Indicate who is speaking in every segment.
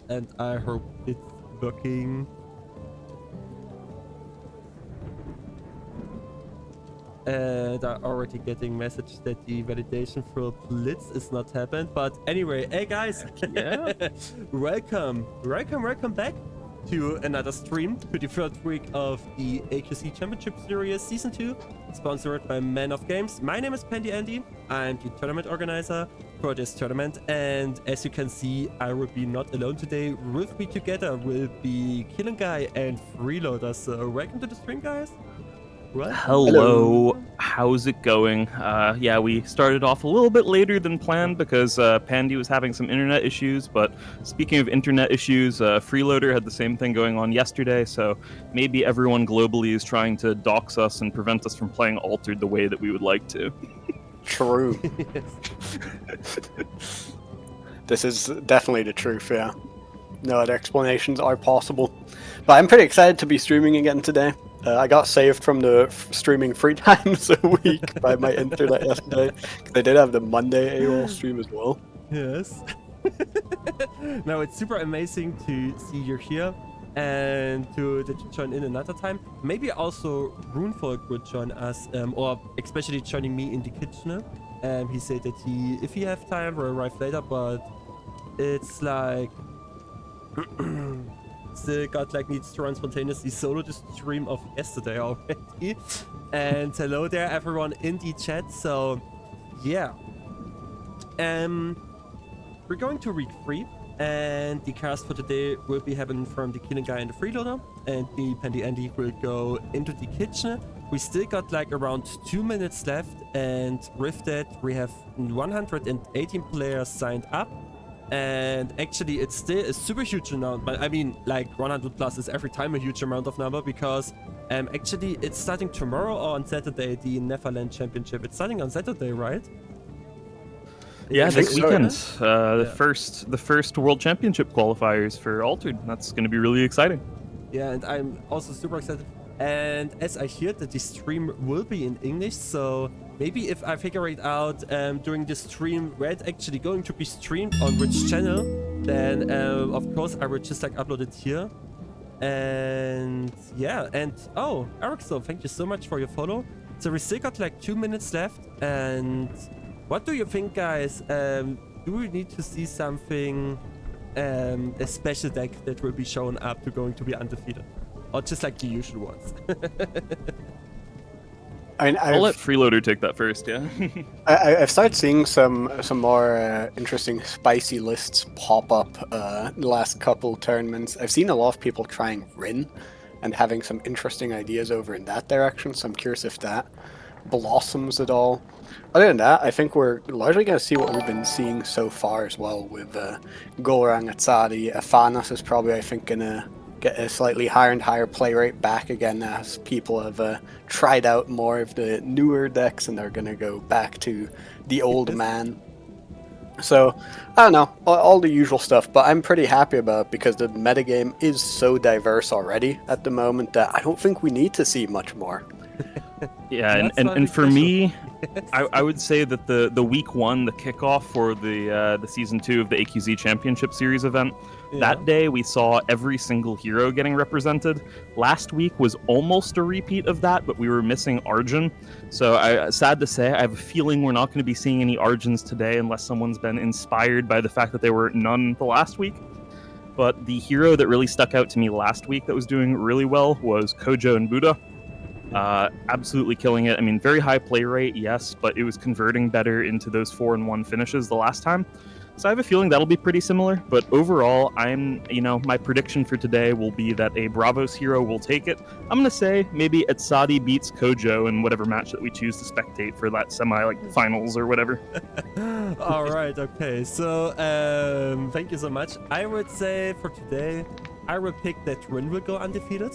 Speaker 1: and I hope it's working. And I'm already getting message that the validation for Blitz is not happened. But anyway, hey guys,
Speaker 2: Yeah.
Speaker 1: welcome back to another stream, to the third week of the AQZ Championship Series Season 2, sponsored by Man of Games. My name is Paandyandy. I'm the tournament organizer for this tournament, and as you can see, I will be not alone today. With me together will be Kelonguy and Freeloader. So welcome to the stream, guys.
Speaker 2: Hello. How's it going? Yeah, we started off a little bit later than planned because Paandy was having some internet issues, but speaking of internet issues, Freeloader had the same thing going on yesterday, so maybe everyone globally is trying to dox us and prevent us from playing Altered the way that we would like to.
Speaker 3: True. This is definitely the truth, yeah. No other explanations are possible. But I'm pretty excited to be streaming again today. I got saved from the streaming 3 times a week by my internet yesterday, because I did have the Monday AOL stream as well.
Speaker 1: Yes. No, it's super amazing to see you here and to join in another time. Maybe also Runefolk would join us, or especially joining me in the kitchen. He said that if he have time, will arrive later, but it's like still got like needs to run spontaneously solo the stream of yesterday already. And hello there everyone in the chat. So yeah, we're going to week 3, and the cast for today will be happening from the Kelonguy and the Freeloader, and me, Paandyandy, will go into the kitchen. We still got like around 2 minutes left, and with that we have 118 players signed up. And actually it's still a super huge amount, but I mean like 100 plus is every time a huge amount of number, because actually it's starting tomorrow or on Saturday, the Neverland Championship. It's starting on Saturday, right?
Speaker 2: Yeah, this weekend,
Speaker 1: Yeah.
Speaker 2: the first World Championship qualifiers for Altered. That's going to be really exciting.
Speaker 1: Yeah, and I'm also super excited. And as I hear that the stream will be in English, so maybe if I figure it out during the stream where it's actually going to be streamed on which channel, then of course I will just like upload it here. And yeah, and oh, Erickson, thank you so much for your follow. So we still got like 2 minutes left, and what do you think, guys? Do we need to see something, a special deck that will be shown up to going to be undefeated? Or just like the usual ones?
Speaker 3: I mean,
Speaker 2: I'll let Freeloader take that first, yeah.
Speaker 3: I've started seeing some more interesting spicy lists pop up the last couple tournaments. I've seen a lot of people trying Rin and having some interesting ideas over in that direction, so I'm curious if that blossoms at all. Other than that, I think we're largely going to see what we've been seeing so far as well with Golrang, Atsari. Afanas is probably, I think, going to get a slightly higher and higher play rate back again as people have tried out more of the newer decks and they're going to go back to the old man. So, I don't know, all the usual stuff, but I'm pretty happy about it because the metagame is so diverse already at the moment that I don't think we need to see much more.
Speaker 2: Yeah, and for me, I would say that the week 1, the kickoff for the season 2 of the AQZ Championship Series event, that day we saw every single hero getting represented. Last week was almost a repeat of that, but we were missing Arjun. So sad to say, I have a feeling we're not going to be seeing any Arjuns today unless someone's been inspired by the fact that there were none the last week. But the hero that really stuck out to me last week that was doing really well was Kojo and Buddha. Absolutely killing it. I mean, very high play rate, yes, but it was converting better into those 4-1 finishes the last time. So I have a feeling that'll be pretty similar, but overall, my prediction for today will be that a BRAVOS hero will take it. I'm going to say maybe Atsari beats Kojo in whatever match that we choose to spectate for that finals or whatever.
Speaker 1: All right, okay. So, thank you so much. I would say for today, I will pick that Rin will go undefeated.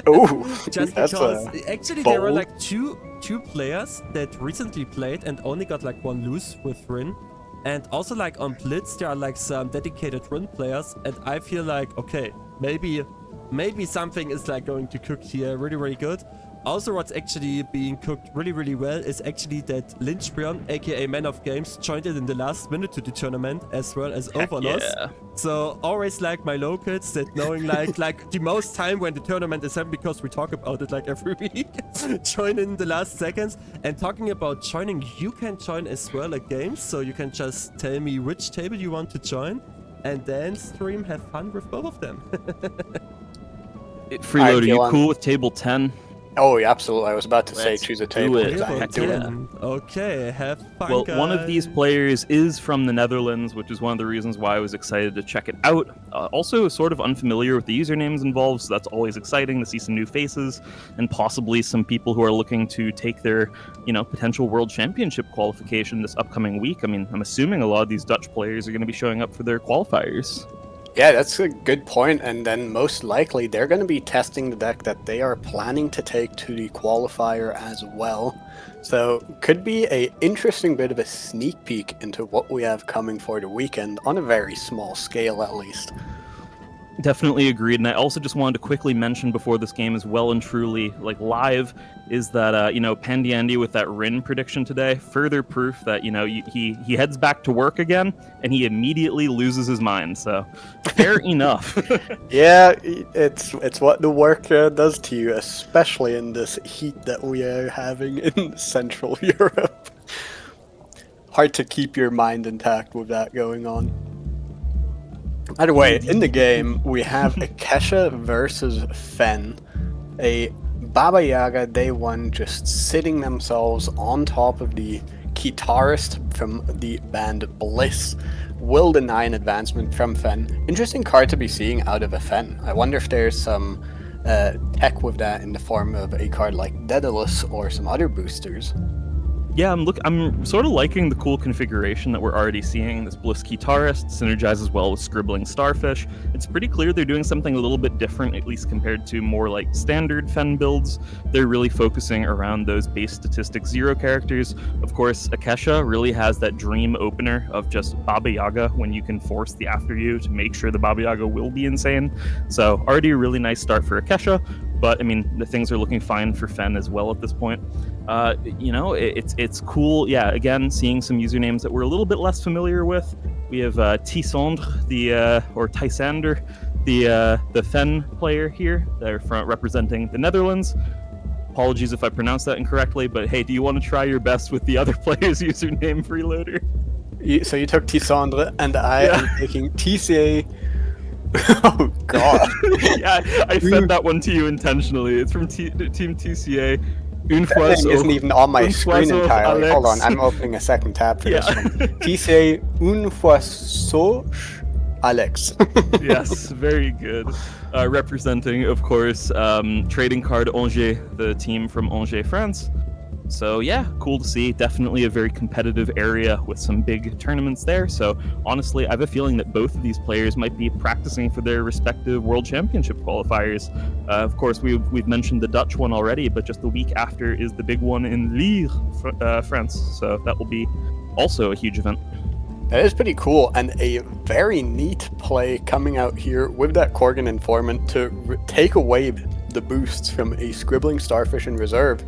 Speaker 3: Oh,
Speaker 1: just because actually there were like two players that recently played and only got like 1 lose with Rin. And also like on Blitz there are like some dedicated Rin players, and I feel like okay, maybe something is like going to cook here really good. Also, what's actually being cooked really, really well is actually that Lynchbrion, aka Man of Games, joined it in the last minute to the tournament, as well as Overloss.
Speaker 2: Yeah.
Speaker 1: So always like my locals that knowing like the most time when the tournament is happening, because we talk about it like every week, join in the last seconds. And talking about joining, you can join as well a game, so you can just tell me which table you want to join, and then stream, have fun with both of them.
Speaker 2: Freeloader, you cool with table 10?
Speaker 3: Oh, yeah, absolutely. I was about to say choose a table.
Speaker 1: Okay, have fun,
Speaker 2: Well,
Speaker 1: guys.
Speaker 2: one of these players is from the Netherlands, which is one of the reasons why I was excited to check it out. Also, sort of unfamiliar with the usernames involved, so that's always exciting to see some new faces and possibly some people who are looking to take their, potential World Championship qualification this upcoming week. I mean, I'm assuming a lot of these Dutch players are going to be showing up for their qualifiers.
Speaker 3: Yeah, that's a good point, and then most likely they're going to be testing the deck that they are planning to take to the qualifier as well. So could be a interesting bit of a sneak peek into what we have coming for the weekend, on a very small scale at least.
Speaker 2: Definitely agreed, and I also just wanted to quickly mention before this game is well and truly live, is that Paandyandy with that Rin prediction today, further proof that he heads back to work again and he immediately loses his mind. So fair enough.
Speaker 3: Yeah, it's what the work does to you, especially in this heat that we are having in Central Europe. Hard to keep your mind intact with that going on. Either way, in the game, we have Akesha versus Fen, a Baba Yaga Day 1 just sitting themselves on top of the guitarist from the band Bliss. Will deny an advancement from Fen. Interesting card to be seeing out of a Fen. I wonder if there's some tech with that in the form of a card like Daedalus or some other boosters.
Speaker 2: Yeah, I'm sort of liking the cool configuration that we're already seeing. This Bliss Guitarist synergizes well with Scribbling Starfish. It's pretty clear they're doing something a little bit different, at least compared to more like standard Fen builds. They're really focusing around those base statistic 0 characters. Of course, Akesha really has that dream opener of just Baba Yaga when you can force the After You to make sure the Baba Yaga will be insane. So already a really nice start for Akesha. But I mean, the things are looking fine for Fen as well at this point. It's cool. Yeah, again, seeing some usernames that we're a little bit less familiar with. We have Tysandre, or Tysander, the Fen player here. They're representing the Netherlands. Apologies if I pronounced that incorrectly, but hey, do you want to try your best with the other player's username, Freeloader?
Speaker 3: So you took Tysandre, and I am taking TCA. Oh god.
Speaker 2: Yeah, I sent that one to you intentionally. It's from Team TCA.
Speaker 3: That thing isn't even on my screen entirely. Alex. Hold on, I'm opening a second tab for this one. TCA une fois sauce Alex.
Speaker 2: Yes, very good. Representing, of course, trading card Angers, the team from Angers, France. So yeah, cool to see. Definitely a very competitive area with some big tournaments there. So honestly, I have a feeling that both of these players might be practicing for their respective World Championship qualifiers. Of course, we've mentioned the Dutch one already, but just the week after is the big one in Liiike, France. So that will be also a huge event.
Speaker 3: That is pretty cool, and a very neat play coming out here with that Korgan Informant to take away the boosts from a Scribbling Starfish in reserve.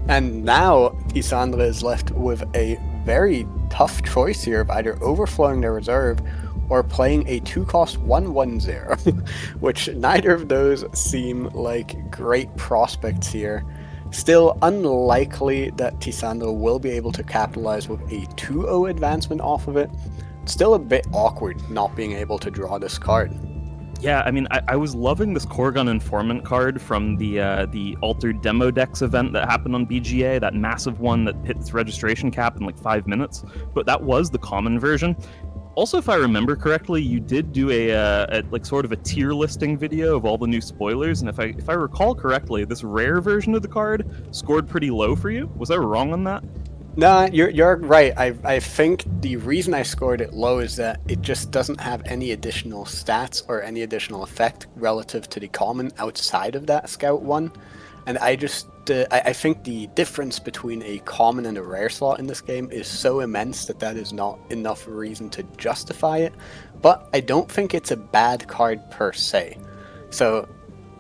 Speaker 3: And now Tysandre is left with a very tough choice here of either overflowing their reserve or playing a 2-cost 1/1/0, which neither of those seem like great prospects here. Still unlikely that Tysandre will be able to capitalize with a 2-0 advancement off of it. Still a bit awkward not being able to draw this card.
Speaker 2: Yeah, I mean, I was loving this Korgan Informant card from the Altered Demo Decks event that happened on BGA, that massive one that hit its registration cap in like 5 minutes, but that was the common version. Also, if I remember correctly, you did do a sort of a tier listing video of all the new spoilers, and if I recall correctly, this rare version of the card scored pretty low for you. Was I wrong on that?
Speaker 3: Nah, you're right. I think the reason I scored it low is that it just doesn't have any additional stats or any additional effect relative to the common outside of that Scout one. And I just, I think the difference between a common and a rare slot in this game is so immense that is not enough reason to justify it. But I don't think it's a bad card per se. So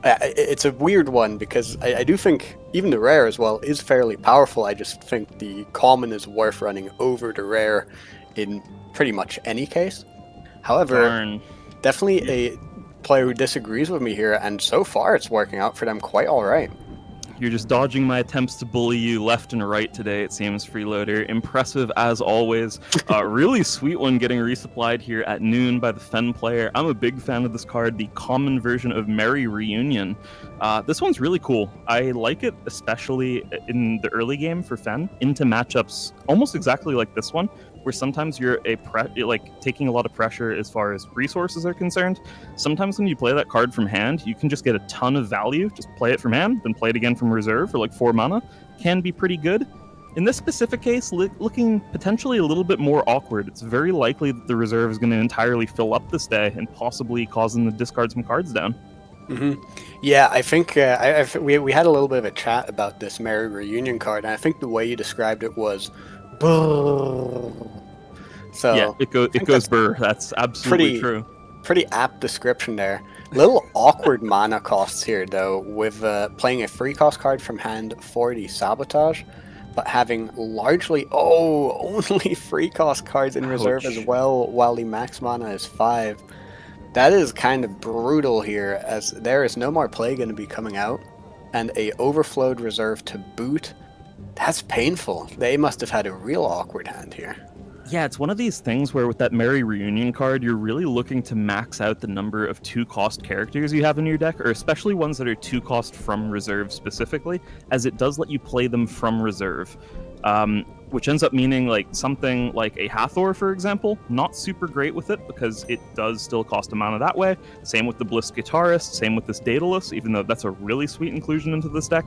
Speaker 3: it's a weird one because I do think even the rare as well is fairly powerful. I just think the common is worth running over the rare in pretty much any case. However, definitely a player who disagrees with me here, and so far it's working out for them quite alright.
Speaker 2: You're just dodging my attempts to bully you left and right today, it seems, Freeloader. Impressive as always. Really sweet one getting resupplied here at noon by the Fen player. I'm a big fan of this card, the common version of Merry Reunion. This one's really cool. I like it, especially in the early game for Fen, into matchups almost exactly like this one, where sometimes you're taking a lot of pressure as far as resources are concerned. Sometimes when you play that card from hand, you can just get a ton of value. Just play it from hand, then play it again from reserve for like 4 mana. Can be pretty good. In this specific case, looking potentially a little bit more awkward. It's very likely that the reserve is going to entirely fill up this day and possibly cause them to discard some cards down.
Speaker 3: Yeah, I think we had a little bit of a chat about this Merry Reunion card, and I think the way you described it was so
Speaker 2: yeah, it goes burr. That's absolutely true.
Speaker 3: Pretty apt description there. Little awkward mana costs here though, with playing a free cost card from hand for the Sabotage, but having largely only free cost cards in reserve as well, while the max mana is 5. That is kind of brutal here, as there is no more play going to be coming out, and a overflowed reserve to boot. That's painful. They must have had a real awkward hand here.
Speaker 2: Yeah, it's one of these things where with that Merry Reunion card, you're really looking to max out the number of 2-cost characters you have in your deck, or especially ones that are 2-cost from reserve specifically, as it does let you play them from reserve. Which ends up meaning like something like a Hathor, for example, not super great with it because it does still cost a mana that way. Same with the Bliss Guitarist, same with this Daedalus, even though that's a really sweet inclusion into this deck.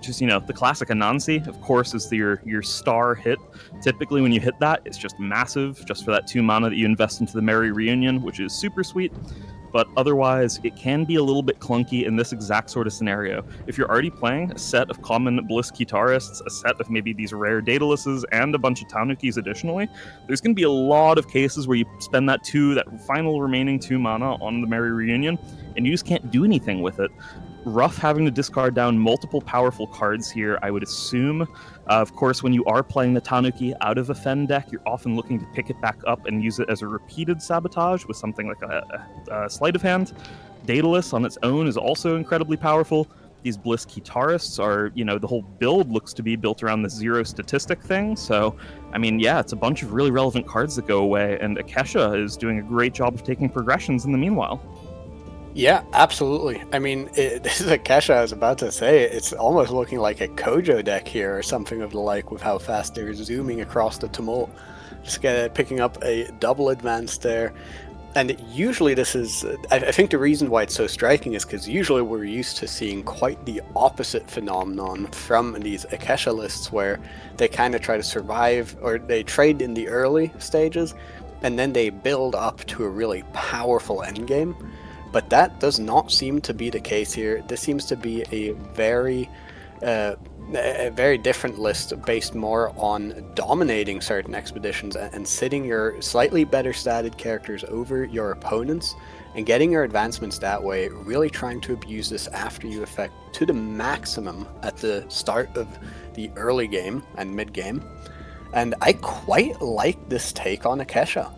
Speaker 2: Just, the classic Anansi, of course, is your star hit. Typically when you hit that, it's just massive, just for that 2 mana that you invest into the Merry Reunion, which is super sweet. But otherwise, it can be a little bit clunky in this exact sort of scenario. If you're already playing a set of common Bliss Guitarists, a set of maybe these rare Daedaluses, and a bunch of Tanukis additionally, there's going to be a lot of cases where you spend that final remaining 2 mana on the Merry Reunion, and you just can't do anything with it. Rough having to discard down multiple powerful cards here, I would assume. Of course, when you are playing the Tanuki out of a Fen deck, you're often looking to pick it back up and use it as a repeated Sabotage with something like a Sleight of Hand. Daedalus on its own is also incredibly powerful. These Bliss Guitarists are, the whole build looks to be built around this 0 statistic thing. So, it's a bunch of really relevant cards that go away, and Akesha is doing a great job of taking progressions in the meanwhile.
Speaker 3: Yeah, absolutely. This is Akesha, I was about to say. It's almost looking like a Kojo deck here or something of the like, with how fast they're zooming across the tumult. Just picking up a double advance there. And usually this is... I think the reason why it's so striking is because usually we're used to seeing quite the opposite phenomenon from these Akesha lists, where they kind of try to survive, or they trade in the early stages, and then they build up to a really powerful endgame. But that does not seem to be the case here. This seems to be a very different list, based more on dominating certain expeditions and sitting your slightly better statted characters over your opponents and getting your advancements that way, really trying to abuse this after you effect to the maximum at the start of the early game and mid game. And I quite like this take on Akesha.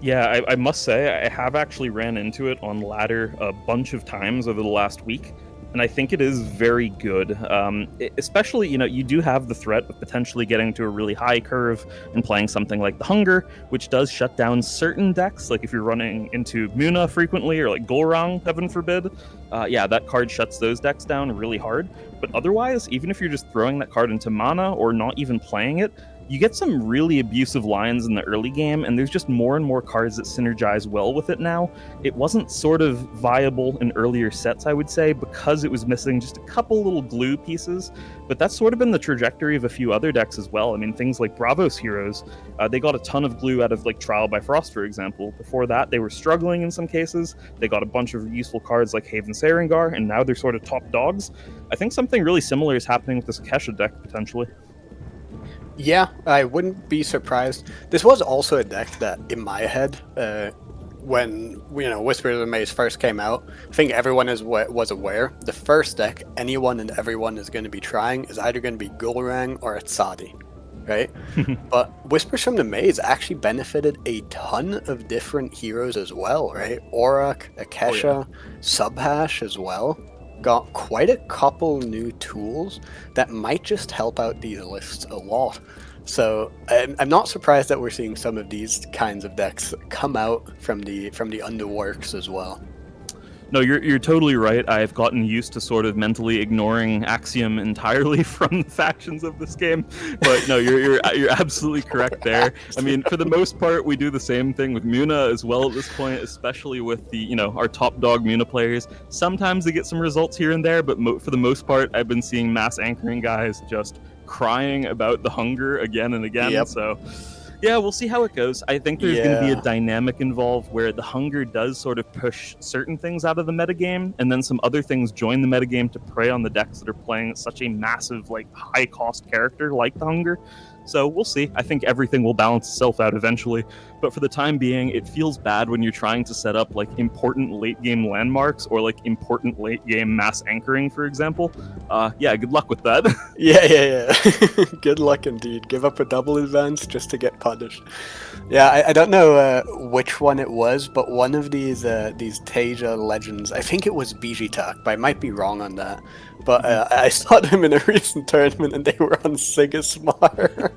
Speaker 2: Yeah, I must say, I have actually ran into it on ladder a bunch of times over the last week, and I think it is very good. Especially, you do have the threat of potentially getting to a really high curve and playing something like the Hunger, which does shut down certain decks, like if you're running into Muna frequently, or like Golrang, heaven forbid. That card shuts those decks down really hard. But otherwise, even if you're just throwing that card into mana or not even playing it, you get some really abusive lines in the early game, and there's just more and more cards that synergize well with it now. It wasn't sort of viable in earlier sets, I would say, because it was missing just a couple little glue pieces, but that's sort of been the trajectory of a few other decks as well. Things like BRAVOS Heroes, they got a ton of glue out of like Trial by Frost, for example. Before that, they were struggling in some cases. They got a bunch of useful cards like Haven Sarengar, and now they're sort of top dogs. I think something really similar is happening with this Akesha deck, potentially.
Speaker 3: Yeah, I wouldn't be surprised. This was also a deck that, in my head, when Whispers of Maze first came out, I think everyone was aware the first deck anyone and everyone is going to be trying is either going to be Gulrang or Atsadi, right? But Whispers from the Maze actually benefited a ton of different heroes as well, right? Auroch, Akesha, Subhash as well. Got quite a couple new tools that might just help out these lists a lot. So I'm not surprised that we're seeing some of these kinds of decks come out from the underworks as well.
Speaker 2: No, you're totally right. I've gotten used to sort of mentally ignoring Axiom entirely from the factions of this game. But no, you're absolutely correct there. I mean, for the most part, we do the same thing with Muna as well at this point, especially with the our top dog Muna players. Sometimes they get some results here and there, but for the most part, I've been seeing mass anchoring guys just crying about the hunger again and again.
Speaker 3: Yep.
Speaker 2: So yeah, we'll see how it goes. I think there's going to be a dynamic involved where the hunger does sort of push certain things out of the metagame, and then some other things join the metagame to prey on the decks that are playing such a massive, high-cost character like the hunger. So we'll see. I think everything will balance itself out eventually. But for the time being, it feels bad when you're trying to set up important late-game landmarks or important late-game mass anchoring, for example. Yeah, good luck with that.
Speaker 3: Yeah. Good luck indeed. Give up a double advance just to get punished. Yeah, I don't know which one it was, but one of these Tasia legends, I think it was Bijitak, but I might be wrong on that. But I saw them in a recent tournament and they were on Sigismar.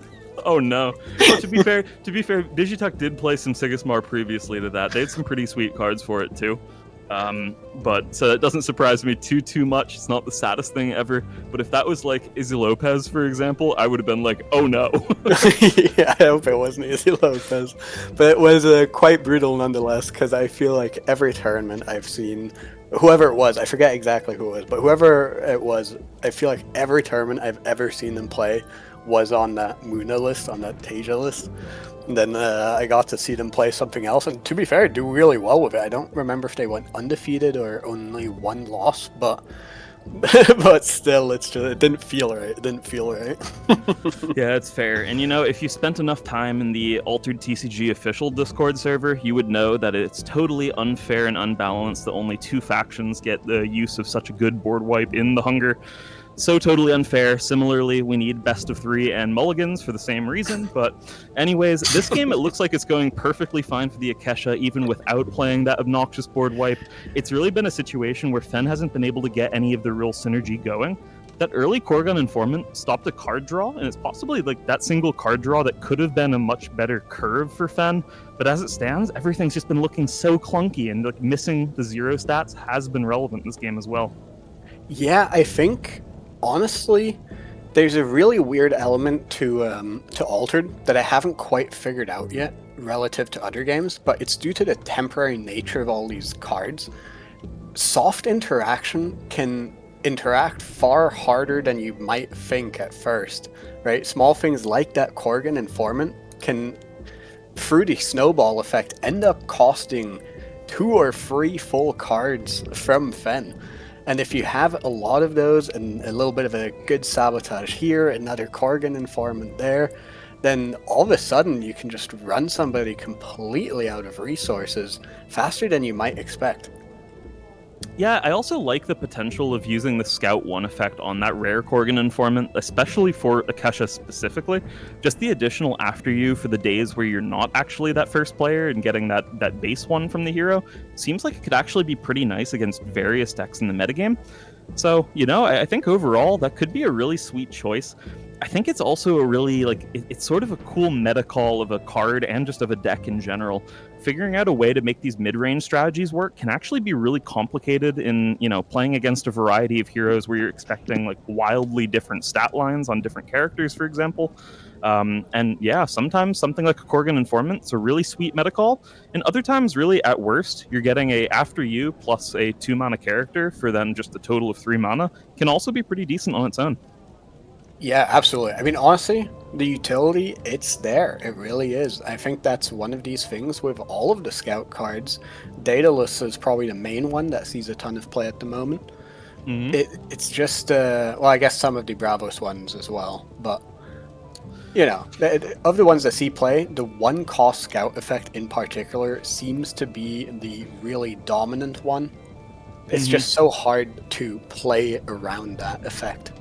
Speaker 2: Oh no. Well, to be fair, Bijitak did play some Sigismar previously to that. They had some pretty sweet cards for it too. But so it doesn't surprise me too much. It's not the saddest thing ever. But if that was Izzy Lopez, for example, I would have been like, oh no.
Speaker 3: Yeah, I hope it wasn't Izzy Lopez. But it was quite brutal nonetheless, because I feel like every tournament I've seen, whoever it was, I forget exactly who it was, but whoever it was, I feel like every tournament I've ever seen them play was on that Muna list, on that Tasia list. And then I got to see them play something else, and to be fair, do really well with it. I don't remember if they went undefeated or only one loss, but still, it didn't feel right.
Speaker 2: Yeah, it's fair. And if you spent enough time in the Altered TCG official Discord server, you would know that it's totally unfair and unbalanced that only two factions get the use of such a good board wipe in the Hunger. So totally unfair. Similarly, we need best of 3 and mulligans for the same reason. But anyways, this game, it looks like it's going perfectly fine for the Akesha, even without playing that obnoxious board wipe. It's really been a situation where Fen hasn't been able to get any of the real synergy going. That early Korgon Informant stopped a card draw, and it's possibly that single card draw that could have been a much better curve for Fen. But as it stands, everything's just been looking so clunky, and missing the 0 stats has been relevant in this game as well.
Speaker 3: Yeah, I think honestly, there's a really weird element to Altered that I haven't quite figured out yet relative to other games, but it's due to the temporary nature of all these cards. Soft interaction can interact far harder than you might think at first, right? Small things like that Korgon Informant can, through the snowball effect, end up costing 2 or 3 full cards from Fen. And if you have a lot of those and a little bit of a good sabotage here, another Korgon Informant there, then all of a sudden you can just run somebody completely out of resources faster than you might expect.
Speaker 2: Yeah, I also like the potential of using the Scout 1 effect on that rare Korgon Informant, especially for Akesha specifically. Just the additional after you for the days where you're not actually that first player and getting that base one from the hero seems like it could actually be pretty nice against various decks in the metagame. So, I think overall that could be a really sweet choice. I think it's also a really, it's sort of a cool meta call of a card and just of a deck in general. Figuring out a way to make these mid-range strategies work can actually be really complicated in, playing against a variety of heroes where you're expecting, wildly different stat lines on different characters, for example. And yeah, sometimes something like a Korgon Informant is a really sweet meta call, and other times, really, at worst, you're getting a after you plus a 2-mana character for then just a total of 3 mana can also be pretty decent on its own.
Speaker 3: Yeah, absolutely. I mean, honestly, the utility, it's there. It really is. I think that's one of these things with all of the Scout cards. Daedalus is probably the main one that sees a ton of play at the moment. Mm-hmm. It's just, well, I guess some of the BRAVOS ones as well, but... you know, of the ones that see play, the one cost scout effect in particular seems to be the really dominant one. It's just so hard to play around that effect.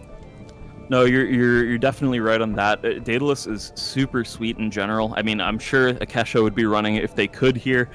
Speaker 2: No, you're definitely right on that. Daedalus is super sweet in general. I mean, I'm sure Akesha would be running it if they could here.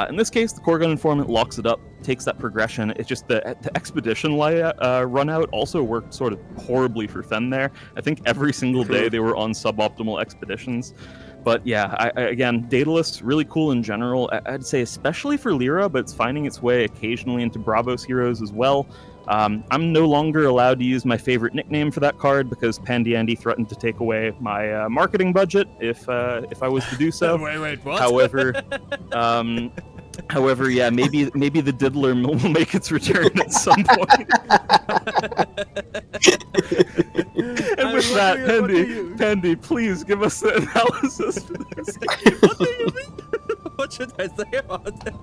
Speaker 2: In this case, the Core Gun Informant locks it up, takes that progression. It's just the Expedition run out also worked sort of horribly for Fen there. I think every single day they were on suboptimal expeditions. But yeah, again, Daedalus, really cool in general. I'd say especially for Lyra, but it's finding its way occasionally into BRAVOS heroes as well. I'm no longer allowed to use my favorite nickname for that card because Paandyandy threatened to take away my marketing budget if I was to do so.
Speaker 1: Wait, what?
Speaker 2: However, yeah, maybe the Diddler will make its return at some point. And with that, Paandy, please give us the analysis for this.
Speaker 1: What do you mean? What should I say about that?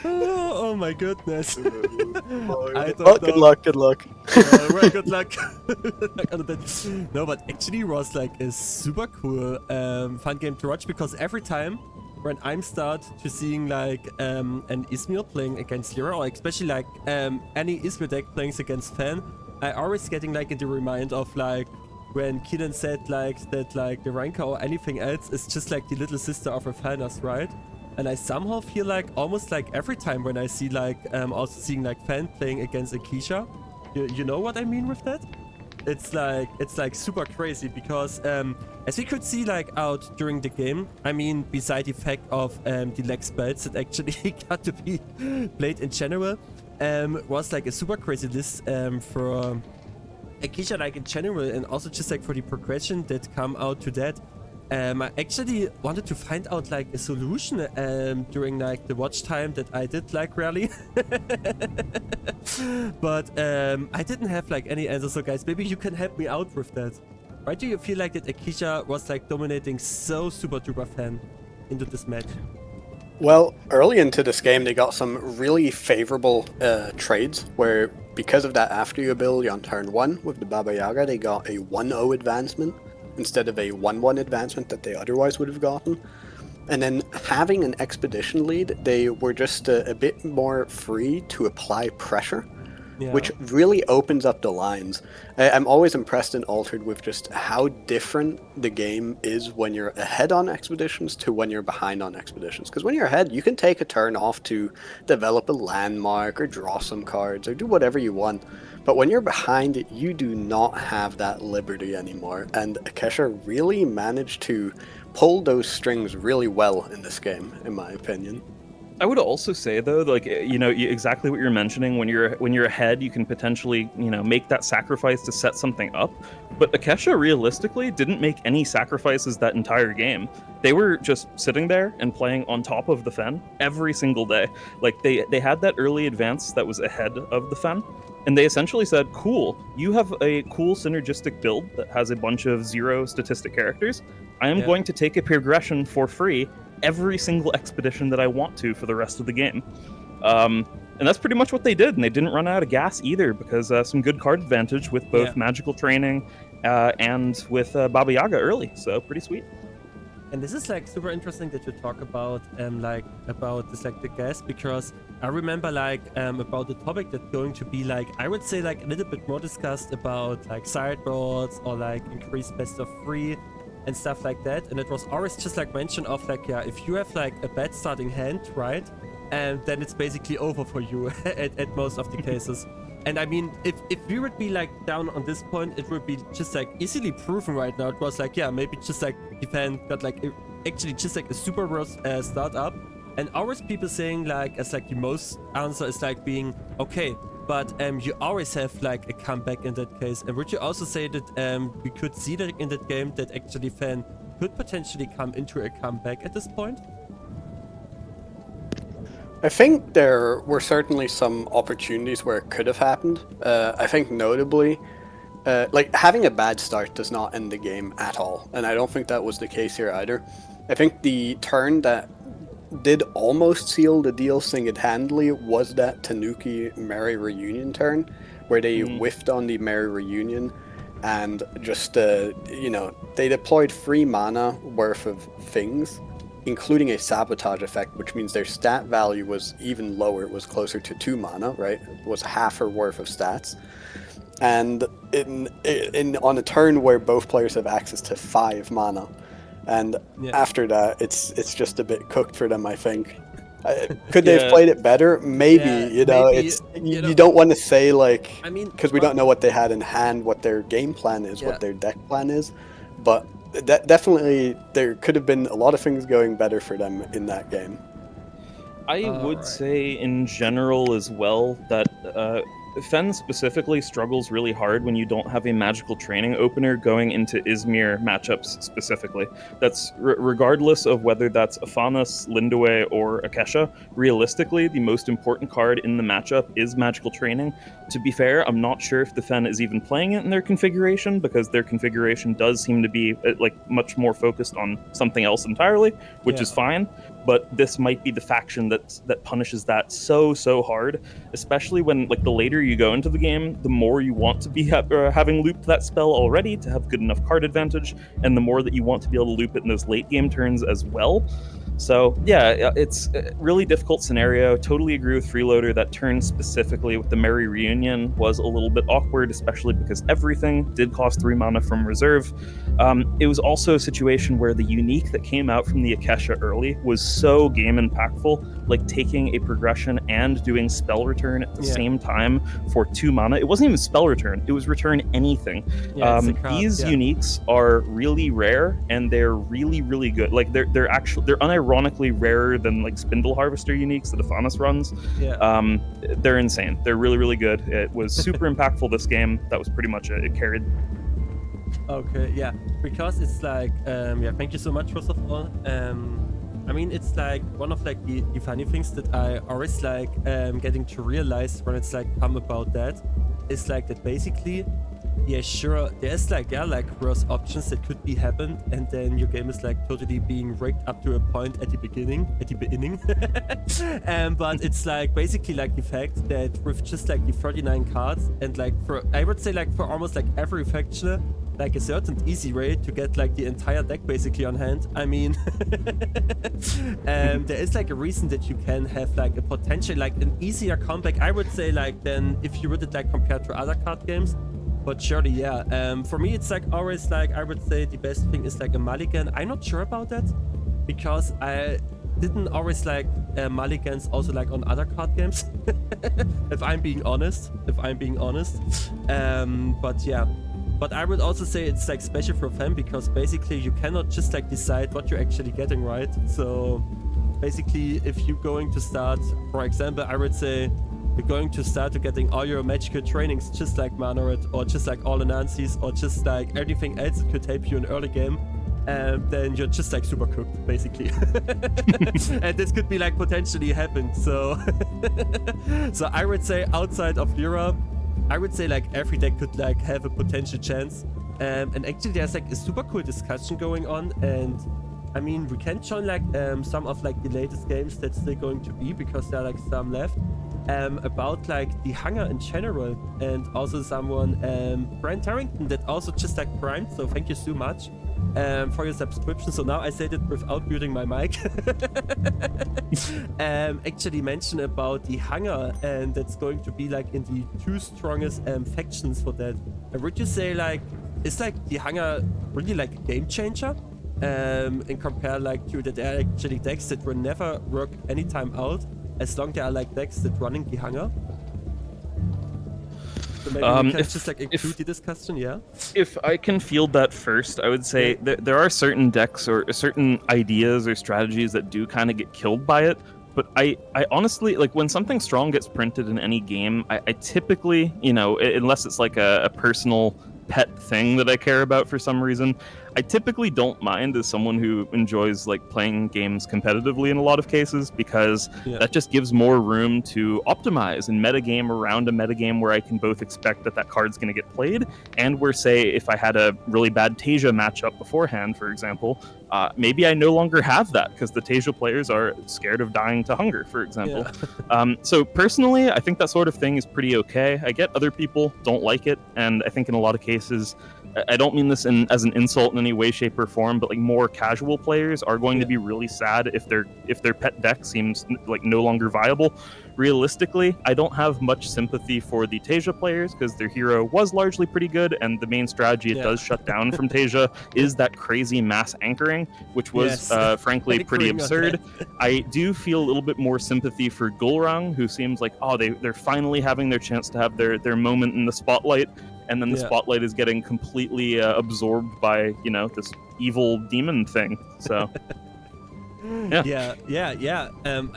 Speaker 1: Oh my goodness. I don't know.
Speaker 3: Good luck.
Speaker 1: Well, good luck. No, but actually it was like a super cool fun game to watch, because every time when I'm start to seeing like an Ismir playing against Lyra, or especially like any Ismir deck playing against Fen, I always getting like in the remind of like when Keelan said like that like the Ranka or anything else is just like the little sister of a Thanos, right? And I somehow feel like almost like every time when I see like also seeing like Fen playing against Akesha, you know what I mean with that? It's like super crazy, because as we could see like out during the game, I mean, beside the fact of the leg spells that actually got to be played in general, was like a super crazy list for Akesha like in general, and also just like for the progression that come out to that. I actually wanted to find out like a solution during like the watch time that I did like rarely. But I didn't have like any answers, so guys, maybe you can help me out with that. Why do you feel like that Akesha was like dominating so super duper Fen into this match?
Speaker 3: Well, early into this game they got some really favorable trades where, because of that after you ability on turn 1 with the Baba Yaga, they got a 1-0 advancement instead of a 1-1 advancement that they otherwise would have gotten. And then having an expedition lead, they were just a bit more free to apply pressure, which really opens up the lines. I'm always impressed in Altered with just how different the game is when you're ahead on expeditions to when you're behind on expeditions. Because when you're ahead, you can take a turn off to develop a landmark or draw some cards or do whatever you want. But when you're behind, you do not have that liberty anymore. And Akesha really managed to pull those strings really well in this game, in my opinion.
Speaker 2: I would also say though, like, you know, exactly what you're mentioning. When you're ahead, you can potentially, you know, make that sacrifice to set something up. But Akesha realistically didn't make any sacrifices that entire game. They were just sitting there and playing on top of the Fen every single day. Like they had that early advance that was ahead of the Fen. And they essentially said, cool, you have a cool synergistic build that has a bunch of 0 statistic characters. I am going to take a progression for free every single expedition that I want to for the rest of the game. And that's pretty much what they did. And they didn't run out of gas either, because some good card advantage with both magical training and with Baba Yaga early. So pretty sweet.
Speaker 1: And this is like super interesting that you talk about about this like the gas, because I remember like about the topic that's going to be like, I would say like a little bit more discussed about like sideboards or like increased best of 3 and stuff like that. And it was always just like mention of like, yeah, if you have like a bad starting hand, right, and then it's basically over for you at most of the cases. And I mean, if we would be like down on this point, it would be just like easily proven right now. It was like, yeah, maybe just like Defend got like actually just like a super worse startup. And always people saying like, as like the most answer is like being, okay, but you always have like a comeback in that case. And would you also say that we could see that in that game that actually Fen could potentially come into a comeback at this point?
Speaker 3: I think there were certainly some opportunities where it could have happened. I think notably, like having a bad start does not end the game at all. And I don't think that was the case here either. I think the turn that did almost seal the deal single-handedly was that Tanuki Merry Reunion turn, where they whiffed on the Merry Reunion and just they deployed 3 mana worth of things, including a sabotage effect, which means their stat value was even lower. It was closer to 2 mana, right? It was half her worth of stats. And on a turn where both players have access to 5 mana, and after that, it's just a bit cooked for them, I think. Could they have played it better? Maybe, you don't want to say, like,
Speaker 1: I mean,
Speaker 3: because we don't know what they had in hand, what their game plan is, what their deck plan is, but definitely there could have been a lot of things going better for them in that game.
Speaker 2: I would say in general as well that Fen specifically struggles really hard when you don't have a magical training opener going into Izmir matchups specifically. That's regardless of whether that's Afanas, Lindaway, or Akesha. Realistically, the most important card in the matchup is magical training. To be fair, I'm not sure if the Fen is even playing it in their configuration, because their configuration does seem to be like much more focused on something else entirely, which is fine. But this might be the faction that punishes that so hard, especially when, like, the later you go into the game, the more you want to be having looped that spell already to have good enough card advantage, and the more that you want to be able to loop it in those late game turns as well. So yeah, it's a really difficult scenario. Totally agree with Freeloader that turn specifically with the Merry Reunion was a little bit awkward, especially because everything did cost 3 mana from reserve. It was also a situation where the unique that came out from the Akesha early was so game impactful, like taking a progression and doing spell return at the same time for 2 mana. It wasn't even spell return, it was return anything. These uniques are really rare, and they're really good. Like they're unironically rarer than like Spindle Harvester uniques that Afanas runs. They're insane. They're really good. It was super impactful this game. That was pretty much it. It carried.
Speaker 1: Okay, yeah, because it's like, thank you so much, first of all. I mean, it's like one of like the funny things that I always like getting to realize when it's like come about that is like that basically, yeah, sure, there's like worse options that could be happened, and then your game is like totally being rigged up to a point at the beginning. But it's like basically like the fact that with just like the 39 cards, and like I would say like for almost like every faction, like a certain easy way to get like the entire deck basically on hand. I mean, there is like a reason that you can have like a potential like an easier comeback, I would say, like than if you would it like compared to other card games. But surely, yeah. For me, it's like always like I would say the best thing is like a mulligan. I'm not sure about that because I didn't always like mulligans also like on other card games. if I'm being honest. But yeah. But I would also say it's like special for Fen because basically you cannot just like decide what you're actually getting, right? So basically, if you're going to start, for example, I would say you're going to start to getting all your magical trainings just like Manoret, or just like all Anansis, or just like everything else that could help you in early game, and then you're just like super cooked basically. And this could be like potentially happen. So so I would say outside of Lyra, I would say like every deck could like have a potential chance. And actually there's like a super cool discussion going on, and I mean we can join like some of like the latest games that's still going to be, because there are like some left. About like the hunger in general, and also someone Brent Harrington that also just like primed, so thank you so much for your subscription. So now I said it without muting my mic. Actually mentioned about the hunger, and that's going to be like in the 2 strongest factions for that. Would you say like is like the hunger really like a game changer and compare like to that there are actually decks that will never work anytime out, as long there are like decks that running the hunger? So maybe we can just like include the discussion, yeah?
Speaker 2: If I can field that first, I would say that there are certain decks or certain ideas or strategies that do kind of get killed by it. But I honestly, like when something strong gets printed in any game, I typically, you know, unless it's like a personal pet thing that I care about for some reason, I typically don't mind as someone who enjoys like playing games competitively in a lot of cases, because that just gives more room to optimize and metagame around a metagame where I can both expect that card's going to get played, and where, say, if I had a really bad Tasia matchup beforehand, for example, maybe I no longer have that because the Tasia players are scared of dying to hunger, for example. So personally, I think that sort of thing is pretty okay. I get other people don't like it, and I think in a lot of cases, I don't mean this as an insult in any way, shape, or form, but like more casual players are going to be really sad if their pet deck seems like no longer viable. Realistically, I don't have much sympathy for the Tasia players because their hero was largely pretty good, and the main strategy it does shut down from Tasia is that crazy mass anchoring, which was frankly pretty absurd. I do feel a little bit more sympathy for Gulrang, who seems like, oh, they're finally having their chance to have their moment in the spotlight, and then the spotlight is getting completely absorbed by, you know, this evil demon thing. So
Speaker 1: I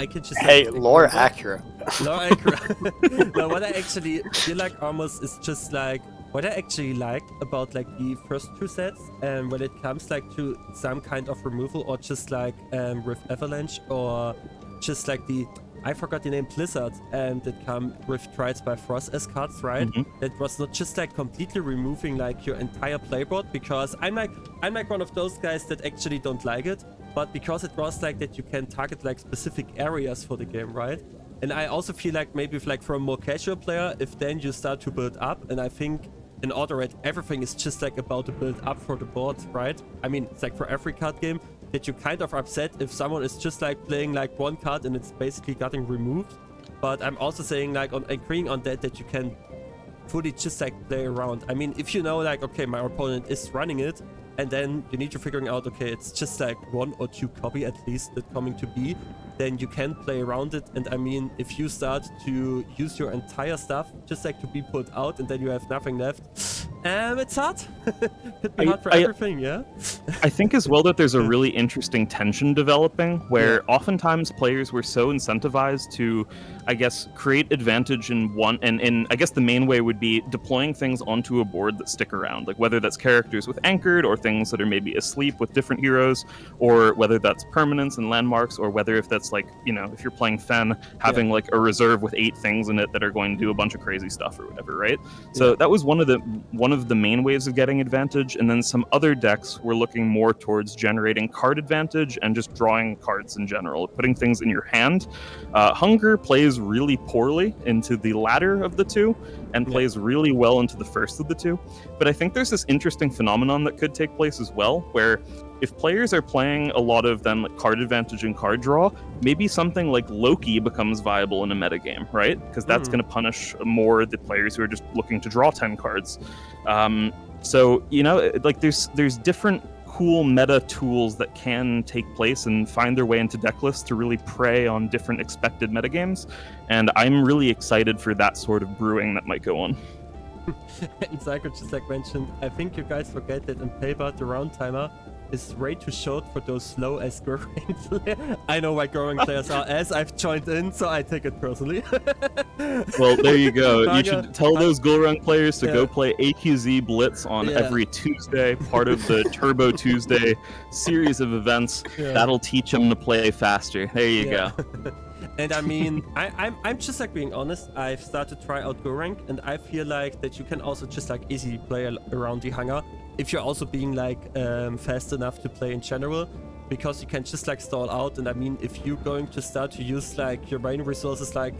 Speaker 1: could just
Speaker 3: lore accurate.
Speaker 1: Lore accurate. No, what I actually feel like almost is just like what I actually liked about like the first two sets, when it comes like to some kind of removal, or just like with Avalanche, or just like the, I forgot the name, Blizzard, that come with Trials by Frost as cards, right? That was not just like completely removing like your entire playboard, because I'm like one of those guys that actually don't like it, but because it was like that you can target like specific areas for the game, right? And I also feel like maybe if like for a more casual player, if then you start to build up, and I think in Altered everything is just like about to build up for the board, right? I mean, it's like for every card game that you kind of upset if someone is just like playing like one card and it's basically getting removed. But I'm also saying like on agreeing on that you can fully just like play around. I mean, if you know like, okay, my opponent is running it, and then you need to figuring out, okay, it's just like 1 or 2 copy at least that coming to be, then you can play around it. And I mean, if you start to use your entire stuff just like to be pulled out and then you have nothing left, it's hard. Could be hard for everything, yeah?
Speaker 2: I think as well that there's a really interesting tension developing where oftentimes players were so incentivized to, I guess, create advantage in one, and I guess the main way would be deploying things onto a board that stick around, like whether that's characters with anchored or things that are maybe asleep with different heroes, or whether that's permanents and landmarks, or whether if that's like, you know, if you're playing Fen, having like a reserve with 8 things in it that are going to do a bunch of crazy stuff or whatever, right? So that was one of the main ways of getting advantage, and then some other decks were looking more towards generating card advantage and just drawing cards in general, putting things in your hand. Hunger plays really poorly into the latter of the two, and plays really well into the first of the two. But I think there's this interesting phenomenon that could take place as well, where if players are playing a lot of then like card advantage and card draw, maybe something like Loki becomes viable in a metagame, right? Because that's going to punish more the players who are just looking to draw 10 cards. So, you know, like there's different cool meta tools that can take place and find their way into deck lists to really prey on different expected metagames. And I'm really excited for that sort of brewing that might go on.
Speaker 1: And Psycho just like mentioned, I think you guys forget that in paper the round timer is way too short for those slow as Gurang players. I know why Gurang players are, as I've joined in, so I take it personally.
Speaker 2: Well, there you go. You should tell those Gulrang players to go play AQZ Blitz on every Tuesday, part of the Turbo Tuesday series of events. That'll teach them to play faster. There you go.
Speaker 1: And I mean, I'm just like being honest, I've started to try out Gurang, and I feel like that you can also just like easily play around the Hunger if you're also being like fast enough to play in general, because you can just like stall out. And I mean, if you're going to start to use like your main resources like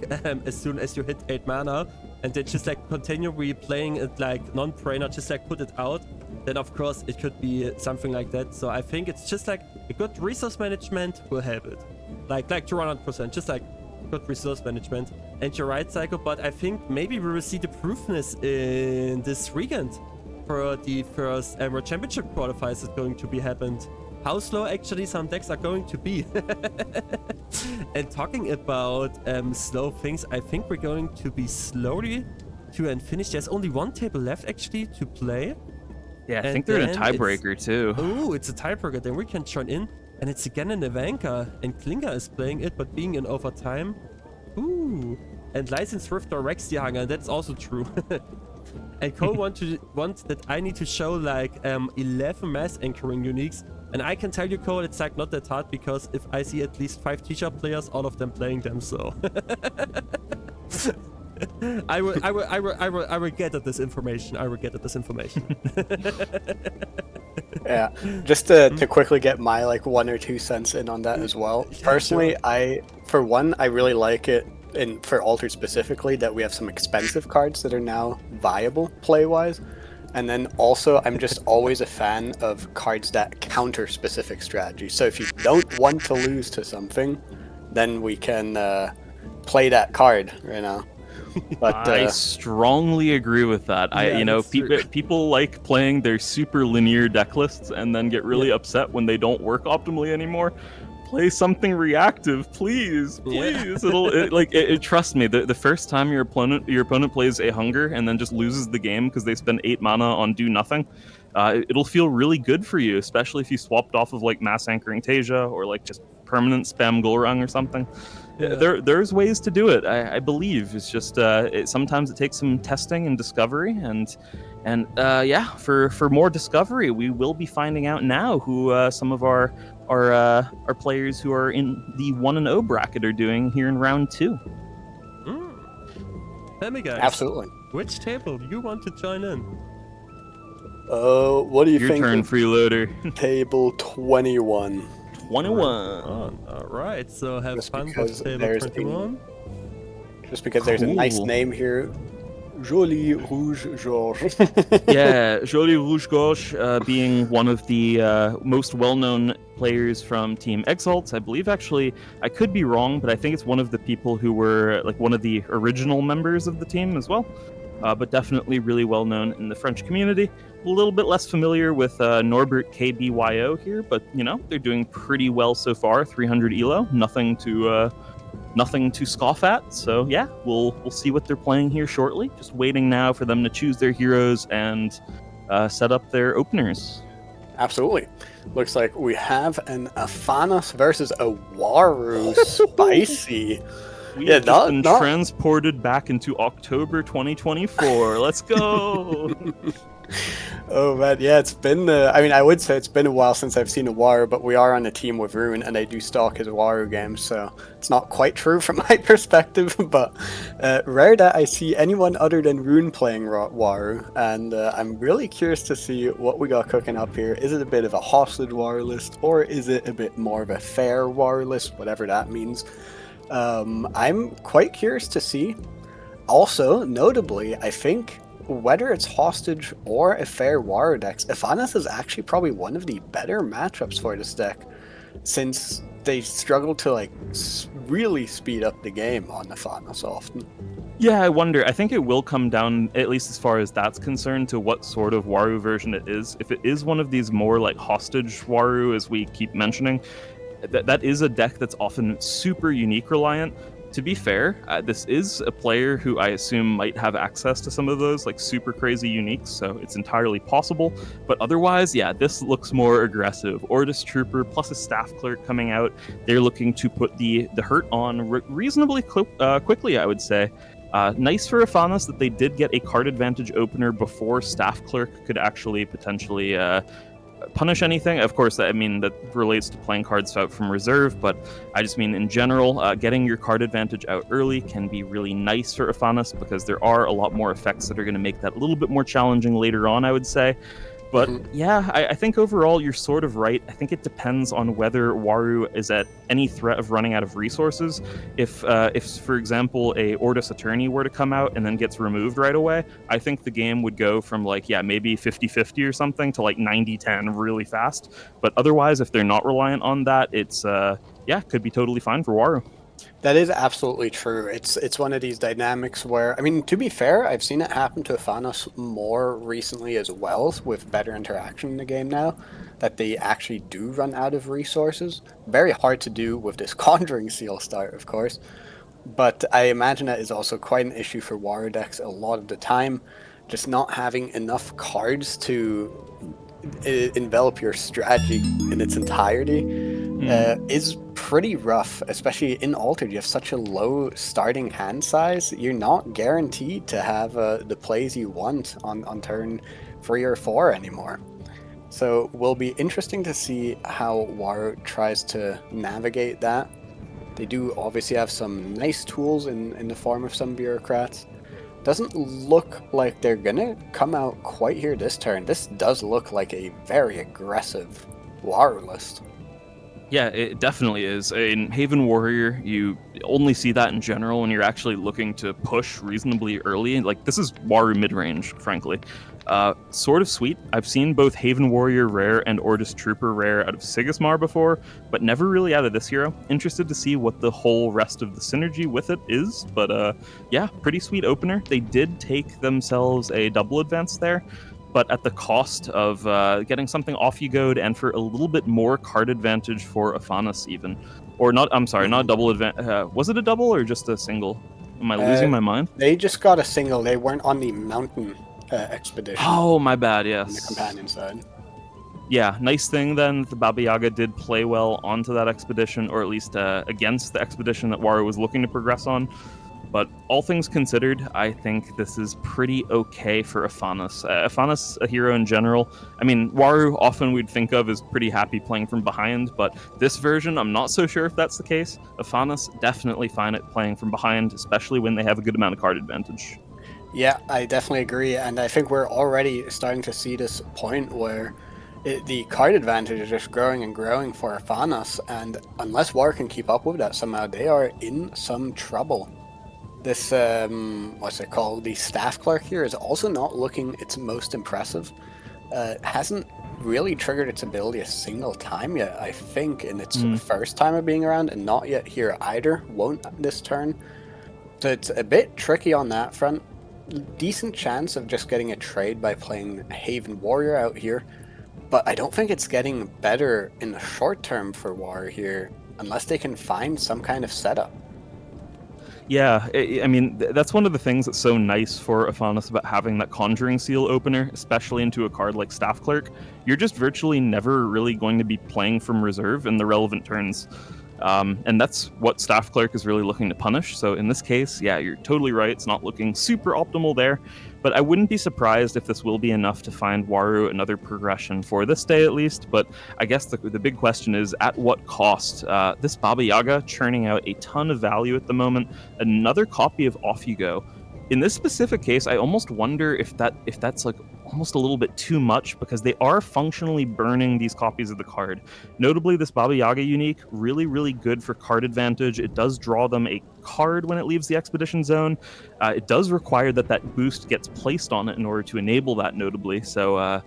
Speaker 1: as soon as you hit 8 mana, and then just like continue replaying it like non-brainer, just like put it out, then of course it could be something like that. So I think it's just like a good resource management will help it. Like 200%, just like good resource management. And you're right, Psycho, but I think maybe we will see the proofness in this weekend for the first World Championship qualifiers that's going to be happened. How slow actually some decks are going to be. And talking about slow things, I think we're going to be slowly to and finish. There's only one table left actually to play.
Speaker 2: Yeah, I think they're in a tiebreaker too.
Speaker 1: Oh, it's a tiebreaker. Then we can join in. And it's again an Ivanka, and Klinger is playing it, but being in overtime. Ooh. And License Rift directs the Hunger, that's also true. And Cole wants that I need to show like 11 mass anchoring uniques. And I can tell you, Cole, it's like not that hard because if I see at least 5 teacher players, all of them playing them, so I will get at this information. I will get at this information.
Speaker 3: Yeah, just to quickly get my like 1 or 2 cents in on that as well.
Speaker 1: Yeah,
Speaker 3: Personally,
Speaker 1: sure.
Speaker 3: I really like it, and for Altered specifically, that we have some expensive cards that are now viable play-wise. And then also, I'm just always a fan of cards that counter specific strategies. So if you don't want to lose to something, then we can play that card, you know. But
Speaker 2: I strongly agree with that.
Speaker 1: Yeah,
Speaker 2: People like playing their super linear deck lists and then get really upset when they don't work optimally anymore. Play something reactive, please. Trust me. The first time your opponent plays a hunger and then just loses the game because they spend 8 mana on do nothing, it'll feel really good for you, especially if you swapped off of like mass anchoring Tasia or like just permanent spam Gulrung or something.
Speaker 1: Yeah.
Speaker 2: There's ways to do it. I believe it's just sometimes it takes some testing and discovery, and for more discovery, we will be finding out now who some of our players who are in the 1-0 bracket are doing here in round 2.
Speaker 1: Tell me, guys.
Speaker 3: absolutely.
Speaker 1: Which table do you want to join in?
Speaker 3: What do you
Speaker 2: Your
Speaker 3: think?
Speaker 2: turn, freeloader.
Speaker 3: Table 21.
Speaker 2: 21.
Speaker 1: All right, so have
Speaker 3: Just
Speaker 1: fun
Speaker 3: because
Speaker 1: with table
Speaker 3: there's
Speaker 1: 21.
Speaker 3: Just because there's a nice
Speaker 2: Cool.
Speaker 3: name here. Jolie Rouge Georges.
Speaker 2: Yeah, Jolie Rouge Gauche being one of the most well-known players from Team Exalt. I believe, actually, I could be wrong, but I think it's one of the people who were like one of the original members of the team as well. But definitely really well-known in the French community. A little bit less familiar with Norbert KBYO here, but, you know, they're doing pretty well so far. 300 elo, nothing to scoff at. So yeah, we'll see what they're playing here shortly. Just waiting now for them to choose their heroes and set up their openers.
Speaker 3: Absolutely. Looks like we have an Aphanos versus a Waru. Spicy.
Speaker 2: We
Speaker 3: Yeah,
Speaker 2: have just been
Speaker 3: not-
Speaker 2: transported back into October 2024. Let's go!
Speaker 3: Oh man, yeah, it's been. I would say it's been a while since I've seen a Waru, but we are on a team with Rune, and I do stalk his Waru games, so it's not quite true from my perspective. But rare that I see anyone other than Rune playing Waru, and I'm really curious to see what we got cooking up here. Is it a bit of a hostage Waru list, or is it a bit more of a fair Waru list, whatever that means? I'm quite curious to see. Also, notably, I think whether it's hostage or a fair Waru decks, Aphanos is actually probably one of the better matchups for this deck, since they struggle to like really speed up the game on Aphanos often.
Speaker 2: Yeah, I wonder. I think it will come down, at least as far as that's concerned, to what sort of Waru version it is. If it is one of these more like hostage Waru, as we keep mentioning, that is a deck that's often super unique reliant. To be fair, this is a player who I assume might have access to some of those like super crazy uniques, so it's entirely possible. But otherwise, yeah, this looks more aggressive. Ordis Trooper plus a Staff Clerk coming out. They're looking to put the hurt on reasonably quickly, I would say. Nice for Aphanos that they did get a card advantage opener before Staff Clerk could actually potentially punish anything. Of course, that relates to playing cards out from reserve, but I just mean in general, getting your card advantage out early can be really nice for Aphanos because there are a lot more effects that are going to make that a little bit more challenging later on, I would say. But yeah, I think overall you're sort of right. I think it depends on whether Waru is at any threat of running out of resources. If for example, a Ordis Attorney were to come out and then gets removed right away, I think the game would go from like, yeah, maybe 50-50 or something to like 90-10 really fast. But otherwise, if they're not reliant on that, it's could be totally fine for Waru.
Speaker 3: That is absolutely true. It's one of these dynamics where, I mean, to be fair, I've seen it happen to Aphanos more recently as well, with better interaction in the game now, that they actually do run out of resources. Very hard to do with this Conjuring Seal start, of course, but I imagine that is also quite an issue for Waru decks a lot of the time. Just not having enough cards to envelop your strategy in its entirety is pretty rough, especially in Altered. You have such a low starting hand size. You're not guaranteed to have the plays you want on turn 3 or 4 anymore. So will be interesting to see how Waru tries to navigate that. They do obviously have some nice tools in the form of some bureaucrats. Doesn't look like they're gonna come out quite here this turn. This does look like a very aggressive Waru list.
Speaker 2: Yeah, it definitely is. In Haven Warrior, you only see that in general when you're actually looking to push reasonably early. Like, this is Waru mid-range, frankly. Sort of sweet. I've seen both Haven Warrior rare and Ordis Trooper rare out of Sigismar before, but never really out of this hero. Interested to see what the whole rest of the synergy with it is, but yeah, pretty sweet opener. They did take themselves a double advance there, but at the cost of getting something off you goad and for a little bit more card advantage for Afanas even. Or not, I'm sorry, not a double advantage. Was it a double or just a single? Am I losing my mind?
Speaker 3: They just got a single. They weren't on the mountain expedition.
Speaker 2: Oh, my bad, yes.
Speaker 3: On the companion side.
Speaker 2: Yeah, nice thing then the Baba Yaga did play well onto that expedition, or at least against the expedition that Waru was looking to progress on. But all things considered, I think this is pretty okay for Afanas. Afanas, a hero in general. I mean, Waru often we'd think of as pretty happy playing from behind, but this version, I'm not so sure if that's the case. Afanas definitely find it playing from behind, especially when they have a good amount of card advantage.
Speaker 3: Yeah, I definitely agree, and I think we're already starting to see this point where the card advantage is just growing and growing for Afanas, and unless Waru can keep up with that somehow, they are in some trouble. This, what's it called, the staff clerk here is also not looking its most impressive. Hasn't really triggered its ability a single time yet, I think, in its first time of being around, and not yet here either, won't this turn. So it's a bit tricky on that front. Decent chance of just getting a trade by playing Haven Warrior out here, but I don't think it's getting better in the short term for Waru here, unless they can find some kind of setup.
Speaker 2: Yeah, I mean, that's one of the things that's so nice for Afanas about having that Conjuring Seal opener, especially into a card like Staff Clerk. You're just virtually never really going to be playing from reserve in the relevant turns. And that's what Staff Clerk is really looking to punish. So in this case, yeah, you're totally right. It's not looking super optimal there. But I wouldn't be surprised if this will be enough to find Waru another progression for this day at least. But I guess the big question is, at what cost? This Baba Yaga churning out a ton of value at the moment. Another copy of Off You Go. In this specific case, I almost wonder if that's like almost a little bit too much, because they are functionally burning these copies of the card. Notably, this Baba Yaga unique, really, really good for card advantage. It does draw them a card when it leaves the expedition zone. It does require that boost gets placed on it in order to enable that, notably. So,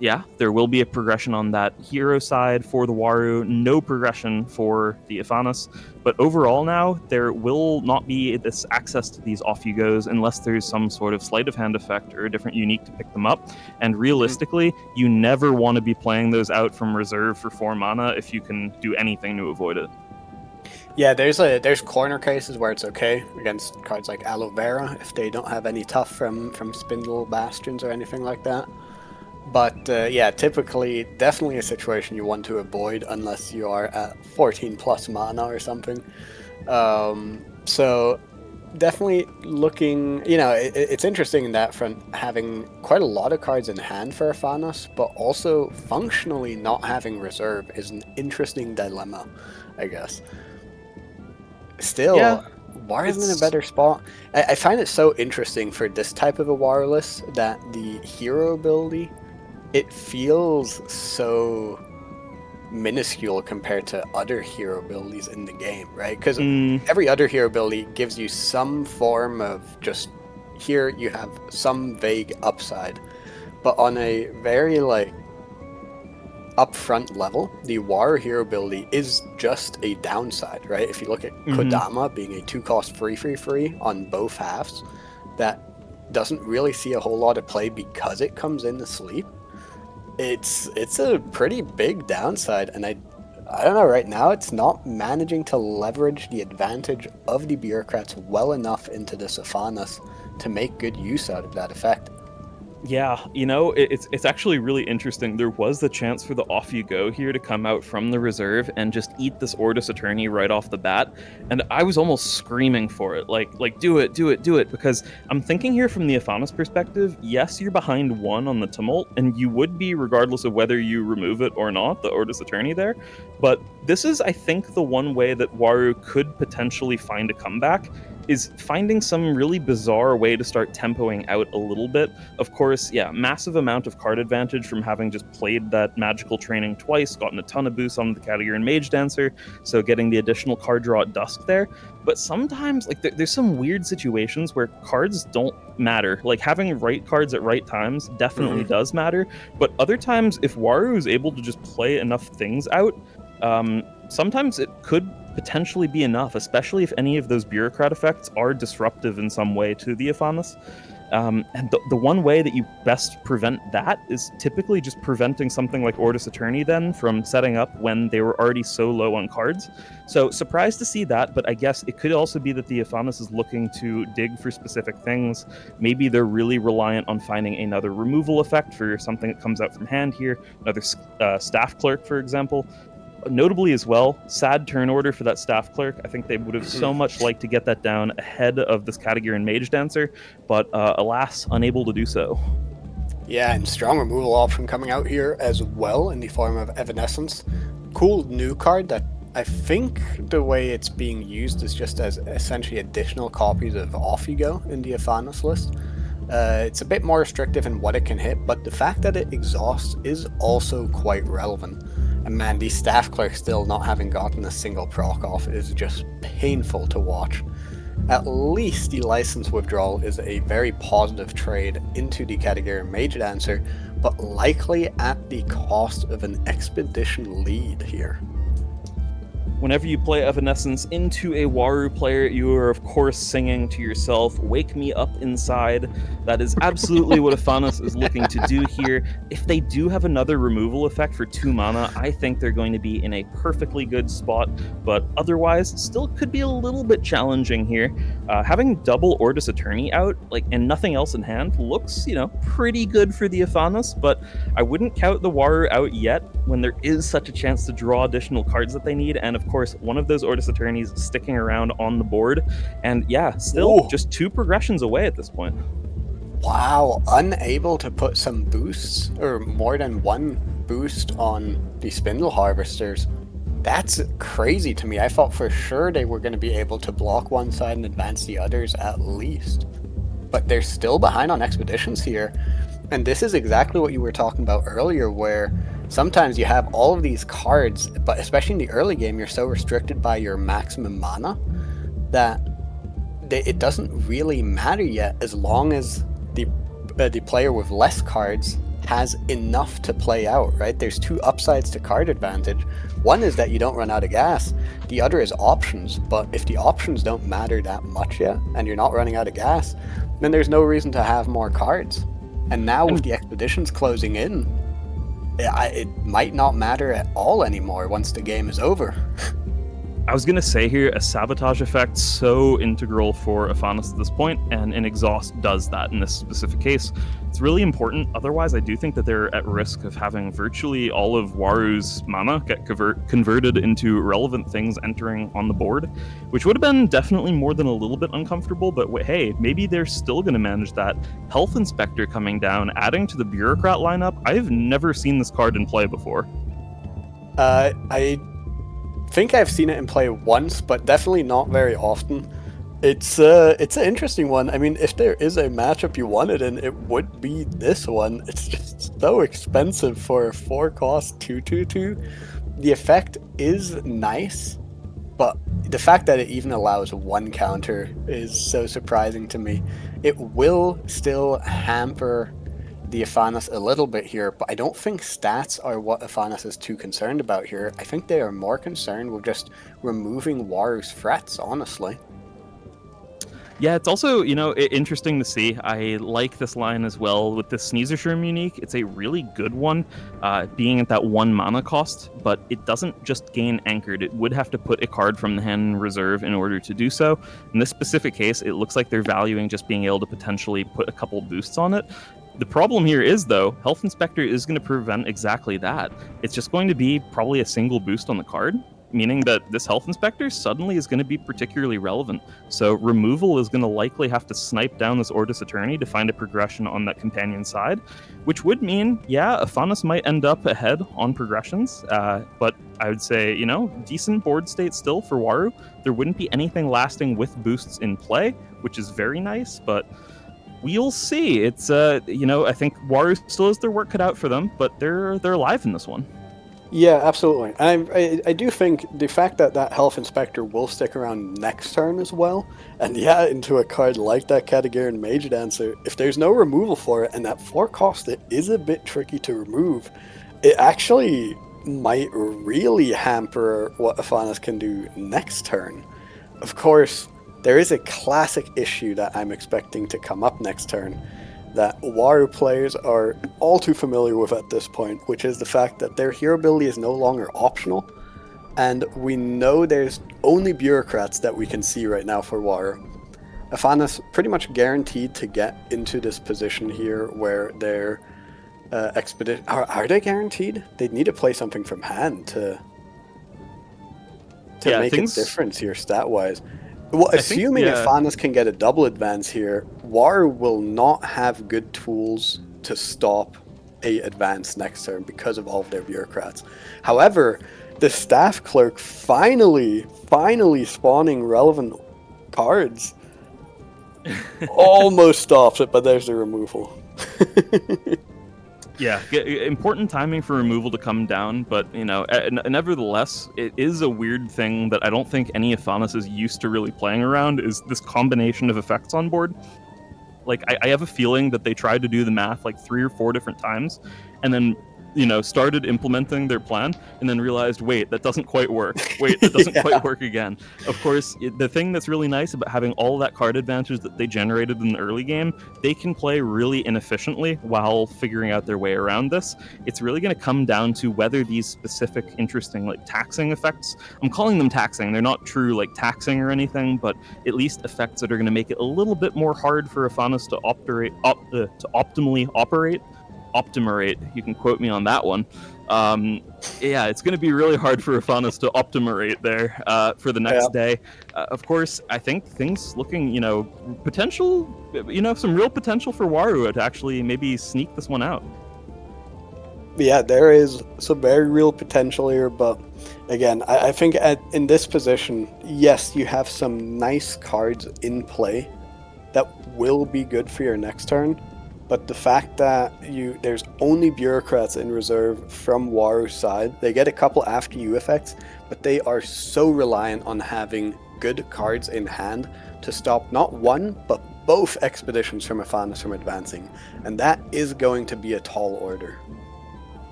Speaker 2: yeah, there will be a progression on that hero side for the Waru, no progression for the Afanas. But overall now, there will not be this access to these off-you-goes unless there's some sort of sleight of hand effect or a different unique to pick them up. And realistically, you never want to be playing those out from reserve for 4 mana if you can do anything to avoid it.
Speaker 3: Yeah, there's corner cases where it's okay against cards like Aloe Vera if they don't have any tough from Spindle Bastions or anything like that. But yeah, typically, definitely a situation you want to avoid unless you are at 14 plus mana or something. So definitely looking, it's interesting in that front, having quite a lot of cards in hand for Afanas, but also functionally not having reserve is an interesting dilemma, I guess. Still, yeah, Waru isn't in a better spot. I find it so interesting for this type of a Waru list that the hero ability, it feels so minuscule compared to other hero abilities in the game, right? Because every other hero ability gives you some form of just, here you have some vague upside. But on a very, upfront level, the Waru hero ability is just a downside, right? If you look at Kodama being a 2-cost free on both halves, that doesn't really see a whole lot of play because it comes in to sleep. It's a pretty big downside, and I don't know, right now it's not managing to leverage the advantage of the bureaucrats well enough into this Afanas to make good use out of that effect.
Speaker 2: Yeah, you know, it's actually really interesting. There was the chance for the Off You Go here to come out from the reserve and just eat this Ordis Attorney right off the bat, and I was almost screaming for it, like do it, do it, do it, because I'm thinking here from the Afanis perspective, yes, you're behind 1 on the Tumult, and you would be regardless of whether you remove it or not, the Ordis Attorney there, but this is, I think, the one way that Waru could potentially find a comeback, is finding some really bizarre way to start tempoing out a little bit. Of course, yeah, massive amount of card advantage from having just played that magical training twice, gotten a ton of boosts on the Category and Mage Dancer, so getting the additional card draw at Dusk there. But sometimes, like, there's some weird situations where cards don't matter. Like, having right cards at right times definitely does matter, but other times, if Waru is able to just play enough things out, sometimes it could potentially be enough, especially if any of those bureaucrat effects are disruptive in some way to the Afanis. And the one way that you best prevent that is typically just preventing something like Ordis Attorney then from setting up when they were already so low on cards. So surprised to see that, but I guess it could also be that the Afanis is looking to dig for specific things. Maybe they're really reliant on finding another removal effect for something that comes out from hand here, another staff clerk, for example. Notably as well, sad turn order for that staff clerk. I think they would have so much liked to get that down ahead of this Category and Mage Dancer, but alas, unable to do so.
Speaker 3: Yeah, and strong removal option coming out here as well in the form of Evanescence. Cool new card that I think the way it's being used is just as essentially additional copies of Off You Go in the Afanis list. It's a bit more restrictive in what it can hit, but the fact that it exhausts is also quite relevant. And man, the staff clerk still not having gotten a single proc off is just painful to watch. At least the license withdrawal is a very positive trade into the Category Mage Dancer, but likely at the cost of an expedition lead here.
Speaker 2: Whenever you play Evanescence into a Waru player, you are of course singing to yourself, "Wake me up inside." That is absolutely what Afanis is looking to do here. If they do have another removal effect for 2 mana, I think they're going to be in a perfectly good spot, but otherwise, still could be a little bit challenging here. Having double Ordis Attorney out, and nothing else in hand, looks, pretty good for the Afanis, but I wouldn't count the Waru out yet when there is such a chance to draw additional cards that they need, and of course, one of those Ordis Attorneys sticking around on the board, and yeah, still just 2 progressions away at this point.
Speaker 3: Wow, unable to put some boosts, or more than 1 boost on the Spindle Harvesters. That's crazy to me. I thought for sure they were going to be able to block one side and advance the others at least. But they're still behind on expeditions here. And this is exactly what you were talking about earlier, where sometimes you have all of these cards, but especially in the early game, you're so restricted by your maximum mana that it doesn't really matter yet as long as the player with less cards has enough to play out, right? There's 2 upsides to card advantage. One is that you don't run out of gas. The other is options, but if the options don't matter that much yet, and you're not running out of gas, then there's no reason to have more cards. And now with the expeditions closing in, it might not matter at all anymore once the game is over.
Speaker 2: I was going to say here, a sabotage effect so integral for Afanis at this point, and an exhaust does that in this specific case. It's really important, otherwise I do think that they're at risk of having virtually all of Waru's mana get converted into relevant things entering on the board, which would have been definitely more than a little bit uncomfortable, but hey, maybe they're still going to manage that. Health Inspector coming down, adding to the Bureaucrat lineup. I've never seen this card in play before.
Speaker 3: I think I've seen it in play once, but definitely not very often. It's an interesting one. I mean, if there is a matchup you want it in, it would be this one. It's just so expensive for a 4-cost 2/2/2. The effect is nice, but the fact that it even allows 1 counter is so surprising to me. It will still hamper the Afanis a little bit here, but I don't think stats are what Afanis is too concerned about here. I think they are more concerned with just removing Waru's threats, honestly.
Speaker 2: Yeah, it's also, interesting to see. I like this line as well with the Sneezershroom unique. It's a really good one, being at that 1 mana cost, but it doesn't just gain anchored. It would have to put a card from the hand in reserve in order to do so. In this specific case, it looks like they're valuing just being able to potentially put a couple boosts on it. The problem here is, though, Health Inspector is going to prevent exactly that. It's just going to be probably a single boost on the card, meaning that this Health Inspector suddenly is going to be particularly relevant. So removal is going to likely have to snipe down this Ortis Attorney to find a progression on that companion side, which would mean, yeah, Afanis might end up ahead on progressions, but I would say, you know, decent board state still for Waru. There wouldn't be anything lasting with boosts in play, which is very nice, but we'll see. It's, you know, I think Waru still has their work cut out for them, but they're alive in this one.
Speaker 3: Yeah, absolutely. I do think the fact that that Health Inspector will stick around next turn as well, and yeah, into a card like that Katagarin Mage Dancer, if there's no removal for it, and that 4 cost it is a bit tricky to remove, it actually might really hamper what Afanis can do next turn. Of course, there is a classic issue that I'm expecting to come up next turn that Waru players are all too familiar with at this point, which is the fact that their hero ability is no longer optional, and we know there's only bureaucrats that we can see right now for Waru. Afanis pretty much guaranteed to get into this position here where their expedition... Are they guaranteed? They'd need to play something from hand to make a difference here stat-wise. Well, assuming Afanis can get a double advance here, Waru will not have good tools to stop a advance next turn because of all of their bureaucrats. However, the staff clerk finally spawning relevant cards almost stops it, but there's the removal.
Speaker 2: Yeah, important timing for removal to come down, but, you know, nevertheless, it is a weird thing that I don't think any Afanis is used to really playing around, is this combination of effects on board. Like, I have a feeling that they tried to do the math like 3 or 4 different times, and then, you know, started implementing their plan, and then realized, wait, that doesn't quite work. Wait, that doesn't quite work again. Of course, the thing that's really nice about having all of that card advantage that they generated in the early game, they can play really inefficiently while figuring out their way around this. It's really going to come down to whether these specific, interesting, like, taxing effects, I'm calling them taxing, they're not true, like, taxing or anything, but at least effects that are going to make it a little bit more hard for Afanis to optimally operate. Optimerate, you can quote me on that one. Yeah, it's going to be really hard for Afanis to optimerate there for the next day. Of course, I think things looking, you know, potential, you know, some real potential for Waru to actually maybe sneak this one out.
Speaker 3: Yeah, there is some very real potential here, but again, I think in this position, yes, you have some nice cards in play that will be good for your next turn. But the fact that there's only bureaucrats in reserve from Waru's side, they get a couple after you effects, but they are so reliant on having good cards in hand to stop not one, but both expeditions from Afanis from advancing. And that is going to be a tall order.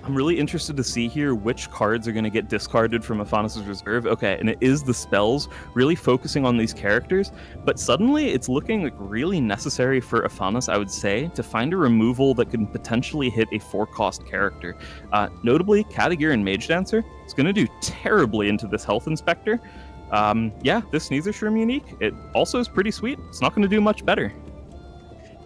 Speaker 2: I'm really interested to see here which cards are going to get discarded from Afanis' reserve. Okay, and it is the spells, really focusing on these characters, but suddenly it's looking like really necessary for Afanis, I would say, to find a removal that can potentially hit a 4-cost character. Notably, Katagarin Mage Dancer is going to do terribly into this Health Inspector. Yeah, this Sneezershroom unique, it also is pretty sweet. It's not going to do much better.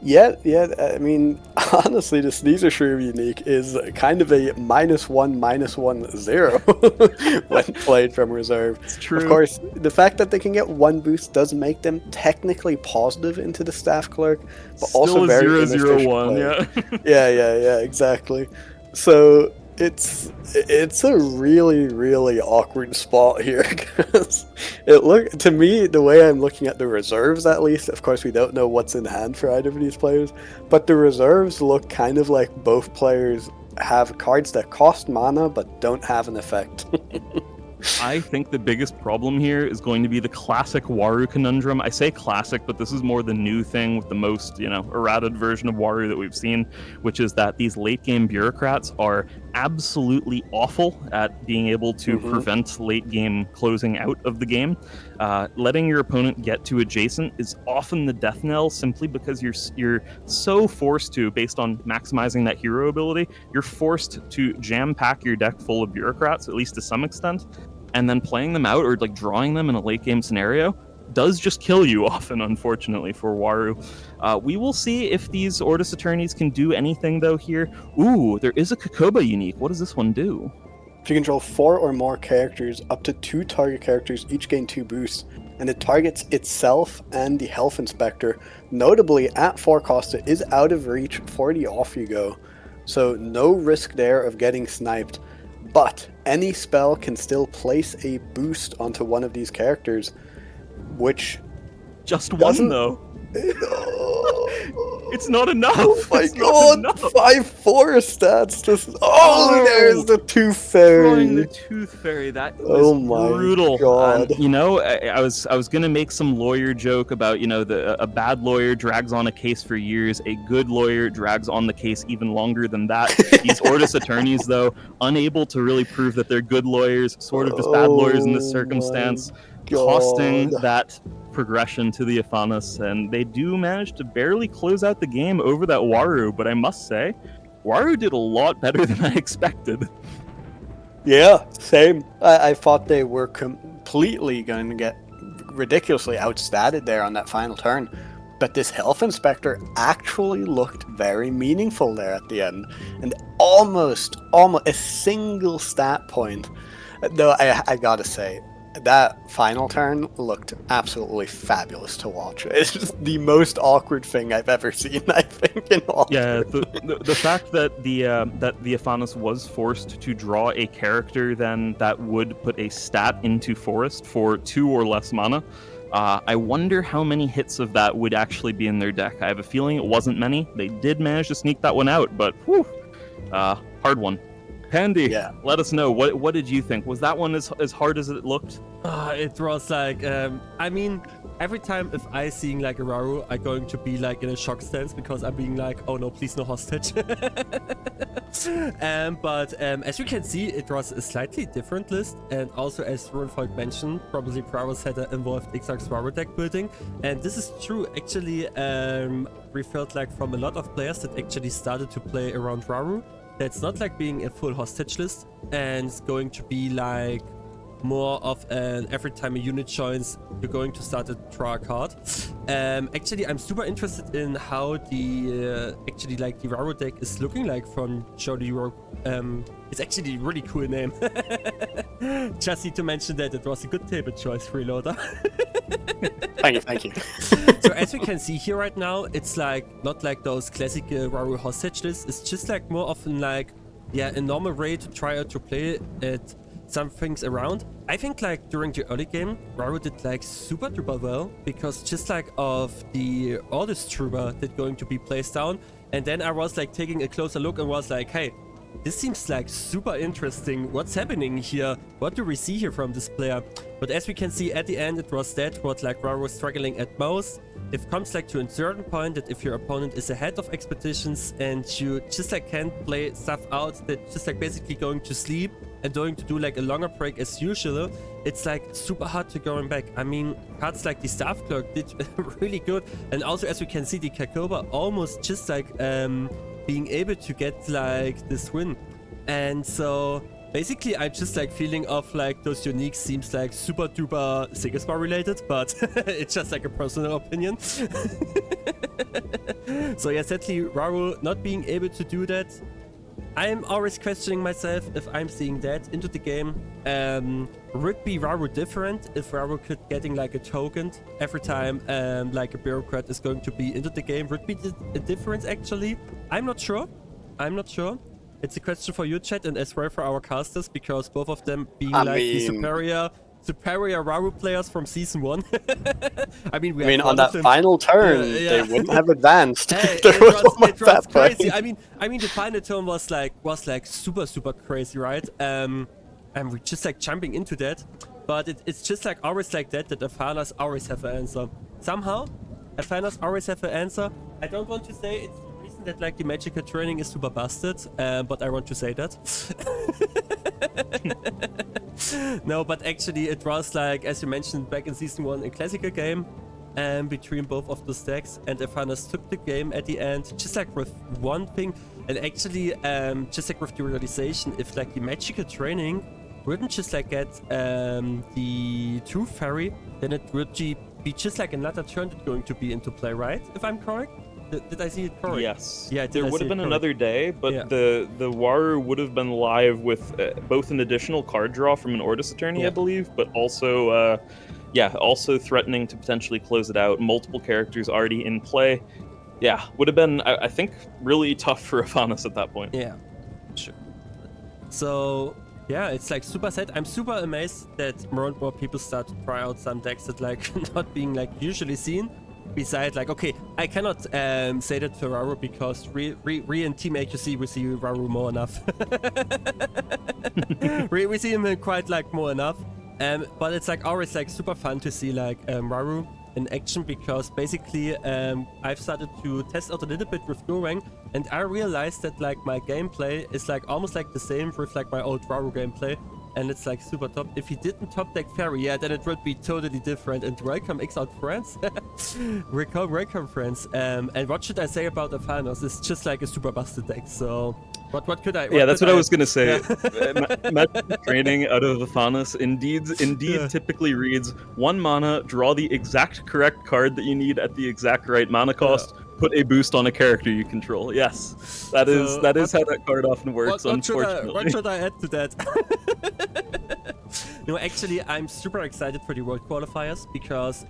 Speaker 3: Yeah, I mean, honestly, the Sneezershroom unique is kind of a -1/-1/0 when played from reserve. It's true. Of course, the fact that they can get 1 boost does make them technically positive into the staff clerk, but still also very
Speaker 2: 0/0/1,
Speaker 3: yeah. yeah, exactly. So it's a really awkward spot here, because to me, the way I'm looking at the reserves, at least, of course we don't know what's in hand for either of these players, but the reserves look kind of like both players have cards that cost mana but don't have an effect.
Speaker 2: I think the biggest problem here is going to be the classic Waru conundrum. I say classic, but this is more the new thing with the most, you know, errated version of Waru that we've seen, which is that these late-game bureaucrats are absolutely awful at being able to prevent late-game closing out of the game. Letting your opponent get to adjacent is often the death knell, simply because you're so forced to, based on maximizing that hero ability, you're forced to jam-pack your deck full of bureaucrats, at least to some extent, and then playing them out or like drawing them in a late game scenario does just kill you often, unfortunately, for Waru. We will see if these Ortus Attorneys can do anything, though, here. Ooh, there is a Kokoba unique. What does this one do?
Speaker 3: If you control 4 or more characters, up to 2 target characters each gain 2 boosts, and it targets itself and the Health Inspector. Notably, at 4 cost, it is out of reach for the Off You Go, so no risk there of getting sniped. But any spell can still place a boost onto one of these characters, which
Speaker 2: just one though. It's not enough.
Speaker 3: Oh my god! 5/4 stats. Just there's the Tooth Fairy.
Speaker 2: Throwing the Tooth Fairy. That was brutal.
Speaker 3: God.
Speaker 2: You know, I was gonna make some lawyer joke about, you know, a bad lawyer drags on a case for years. A good lawyer drags on the case even longer than that. These Ortus Attorneys, though, unable to really prove that they're good lawyers, sort of just bad lawyers in this circumstance, costing that progression to the Afanas, and they do manage to barely close out the game over that Waru, but I must say, Waru did a lot better than I expected.
Speaker 3: Yeah, same. I thought they were completely going to get ridiculously outstatted there on that final turn, but this Health Inspector actually looked very meaningful there at the end, and almost a single stat point. Though I gotta say, that final turn looked absolutely fabulous to watch. It's just the most awkward thing I've ever seen, I think, in all.
Speaker 2: Yeah, the fact that the Afanas was forced to draw a character then that would put a stat into Forest for 2 or less mana. I wonder how many hits of that would actually be in their deck. I have a feeling it wasn't many. They did manage to sneak that one out, but whew, hard one. Paandy, let us know. What did you think? Was that one as hard as it looked?
Speaker 1: It was like, I mean, every time if I seeing like a Raru, I'm going to be like in a shock stance because I'm being like, oh no, please no hostage. But as you can see, it was a slightly different list, and also as Runefolk mentioned, probably BRAVOS had involved Xarx Raru deck building, and this is true. Actually, we felt like from a lot of players that actually started to play around Raru, that's not like being a full hostage list and it's going to be like more of an every time a unit joins, you're going to start to draw a card. Actually, I'm super interested in how the actually like the Raru deck is looking like from Jody Europe. It's actually a really cool name. Just need to mention that it was a good table choice, Freeloader.
Speaker 3: Thank you.
Speaker 1: So as we can see here right now, it's like not like those classic Raru hostage lists. It's just like more often like, yeah, a normal way to try out to play it. Some things around. I think like during the early game, Raru did like super duper well because just like of the Ordis Trooper that going to be placed down, and then I was like taking a closer look and was like, hey, this seems like super interesting. What's happening here? What do we see here from this player? But as we can see at the end, it was that what like Raru was struggling at most. It comes like to a certain point that if your opponent is ahead of expeditions and you just like can't play stuff out, that just like basically going to sleep and going to do like a longer break as usual, it's like super hard to going back. I mean, cards like the Staff Clerk did really good, and also as we can see, the Kokoba almost just like being able to get like this win. And so basically I'm just like feeling of like those uniques seems like super duper Sigismar related, but it's just like a personal opinion. So yeah, sadly Raru not being able to do that. I'm always questioning myself if I'm seeing that into the game. Would be Raru different if Raru could getting like a token every time like a bureaucrat is going to be into the game? Would be a difference actually? I'm not sure. It's a question for you, chat, and as well for our casters, because both of them being the superior Raru players from season 1. I mean,
Speaker 3: on that final turn, they wouldn't have advanced.
Speaker 1: Hey, it was crazy. I mean, the final turn was like super crazy, right? And we're just like jumping into that, but it's just like always like that Afanas always have an answer. Somehow, Afanas always have an answer. I don't want to say it's the reason that like the magical training is super busted, but I want to say that. No, but actually it was like, as you mentioned back in season 1, a classical game between both of the stacks, and Afanas took the game at the end just like with one thing. And actually just like with the realization, if like the magical training wouldn't just like get the True Fairy, then it would be just like another turn that's going to be into play, right? If I'm correct? Did I see it correct?
Speaker 2: Yes.
Speaker 1: Yeah,
Speaker 2: there would have been another day, but the Waru would have been live with both an additional card draw from an Ortis Attorney, I believe, but also, also threatening to potentially close it out. Multiple characters already in play. Yeah, would have been, I think, really tough for Afanis at that point.
Speaker 1: Yeah, sure. So, yeah, it's like super sad. I'm super amazed that more and more people start to try out some decks that like not being like usually seen. Besides, like, okay, I cannot say that for Raru because re in Team AQZ we see Raru more enough. we see him quite like more enough. But it's like always like super fun to see like Raru in action because basically I've started to test out a little bit with Goreng and I realized that like my gameplay is like almost like the same with like my old Raru gameplay. And it's like super top. If he didn't top deck Fairy, yeah, then it would be totally different. And welcome Exiled friends. welcome friends. And what should I say about Afanis? It's just like a super busted deck. So what could I?
Speaker 2: Yeah, that's what I was gonna say. Magic training out of Afanis indeed typically reads 1 mana, draw the exact correct card that you need at the exact right mana cost. Put a boost on a character you control. Yes, that is how that card often works. Unfortunately,
Speaker 1: what should I add to that? No, actually, I'm super excited for the World Qualifiers because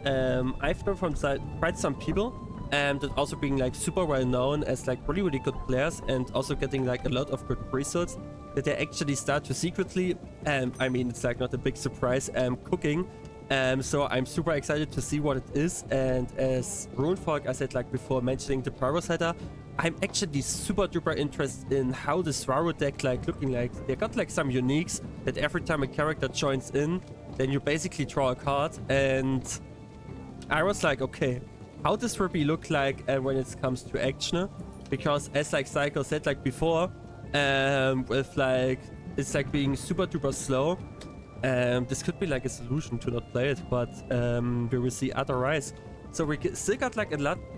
Speaker 1: I've known from quite some people that also being like super well known as like really good players and also getting like a lot of good results that they actually start to secretly. I mean, it's like not a big surprise. Cooking. So I'm super excited to see what it is, and as Runefolk, I said like before mentioning the BRAVOS header, I'm actually super duper interested in how this Raru deck like looking like. They got like some uniques that every time a character joins in, then you basically draw a card, and I was like, okay, how this will be look like when it comes to action, because as like Psycho said like before, with like it's like being super duper slow. This could be like a solution to not play it, but we will see other rise. So we still got like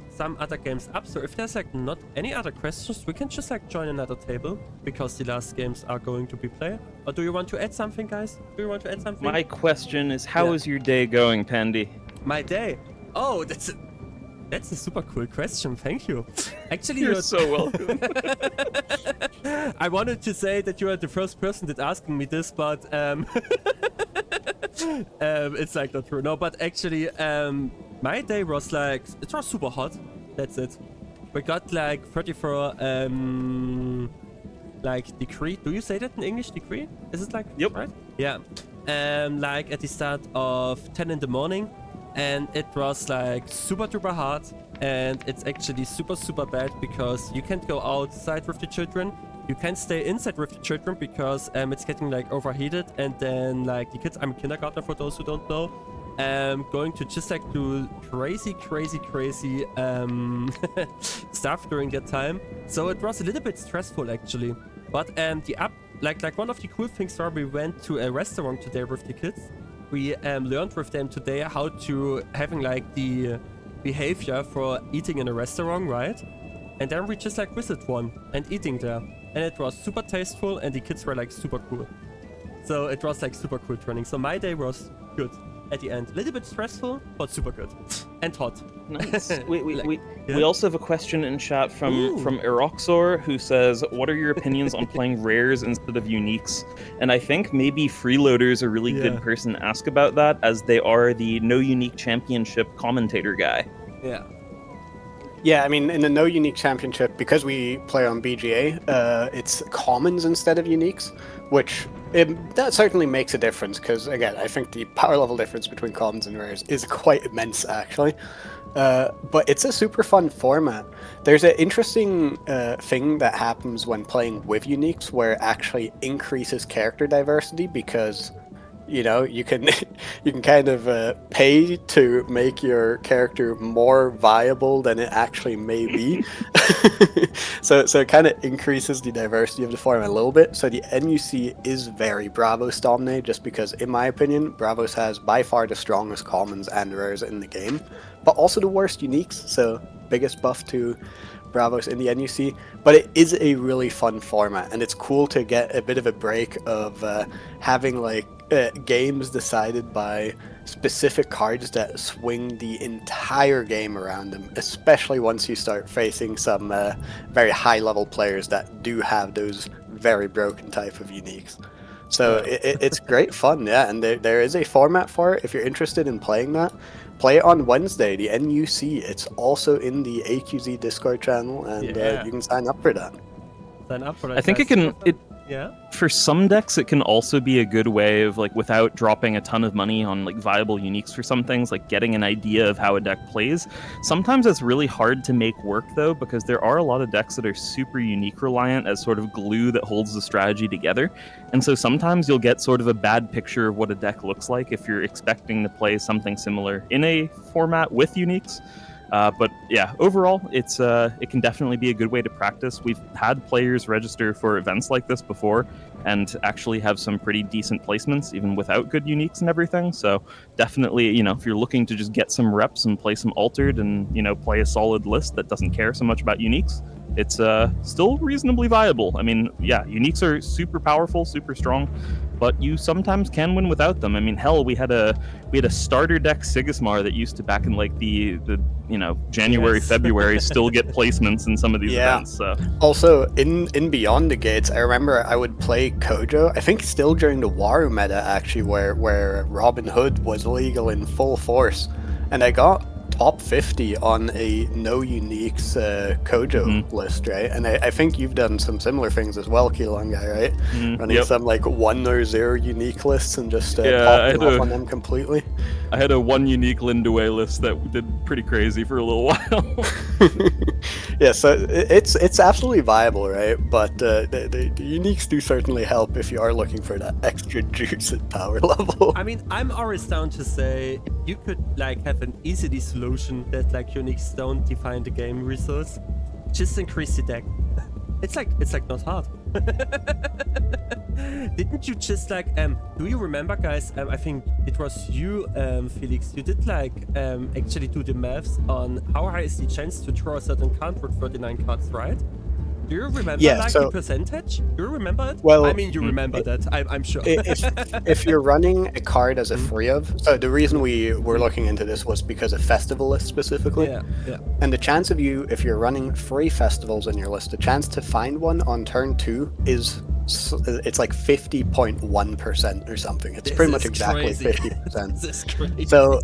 Speaker 1: some other games up. So if there's like not any other questions, we can just like join another table because the last games are going to be played. Or do you want to add something, guys? Do you want to add something?
Speaker 2: My question is, how is your day going, Paandyandy?
Speaker 1: My day? Oh, that's a super cool question. Thank you. Actually,
Speaker 2: you're so welcome.
Speaker 1: I wanted to say that you are the first person that asking me this, but it's like not true. No, but actually, my day was like it was super hot. That's it. We got like 34 like degree. Do you say that in English? Degree? Is it like right? Yeah. Like at the start of 10 in the morning. And it was like super duper hard, and it's actually super bad because you can't go outside with the children. You can't stay inside with the children because it's getting like overheated, and then like the kids, I'm a kindergartner for those who don't know, going to just like do crazy stuff during that time. So it was a little bit stressful actually. But like one of the cool things were we went to a restaurant today with the kids. We learned with them today how to having like the behavior for eating in a restaurant, right? And then we just like visit one and eating there. And it was super tasteful and the kids were like super cool. So it was like super cool training. So my day was good at the end. A little bit stressful, but super good. And hot.
Speaker 2: Nice. We also have a question in chat from Eroxor who says, what are your opinions on playing rares instead of uniques? And I think maybe Freeloader's a really good person to ask about that, as they are the No Unique Championship commentator guy.
Speaker 1: Yeah.
Speaker 3: Yeah, I mean, in the No Unique Championship, because we play on BGA, it's commons instead of uniques, which that certainly makes a difference, because, again, I think the power level difference between commons and rares is quite immense, actually. But it's a super fun format. There's an interesting thing that happens when playing with uniques, where it actually increases character diversity, because you know, you can kind of pay to make your character more viable than it actually may be. so it kind of increases the diversity of the format a little bit. So the NUC is very BRAVOS dominated, just because, in my opinion, BRAVOS has by far the strongest commons and rares in the game, but also the worst uniques. So biggest buff to BRAVOS in the NUC, but it is a really fun format, and it's cool to get a bit of a break of having like games decided by specific cards that swing the entire game around them, especially once you start facing some very high-level players that do have those very broken type of uniques. So it's great fun, yeah, and there is a format for it. If you're interested in playing that, play it on Wednesday, the NUC. It's also in the AQZ Discord channel, and you can sign up for that.
Speaker 1: Sign up for that.
Speaker 2: I think it can...
Speaker 1: Yeah.
Speaker 2: For some decks, it can also be a good way of, like, without dropping a ton of money on, like, viable uniques for some things, like getting an idea of how a deck plays. Sometimes it's really hard to make work, though, because there are a lot of decks that are super unique reliant as sort of glue that holds the strategy together. And so sometimes you'll get sort of a bad picture of what a deck looks like if you're expecting to play something similar in a format with uniques. But yeah, overall, it can definitely be a good way to practice. We've had players register for events like this before and actually have some pretty decent placements, even without good uniques and everything. So definitely, you know, if you're looking to just get some reps and play some Altered and, you know, play a solid list that doesn't care so much about uniques, it's still reasonably viable. I mean, yeah, uniques are super powerful, super strong, but you sometimes can win without them. I mean, hell, we had a starter deck Sigismar that used to, back in like the you know, January, February, still get placements in some of these events. So
Speaker 3: also in Beyond the Gates, I remember I would play Kojo, I think still during the Waru meta actually, where Robin Hood was legal in full force, and I got top 50 on a no uniques Kojo list, right? And I think you've done some similar things as well, Kelonguy, right? Running some like 1 or 0 unique lists and just popping off on them completely.
Speaker 2: I had a 1 unique Lindaway list that did pretty crazy for a little while.
Speaker 3: Yeah, so it's absolutely viable, right? But the uniques do certainly help if you are looking for that extra juice at power level.
Speaker 1: I mean, I'm always down to say you could like have an easy solution that like uniques don't define the game resource. Just increase the deck. It's like not hard. Didn't you just like do you remember, guys, I think it was you, Felix, you did like actually do the maths on how high is the chance to draw a certain card with 39 cards, right? Do you remember the percentage? Do you remember it?
Speaker 3: Well,
Speaker 1: I mean, you remember that, I'm sure.
Speaker 3: if you're running a card as a free of, so the reason we were looking into this was because of festival lists specifically. Yeah. And the chance of you, if you're running free festivals in your list, the chance to find one on turn 2 is, it's like 50.1% or something. It's pretty much exactly 50%.
Speaker 1: This is crazy.
Speaker 3: So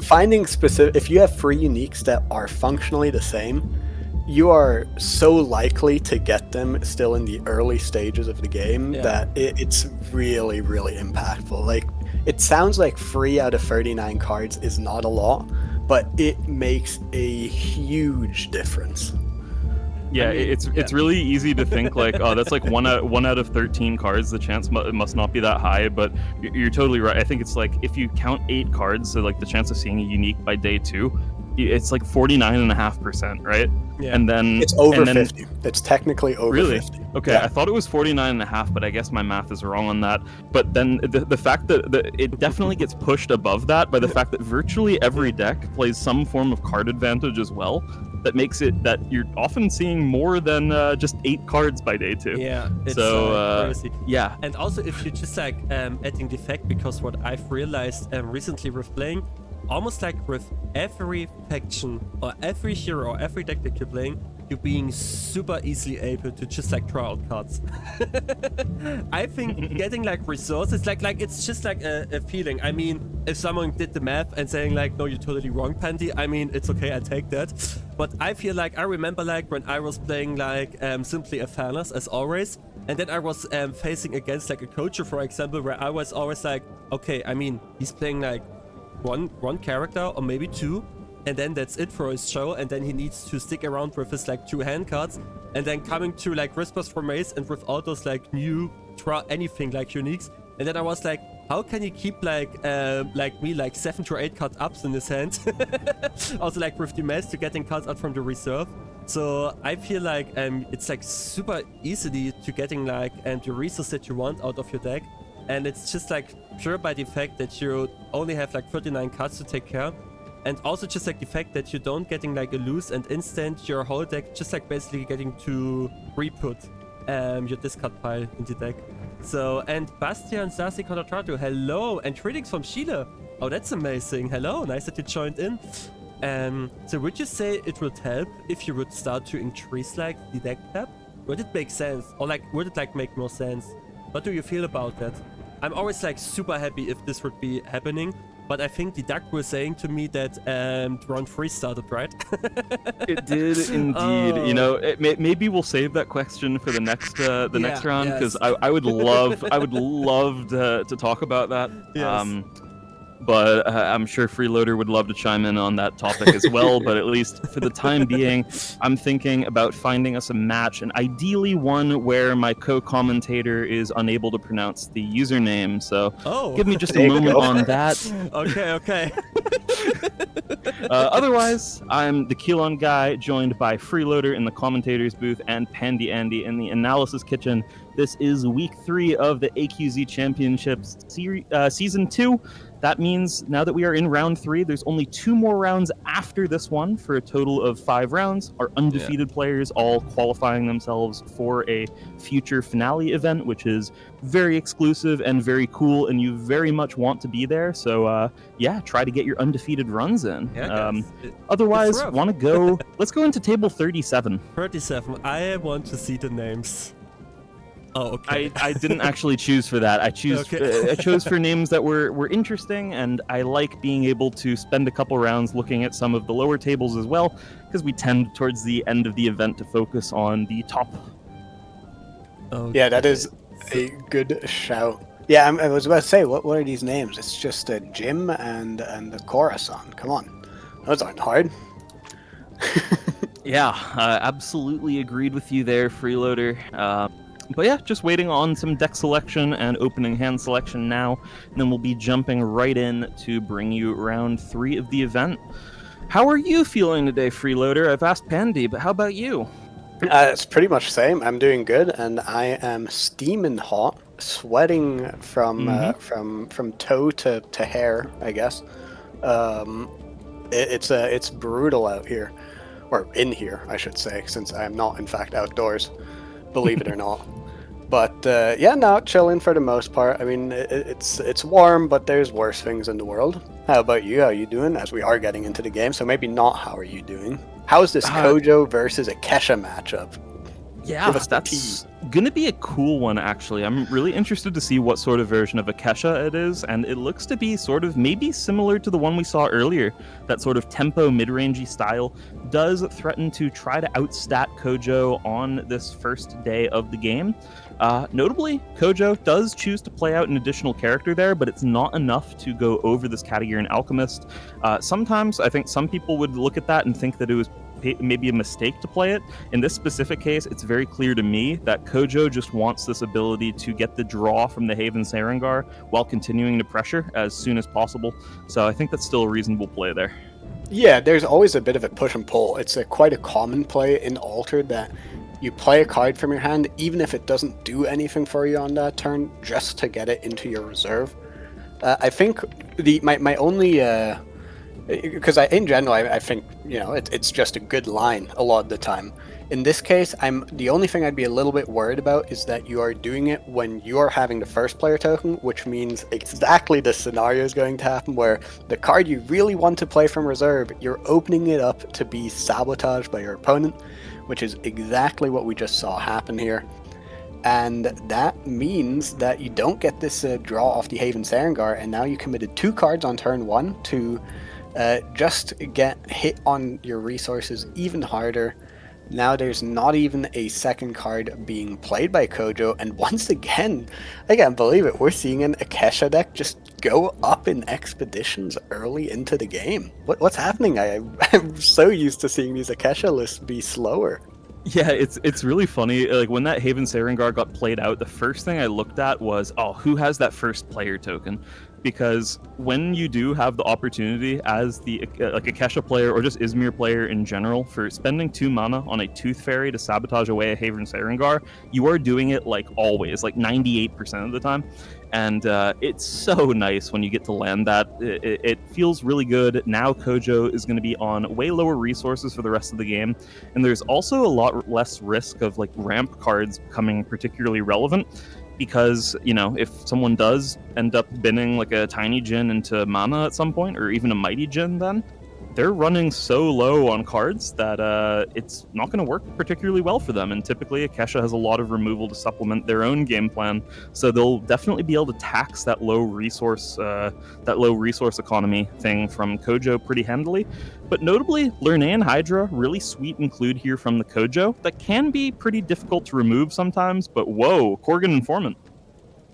Speaker 3: finding specific, if you have free uniques that are functionally the same, you are so likely to get them still in the early stages of the game that it's really, really impactful. Like, it sounds like 3 out of 39 cards is not a lot, but it makes a huge difference.
Speaker 2: Yeah, I mean, it's really easy to think like, oh, that's like one out of 13 cards. The chance must not be that high, but you're totally right. I think it's like if you count 8 cards, so like the chance of seeing a unique by day 2, it's like 49.5%, right?
Speaker 3: Yeah.
Speaker 2: And then
Speaker 3: it's over 50. It's technically over 50.
Speaker 2: Okay, I thought it was 49.5, but I guess my math is wrong on that. But then the fact that it definitely gets pushed above that by the fact that virtually every deck plays some form of card advantage as well. That makes it that you're often seeing more than just 8 cards by day 2.
Speaker 1: Yeah, it's crazy.
Speaker 2: Yeah.
Speaker 1: And also, if you just like adding the fact, because what I've realized recently with playing, almost like with every faction or every hero or every deck that you're playing, you're being super easily able to just like draw out cards. I think getting like resources, like it's just like a feeling. I mean, if someone did the math and saying like, no, you're totally wrong, Paandyandy, I mean, it's okay, I take that. But I feel like I remember like when I was playing like simply a Thanos as always, and then I was facing against like a Kojo, for example, where I was always like, okay, I mean, he's playing like one character or maybe 2, and then that's it for his show, and then he needs to stick around with his like 2 hand cards, and then coming to like Whispers for Maze and with all those like new draw anything like uniques, and then I was like, how can he keep like me like 7 to 8 card ups in his hand? Also like with the Maze to getting cards out from the reserve. So I feel like it's like super easily to getting like the resource that you want out of your deck. And it's just like pure by the fact that you only have like 39 cards to take care. And also just like the fact that you don't getting like a loose and instant your whole deck, just like basically getting to re-put your discard pile in the deck. So, and Bastian Sasi Contratrato, hello, and greetings from Chile. Oh, that's amazing. Hello, nice that you joined in. So would you say it would help if you would start to increase like the deck cap? Would it make sense? Or like, would it like make more sense? What do you feel about that? I'm always like super happy if this would be happening. But I think the duck was saying to me that round 3 started, right?
Speaker 2: It did indeed. You know, maybe we'll save that question for the next next round, because I would love to talk about that.
Speaker 1: Yes.
Speaker 2: But I'm sure Freeloader would love to chime in on that topic as well. But at least for the time being, I'm thinking about finding us a match, and ideally one where my co-commentator is unable to pronounce the username. So give me just a moment on that.
Speaker 1: Okay.
Speaker 2: Otherwise, I'm the Kelonguy, joined by Freeloader in the commentator's booth and Paandyandy in the analysis kitchen. This is week 3 of the AQZ Championships Season 2. That means now that we are in round 3, there's only 2 more rounds after this one for a total of 5 rounds. Our undefeated players all qualifying themselves for a future finale event, which is very exclusive and very cool, and you very much want to be there. So try to get your undefeated runs in. Otherwise, want to go? Let's go into table 37.
Speaker 1: 37. I want to see the names. Oh, okay.
Speaker 2: I didn't actually choose for that. I chose for names that were interesting, and I like being able to spend a couple rounds looking at some of the lower tables as well, because we tend towards the end of the event to focus on the top.
Speaker 1: Okay.
Speaker 3: Yeah, that is a good shout. Yeah, I was about to say, what are these names? It's just a Jim and a Coruscant. Come on, those aren't hard.
Speaker 2: Absolutely agreed with you there, Freeloader. But yeah, just waiting on some deck selection and opening hand selection now, and then we'll be jumping right in to bring you round 3 of the event. How are you feeling today, Freeloader? I've asked Paandy, but how about you?
Speaker 3: It's pretty much the same. I'm doing good, and I am steaming hot, sweating from toe to hair, I guess. It's brutal out here, or in here, I should say, since I am not, in fact, outdoors, believe it or not. But chilling for the most part. I mean, it's warm, but there's worse things in the world. How about you? How are you doing? As we are getting into the game, so maybe not how are you doing. How's this Kojo versus a Kesha matchup?
Speaker 2: Yeah, that's gonna be a cool one, actually. I'm really interested to see what sort of version of a Kesha it is, and it looks to be sort of maybe similar to the one we saw earlier. That sort of tempo mid-rangey style does threaten to try to outstat Kojo on this first day of the game. Notably, Kojo does choose to play out an additional character there, but it's not enough to go over this Katagiri Alchemist. Sometimes I think some people would look at that and think that it was maybe a mistake to play it. In this specific case, it's very clear to me that Kojo just wants this ability to get the draw from the Haven Sarengar while continuing to pressure as soon as possible. So I think that's still a reasonable play there.
Speaker 3: Yeah, there's always a bit of a push and pull. It's quite a common play in Altered that you play a card from your hand, even if it doesn't do anything for you on that turn, just to get it into your reserve. I think my only... because in general, I think, it's just a good line a lot of the time. In this case, the only thing I'd be a little bit worried about is that you are doing it when you are having the first player token, which means exactly the scenario is going to happen where the card you really want to play from reserve, you're opening it up to be sabotaged by your opponent, which is exactly what we just saw happen here. And that means that you don't get this draw off the Haven Sarengar, and now you committed 2 cards on turn 1 to just get hit on your resources even harder. Now there's not even a second card being played by Kojo, and once again, I can't believe it, we're seeing an Akesha deck just go up in expeditions early into the game. What's happening? I'm so used to seeing these Akesha lists be slower.
Speaker 2: Yeah, it's really funny. Like when that Haven Sarengar got played out, the first thing I looked at was, who has that first player token? Because when you do have the opportunity as the like a Kesha player or just Izmir player in general for spending 2 mana on a Tooth Fairy to sabotage away a Haven Sarengar, you are doing it like always, like 98% of the time. And it's so nice when you get to land that. It feels really good. Now Kojo is going to be on way lower resources for the rest of the game. And there's also a lot less risk of like ramp cards becoming particularly relevant. because, you know, if someone does end up binning like a tiny Djinn into mana at some point, or even a mighty Djinn, then they're running so low on cards that it's not going to work particularly well for them. And typically, Akesha has a lot of removal to supplement their own game plan, so they'll definitely be able to tax that low resource economy thing from Kojo pretty handily. But notably, Lernaean Hydra, really sweet include here from the Kojo that can be pretty difficult to remove sometimes. But whoa, Korgan Informant.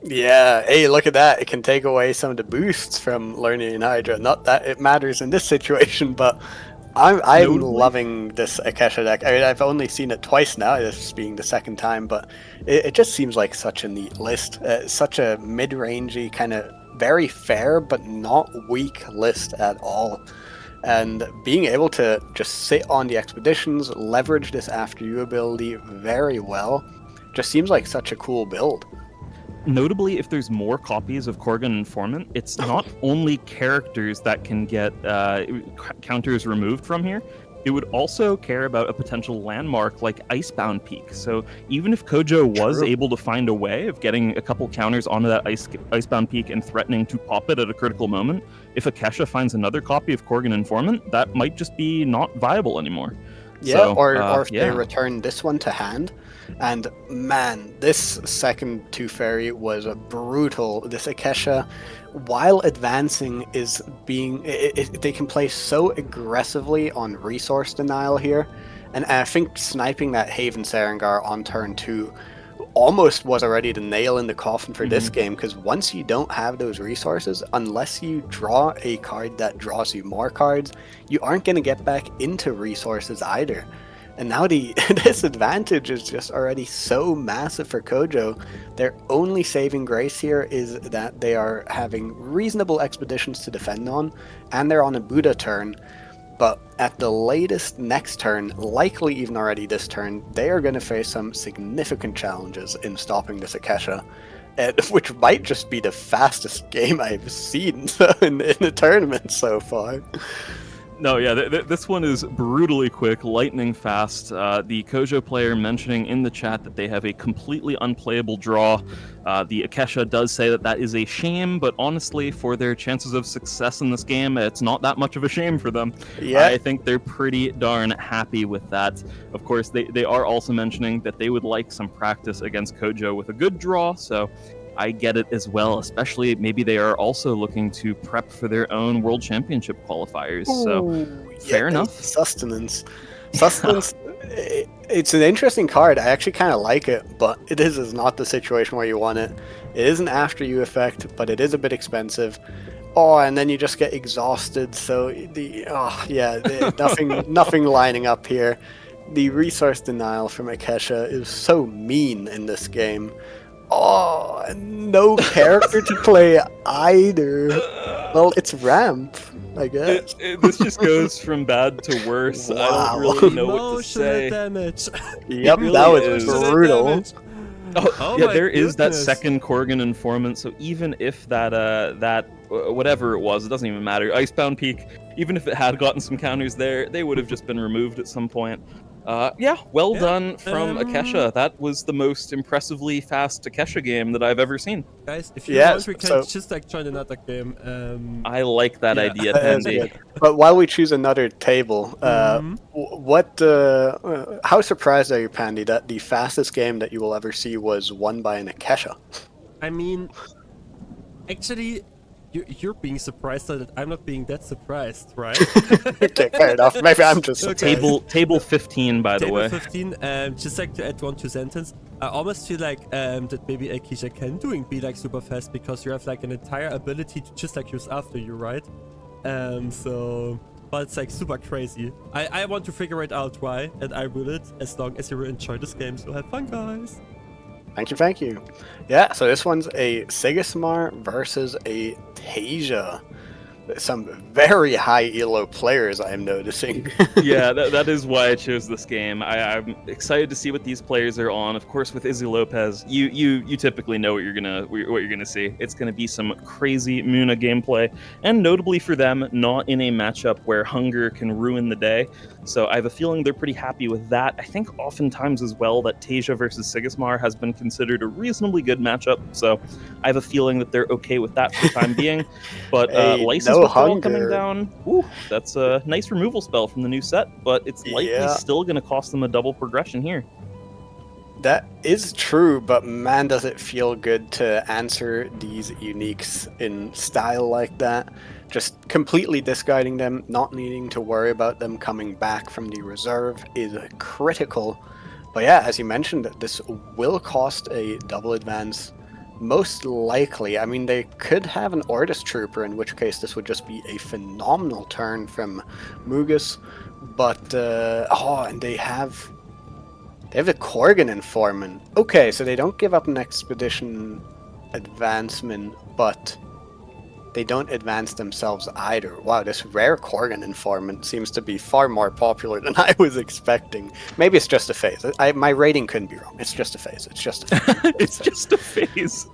Speaker 3: Yeah, hey, look at that. It can take away some of the boosts from Lernaean Hydra. Not that it matters in this situation, but I'm loving this Akesha deck. I mean, I've only seen it twice now, this being the second time, but it just seems like such a neat list. Such a mid-rangey, kind of very fair, but not weak list at all. And being able to just sit on the expeditions, leverage this After You ability very well, just seems like such a cool build.
Speaker 2: Notably, if there's more copies of Korgan Informant, it's not only characters that can get counters removed from here. It would also care about a potential landmark like Icebound Peak. So even if Kojo was able to find a way of getting a couple counters onto that Icebound Peak and threatening to pop it at a critical moment, if Akesha finds another copy of Korgan Informant, that might just be not viable anymore.
Speaker 3: Yeah,
Speaker 2: so,
Speaker 3: or if they return this one to hand. And man, this second 2-fairy was a brutal. This Akesha, while advancing, is being... they can play so aggressively on resource denial here. And I think sniping that Haven Sarengar on turn 2 almost was already the nail in the coffin for this game, because once you don't have those resources, unless you draw a card that draws you more cards, you aren't going to get back into resources either. And now the disadvantage is just already so massive for Kojo. Their only saving grace here is that they are having reasonable expeditions to defend on, and they're on a Buddha turn. But at the latest next turn, likely even already this turn, they are going to face some significant challenges in stopping this Akesha, which might just be the fastest game I've seen in the tournament so far.
Speaker 2: No, yeah, this one is brutally quick, lightning fast. The Kojo player mentioning in the chat that they have a completely unplayable draw. The Akesha does say that that is a shame, but honestly, for their chances of success in this game, it's not that much of a shame for them. Yeah. I think they're pretty darn happy with that. Of course, they are also mentioning that they would like some practice against Kojo with a good draw, so I get it as well, especially maybe they are also looking to prep for their own World Championship qualifiers. So, fair enough.
Speaker 3: Sustenance. It's an interesting card. I actually kind of like it, but it is not the situation where you want it. It is an After You effect, but it is a bit expensive. Oh, and then you just get exhausted. So nothing lining up here. The resource denial from Akesha is so mean in this game. Oh, and no character to play either. Well, it's ramp, I guess.
Speaker 2: This just goes from bad to worse. Wow. I don't really know what to say.
Speaker 1: Damage.
Speaker 3: Yep, really that was brutal.
Speaker 2: Oh yeah, there is that second Korgan Informant, so even if that whatever it was, it doesn't even matter. Icebound Peak, even if it had gotten some counters there, they would have just been removed at some point. Well done from Akesha. That was the most impressively fast Akesha game that I've ever seen.
Speaker 1: Guys, if you want, we can just join another game.
Speaker 2: I like that idea, Paandy.
Speaker 3: But while we choose another table, how surprised are you, Paandy, that the fastest game that you will ever see was won by an Akesha?
Speaker 1: I mean, actually, you're being surprised that I'm not being that surprised, right?
Speaker 3: Okay, fair enough. Maybe I'm just
Speaker 2: table 15, by the way.
Speaker 1: Table 15. Just like to add 2 sentences, I almost feel like that maybe Akesha can be like super fast because you have like an entire ability to just like use After You, right? But it's like super crazy. I want to figure it out why, and I will it as long as you will enjoy this game. So have fun, guys.
Speaker 3: Thank you. Yeah, so this one's a Sigismar versus a Tasia. some very high elo players I am noticing.
Speaker 2: Yeah, that is why I chose this game. I'm excited to see what these players are on. Of course, with Izzy Lopez, you typically know what you're gonna see. It's gonna be some crazy Muna gameplay, and notably for them, not in a matchup where hunger can ruin the day. So I have a feeling they're pretty happy with that. I think oftentimes as well that TCG versus Sigismar has been considered a reasonably good matchup. So I have a feeling that they're okay with that for the time being. But license withdrawal coming down, that's a nice removal spell from the new set, but it's likely still going to cost them a double progression here.
Speaker 3: That is true, but man, does it feel good to answer these uniques in style like that. Just completely discarding them, not needing to worry about them coming back from the reserve is critical. But yeah, as you mentioned, this will cost a double advance. Most likely, I mean, they could have an Ordis Trooper, in which case this would just be a phenomenal turn from Mugus. But, and they have the Korgan Informant. Okay, so they don't give up an Expedition advancement, but they don't advance themselves either. Wow, this rare Korgan Informant seems to be far more popular than I was expecting. Maybe it's just a phase. My rating couldn't be wrong. It's just a phase. It's just a phase.
Speaker 2: It's just a phase.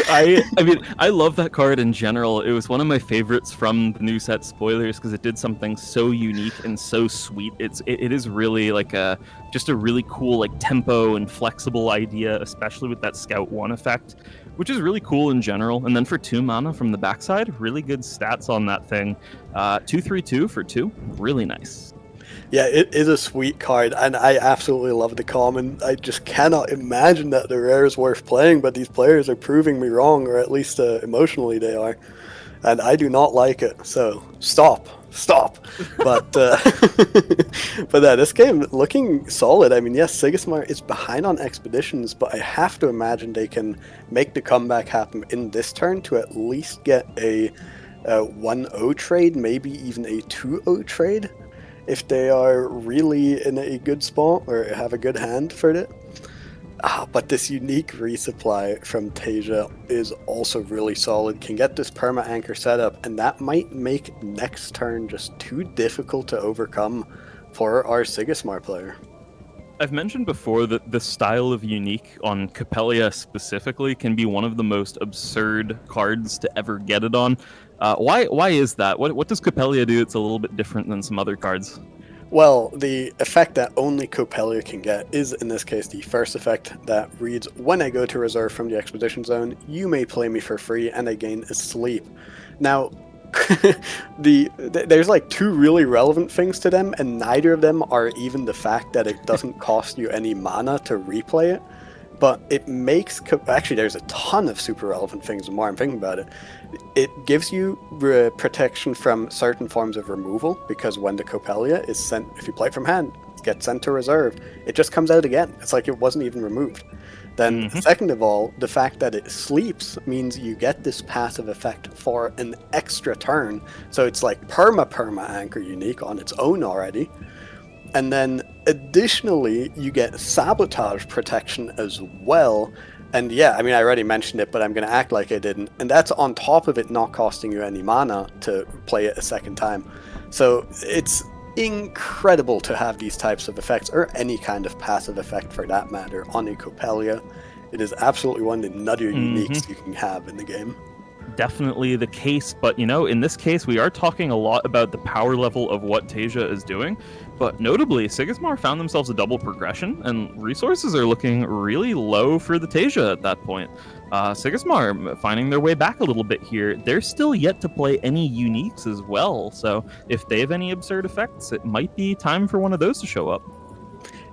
Speaker 2: I mean, I love that card in general. It was one of my favorites from the new set spoilers because it did something so unique and so sweet. It is really like just a really cool like tempo and flexible idea, especially with that Scout 1 effect, which is really cool in general. And then for 2 mana from the backside, really good stats on that thing. 2/3/2 for 2, really nice.
Speaker 3: Yeah, it is a sweet card, and I absolutely love the common. I just cannot imagine that the rare is worth playing, but these players are proving me wrong, or at least emotionally they are. And I do not like it, so stop. But but yeah, this game looking solid. I mean, yes, Sigismar is behind on expeditions, but I have to imagine they can make the comeback happen in this turn to at least get a 1-0 trade, maybe even a 2-0 trade, if they are really in a good spot or have a good hand for it. But this unique resupply from TCG is also really solid. Can get this perma anchor setup, and that might make next turn just too difficult to overcome for our Sigismar player.
Speaker 2: I've mentioned before that the style of unique on Capellia specifically can be one of the most absurd cards to ever get it on. Why is that? What does Capellia do that's a little bit different than some other cards?
Speaker 3: Well, the effect that only Capellia can get is, in this case, the first effect that reads, when I go to reserve from the expedition zone, you may play me for free and I gain a sleep. Now, there's like 2 really relevant things to them, and neither of them are even the fact that it doesn't cost you any mana to replay it. But it makes... Actually, there's a ton of super relevant things the more I'm thinking about it. It gives you protection from certain forms of removal, because when the Capellia is sent... If you play it from hand, it gets sent to reserve. It just comes out again. It's like it wasn't even removed. Then, second of all, the fact that it sleeps means you get this passive effect for an extra turn. So it's like perma anchor unique on its own already. And then additionally, you get sabotage protection as well. And yeah, I mean, I already mentioned it, but I'm going to act like I didn't. And that's on top of it not costing you any mana to play it a second time. So it's incredible to have these types of effects, or any kind of passive effect for that matter, on a Capellia. It is absolutely one of the nuttier uniques you can have in the game.
Speaker 2: Definitely the case, but in this case we are talking a lot about the power level of what TCG is doing, but notably Sigismar found themselves a double progression, and resources are looking really low for the TCG at that point. Sigismar finding their way back a little bit here. They're still yet to play any uniques as well, so if they have any absurd effects, it might be time for one of those to show up.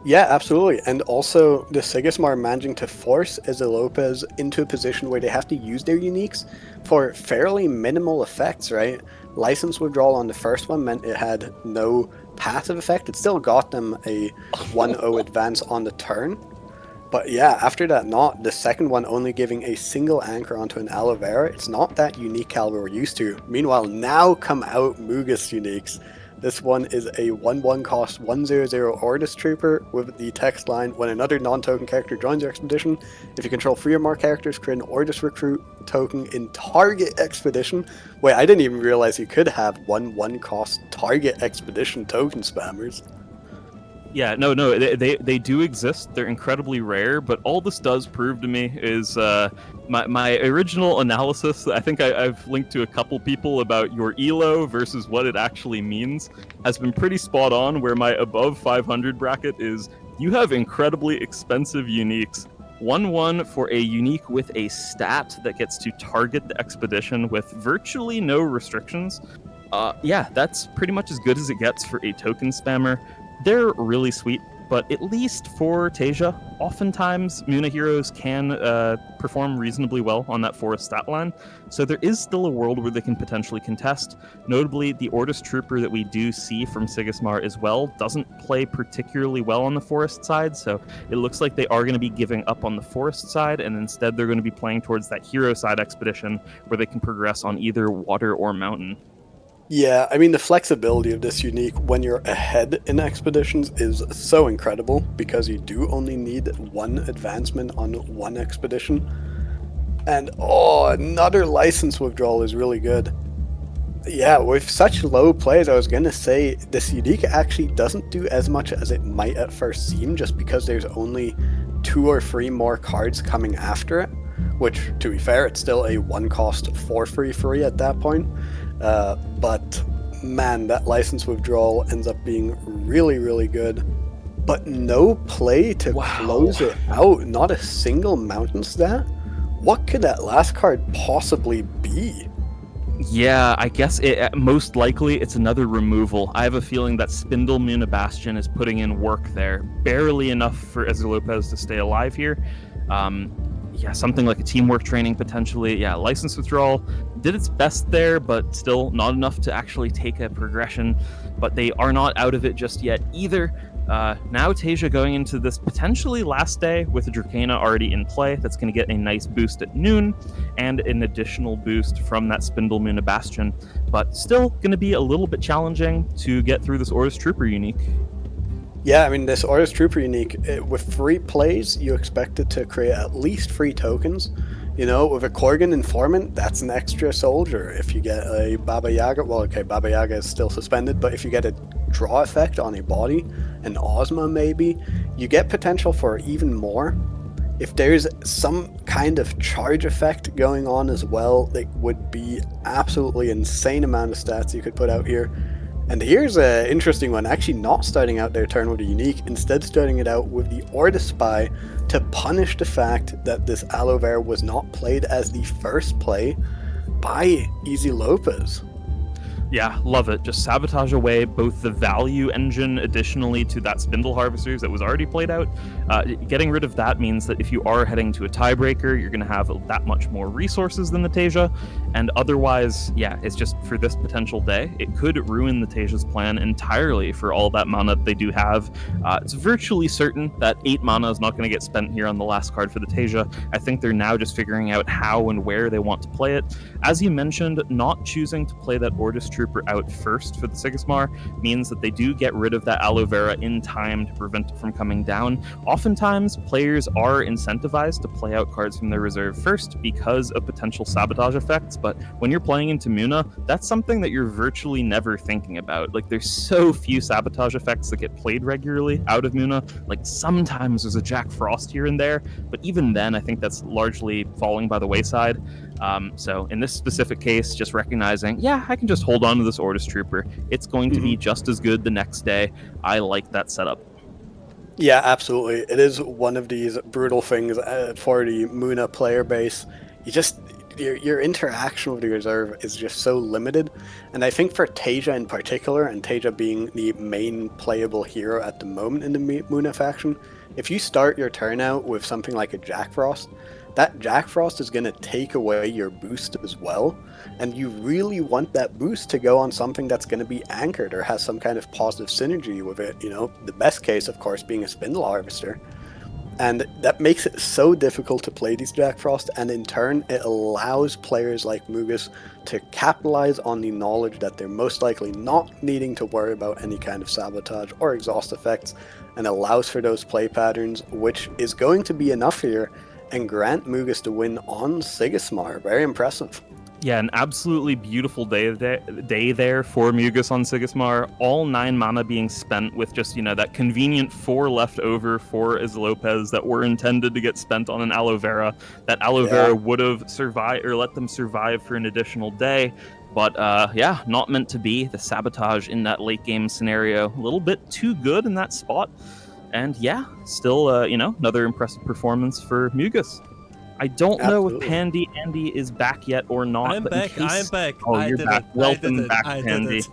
Speaker 3: Yeah, absolutely. And also, the Sigismar managing to force Izzy Lopez into a position where they have to use their uniques for fairly minimal effects, right? License withdrawal on the first one meant it had no passive effect. It still got them a 1-0 advance on the turn. But yeah, after that, not the second one only giving a single anchor onto an aloe vera. It's not that unique caliber we're used to. Meanwhile, now come out Mugus uniques. This one is a 1/1 cost 1/0/0 Ordis Trooper with the text line, when another non-token character joins your expedition, if you control 3 or more characters, create an Ordis Recruit token in target expedition. Wait, I didn't even realize you could have 1/1 cost target expedition token spammers.
Speaker 2: Yeah, no, they do exist. They're incredibly rare, but all this does prove to me is my original analysis. I think I've linked to a couple people about your ELO versus what it actually means has been pretty spot on, where my above 500 bracket is you have incredibly expensive uniques. 1/1 for a unique with a stat that gets to target the expedition with virtually no restrictions. Yeah, that's pretty much as good as it gets for a token spammer. They're really sweet, but at least for TCG, oftentimes Muna heroes can perform reasonably well on that forest stat line, so there is still a world where they can potentially contest. Notably, the Ordis Trooper that we do see from Sigismar as well doesn't play particularly well on the forest side, so it looks like they are going to be giving up on the forest side, and instead they're going to be playing towards that hero side expedition where they can progress on either water or mountain.
Speaker 3: Yeah, I mean, the flexibility of this unique when you're ahead in expeditions is so incredible, because you do only need 1 advancement on 1 expedition. And another license withdrawal is really good. Yeah, with such low plays, I was gonna say this unique actually doesn't do as much as it might at first seem, just because there's only 2 or 3 more cards coming after it, which, to be fair, it's still a 1 cost 4 free at that point. But man, that license withdrawal ends up being really, really good. But no play to close it out. Not a single mountain stat. What could that last card possibly be?
Speaker 2: Yeah, I guess most likely it's another removal. I have a feeling that Spindle Muna Bastion is putting in work there. Barely enough for Ezreal Lopez to stay alive here. Yeah, something like a teamwork training potentially. Yeah, license withdrawal did its best there, but still not enough to actually take a progression. But they are not out of it just yet either. Now TCG going into this potentially last day with a Dracana already in play. That's going to get a nice boost at noon and an additional boost from that Spindle Muna Bastion. But still going to be a little bit challenging to get through this Ordis Trooper unique.
Speaker 3: Yeah, I mean, this Ordis Trooper unique, with 3 plays, you expect it to create at least 3 tokens. You know, with a Korgan Informant, that's an extra soldier. If you get a Baba Yaga, well, okay, Baba Yaga is still suspended, but if you get a draw effect on a body, an Ozma maybe, you get potential for even more. If there's some kind of charge effect going on as well, it would be absolutely insane amount of stats you could put out here. And here's an interesting one, actually not starting out their turn with a unique, instead starting it out with the Ordis Spy to punish the fact that this Aloe Vera was not played as the first play by Easy Lopez.
Speaker 2: Yeah, love it. Just sabotage away both the value engine additionally to that Spindle Harvesters that was already played out. Getting rid of that means that if you are heading to a tiebreaker, you're going to have that much more resources than the TCG. And otherwise, yeah, it's just for this potential day, it could ruin the TCG's plan entirely for all that mana that they do have. It's virtually certain that 8 mana is not going to get spent here on the last card for the TCG. I think they're now just figuring out how and where they want to play it. As you mentioned, not choosing to play that Ordis Trooper out first for the Sigismar means that they do get rid of that Aloe Vera in time to prevent it from coming down. Oftentimes, players are incentivized to play out cards from their reserve first because of potential sabotage effects, but when you're playing into Muna, that's something that you're virtually never thinking about. Like, there's so few sabotage effects that get played regularly out of Muna. Like, sometimes there's a Jack Frost here and there, but even then, I think that's largely falling by the wayside. So in this specific case, just recognizing, yeah, I can just hold on to this Ordis Trooper. It's going to be just as good the next day. I like that setup.
Speaker 3: Yeah, absolutely. It is one of these brutal things for the Muna player base. Your interaction with the reserve is just so limited, and I think for TCG in particular, and TCG being the main playable hero at the moment in the Muna faction, if you start your turn out with something like a Jack Frost, that Jack Frost is going to take away your boost as well, and you really want that boost to go on something that's going to be anchored or has some kind of positive synergy with it. You know, the best case, of course, being a Spindle Harvester. And that makes it so difficult to play these Jack Frost, and in turn it allows players like Mugus to capitalize on the knowledge that they're most likely not needing to worry about any kind of sabotage or exhaust effects, and allows for those play patterns, which is going to be enough here and grant Mugus the win on Sigismar. Very impressive.
Speaker 2: Yeah, an absolutely beautiful day there for Mugus on Sigismar. All 9 mana being spent with just, that convenient 4 left over for Lopez that were intended to get spent on an Aloe Vera. That Aloe Vera would have survived or let them survive for an additional day. But not meant to be. The sabotage in that late game scenario, a little bit too good in that spot. And still, another impressive performance for Mugus. I don't know if Paandyandy is back yet or not.
Speaker 1: I'm back.
Speaker 2: Oh, you're back. Welcome back, Paandy.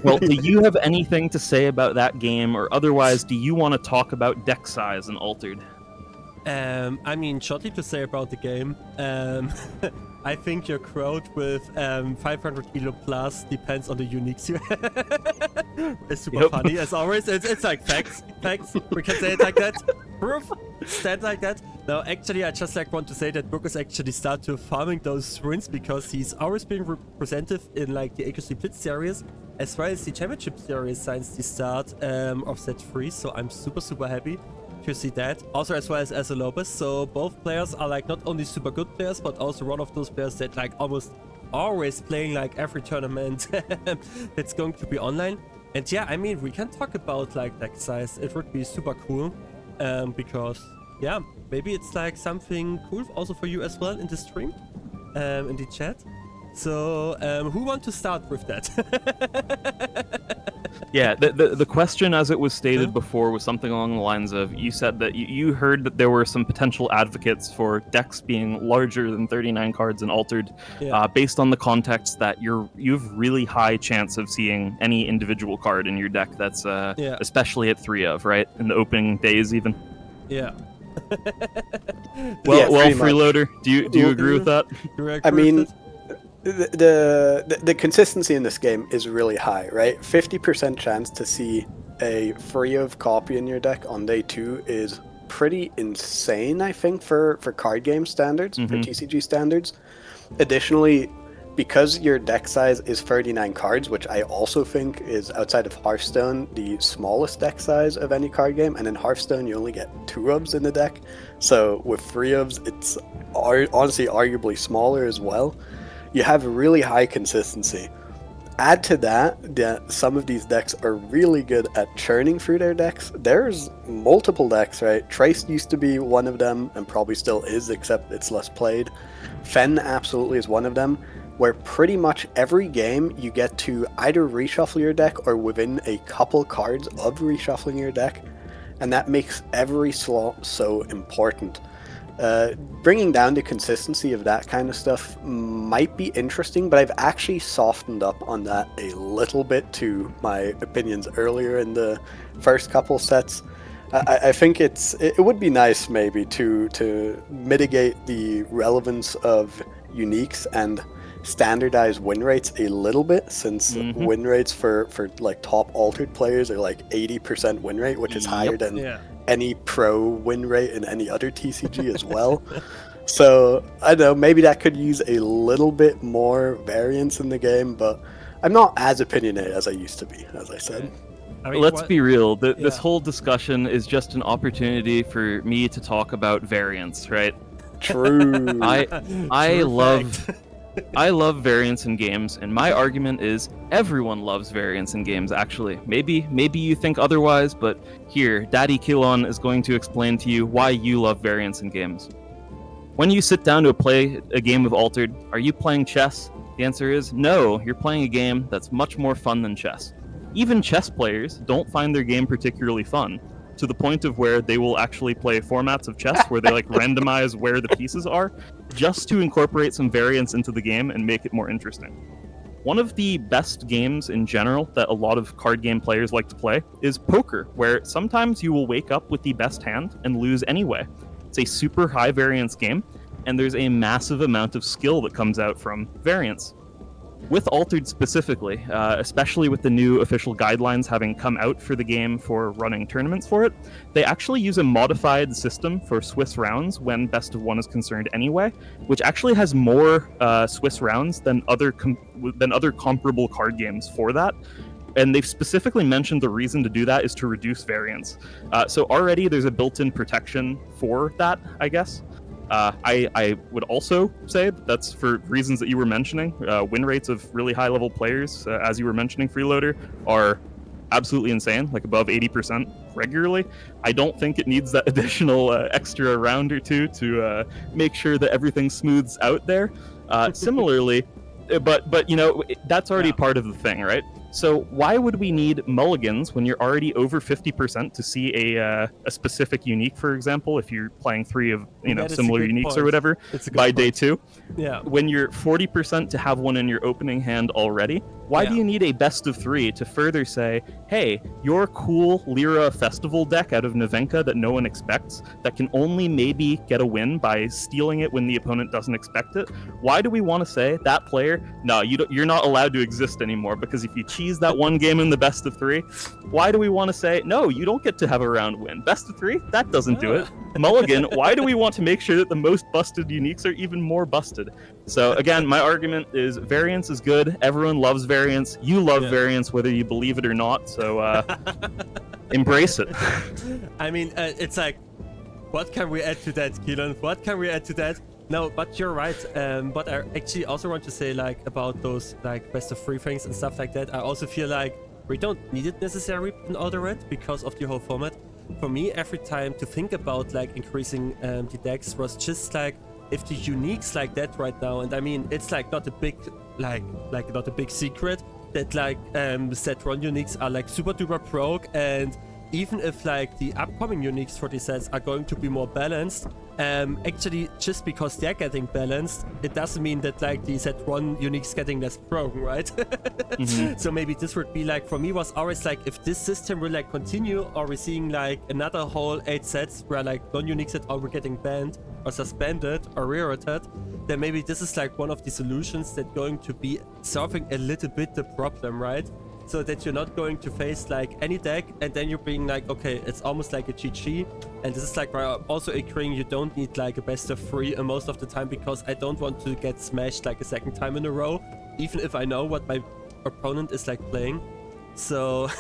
Speaker 2: Well, do you have anything to say about that game, or otherwise, do you want to talk about deck size and Altered?
Speaker 1: Shortly to say about the game. I think your quote with 500 elo plus depends on the uniques you have. It's super funny, as always. It's like facts. We can say it like that. Proof. Stand like that. Now, actually, I just want to say that Mugus actually started farming those runes because he's always been represented in the AQZ Blitz series, as well as the Championship series since the start of set 3. So I'm super happy to see that. Also, as well as Lopez. So both players are not only super good players, but also one of those players that almost always playing every tournament that's going to be online. And we can talk about deck size. It would be super cool because maybe it's something cool also for you as well in the stream, in the chat. So who wants to start with that?
Speaker 2: Yeah, the question, as it was stated before, was something along the lines of, you said that you heard that there were some potential advocates for decks being larger than 39 cards in Altered, based on the context that you've really high chance of seeing any individual card in your deck that's especially at 3 of, right? In the opening days even.
Speaker 1: Yeah.
Speaker 2: well, Freeloader, do you agree with that?
Speaker 3: The consistency in this game is really high, right? 50% chance to see a free of copy in your deck on day 2 is pretty insane, I think, for card game standards, for TCG standards. Additionally, because your deck size is 39 cards, which I also think is, outside of Hearthstone, the smallest deck size of any card game, and in Hearthstone you only get 2 ofs in the deck, so with 3 ofs it's honestly arguably smaller as well. You have really high consistency. Add to that some of these decks are really good at churning through their decks. There's multiple decks, right? Trace used to be one of them, and probably still is, except it's less played. Fen absolutely is one of them, where pretty much every game you get to either reshuffle your deck or within a couple cards of reshuffling your deck, and that makes every slot so important. Bringing down the consistency of that kind of stuff might be interesting, but I've actually softened up on that a little bit to my opinions earlier in the first couple sets. I think it would be nice maybe to mitigate the relevance of uniques and standardize win rates a little bit, since win rates for top Altered players are 80% win rate, which is higher than any pro win rate in any other TCG as well. So I don't know, maybe that could use a little bit more variance in the game, but I'm not as opinionated as I used to be, as I said.
Speaker 2: Let's be real, this whole discussion is just an opportunity for me to talk about variance, right?
Speaker 3: True.
Speaker 2: I love variance in games, and my argument is everyone loves variance in games, actually. Maybe you think otherwise, but here, Daddy Kilon is going to explain to you why you love variance in games. When you sit down to play a game of Altered, are you playing chess? The answer is no, you're playing a game that's much more fun than chess. Even chess players don't find their game particularly fun, to the point of where they will actually play formats of chess where they randomize where the pieces are, just to incorporate some variance into the game and make it more interesting. One of the best games in general that a lot of card game players like to play is poker, where sometimes you will wake up with the best hand and lose anyway. It's a super high variance game, and there's a massive amount of skill that comes out from variance. with Altered specifically, especially with the new official guidelines having come out for the game for running tournaments for it, they actually use a modified system for Swiss rounds when best of one is concerned anyway, which actually has more Swiss rounds than other comparable card games for that. And they've specifically mentioned the reason to do that is to reduce variance. So already there's a built-in protection for that, I guess. I would also say that's for reasons that you were mentioning. Win rates of really high-level players, as you were mentioning, Freeloader, are absolutely insane, like above 80% regularly. I don't think it needs that additional extra round or two to make sure that everything smooths out there. Similarly, but you know, that's already part of the thing, right? So why would we need mulligans when you're already over 50% to see a specific unique, for example, if you're playing 3 of similar uniques point. Or whatever by day 2? Yeah. When you're 40% to have one in your opening hand already, why do you need a best of 3 to further say, hey, your cool Lyra festival deck out of Nevenka that no one expects, that can only maybe get a win by stealing it when the opponent doesn't expect it? Why do we want to say that player, no, you're not allowed to exist anymore because if you cheese that one game in the best of 3, why do we want to say, no, you don't get to have a round win? Best of 3? That doesn't do it. Mulligan, why do we want to make sure that the most busted uniques are even more busted? So again, my argument is variance is good. Everyone loves variance. You love variance whether you believe it or not. So embrace it.
Speaker 1: I mean, it's like, what can we add to that, Keelan? What can we add to that? No, but you're right. But I actually also want to say, like, about those like best of 3 things and stuff like that. I also feel like we don't need it necessarily in Altered because of the whole format. For me, every time to think about like increasing the decks was just like, if the uniques like that right now, and I mean it's like not a big like not a big secret that like set run uniques are like super duper broke, and even if like the upcoming uniques for these sets are going to be more balanced, actually just because they're getting balanced, it doesn't mean that like the set one uniques getting less broken, right? So maybe this would be like, for me was always like, if this system will like continue, or we're seeing like another whole 8 sets where like non-uniques at all were getting banned or suspended or rerouted, then maybe this is like one of the solutions that going to be solving a little bit the problem, right? So that you're not going to face like any deck and then you're being like, okay, it's almost like a GG. And this is like where I'm also agreeing you don't need like a best of 3 most of the time, because I don't want to get smashed like a second time in a row, even if I know what my opponent is like playing. So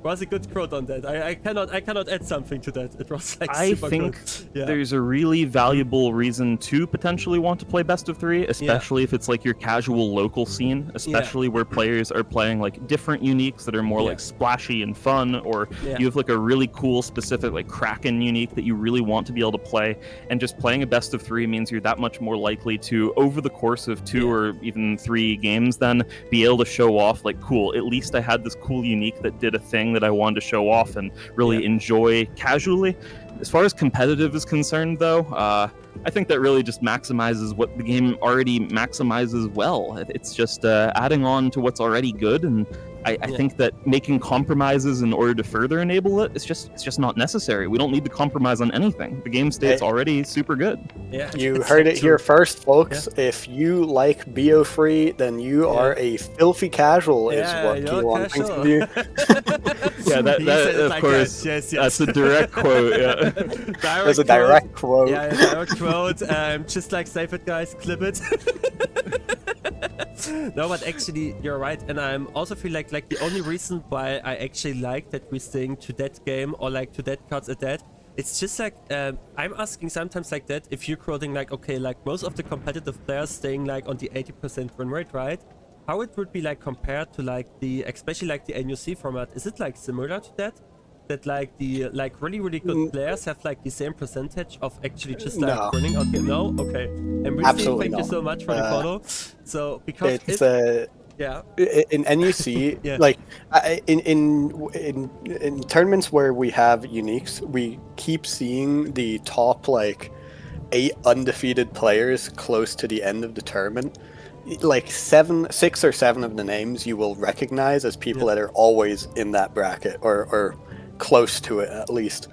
Speaker 1: was a good quote on that. I cannot add something to that. It was like super good.
Speaker 2: There's a really valuable reason to potentially want to play best of 3, especially if it's like your casual local scene, especially where players are playing like different uniques that are more like splashy and fun, or you have like a really cool specific like Kraken unique that you really want to be able to play, and just playing a best of 3 means you're that much more likely to, over the course of 2 or even 3 games, then be able to show off like, cool, at least I had this cool unique that did a thing that I wanted to show off and really enjoy casually. As far as competitive is concerned, though, I think that really just maximizes what the game already maximizes well. It's just adding on to what's already good, and I think that making compromises in order to further enable it, it's just not necessary. We don't need to compromise on anything. The game state's already super good.
Speaker 3: Yeah, you heard it here first, folks. If you like BO free, then you are a filthy casual, is what Keelan thinks of you.
Speaker 2: that of
Speaker 1: like
Speaker 2: course, that's a direct quote.
Speaker 3: That's a direct quote.
Speaker 1: Yeah, a direct quote. Just like save it, guys, clip it. No, but actually you're right, and I also feel like the only reason why I actually like that we're staying to that game or like to that cards at that, it's just like I'm asking sometimes like that, if you're quoting like, okay, like most of the competitive players staying like on the 80% win rate, right? How it would be like compared to like the, especially like the NUC format, is it like similar to that? That like the really good players have like the same percentage of actually just like winning? Okay, no, okay. And we thank you so much for the follow. So because
Speaker 3: it's in NUC, like in tournaments where we have uniques, we keep seeing the top like 8 undefeated players close to the end of the tournament. Like 6 or 7 of the names you will recognize as people that are always in that bracket or close to it at least.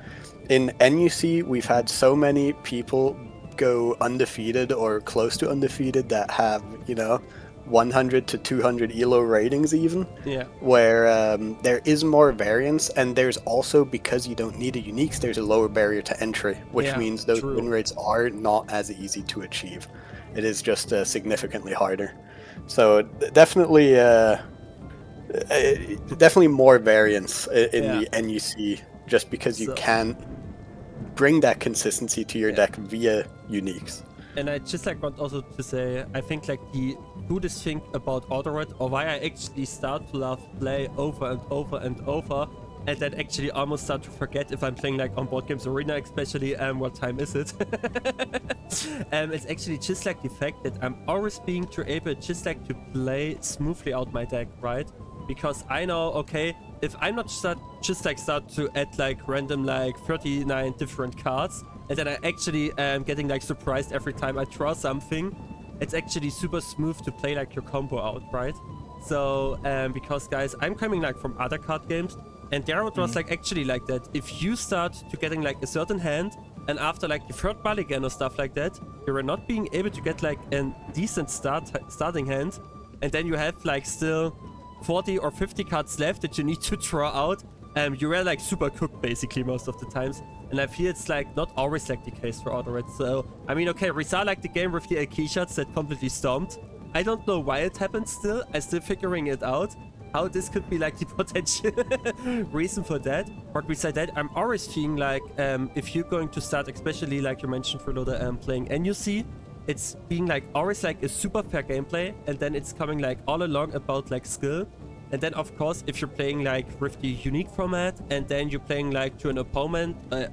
Speaker 3: In NUC, we've had so many people go undefeated or close to undefeated that have, 100 to 200 elo ratings even.
Speaker 1: Yeah.
Speaker 3: Where there is more variance, and there's also, because you don't need a uniques, there's a lower barrier to entry, which means those win rates are not as easy to achieve. It is just significantly harder. So definitely more variance in the NUC, just because you can't bring that consistency to your deck via uniques.
Speaker 1: And I just like want also to say, I think like the coolest thing about Altered, or why I actually start to love play over and over and over, and then actually almost start to forget if I'm playing like on Board Games Arena, especially what time is it? It's actually just like the fact that I'm always being able just like to play smoothly out my deck, right? Because I know, okay, if I'm not start to add like random like 39 different cards, and then I actually am getting like surprised every time I draw something, it's actually super smooth to play like your combo out, right? So because guys, I'm coming like from other card games, and there it was like actually like that. If you start to getting like a certain hand, and after like the third mulligan or stuff like that, you are not being able to get like a decent starting hand, and then you have like still 40 or 50 cards left that you need to draw out. You were like super cooked basically most of the times, and I feel it's like not always like the case for Altered. So I mean, okay, we saw like the game with the AQ shots that completely stomped. I don't know why it happened still. I'm still figuring it out, how this could be like the potential reason for that. But besides that, I'm always feeling like if you're going to start, especially like you mentioned, Freeloader, playing NUC, it's being like always like a super fair gameplay, and then it's coming like all along about like skill. And then of course, if you're playing like with the unique format, and then you're playing like to an opponent that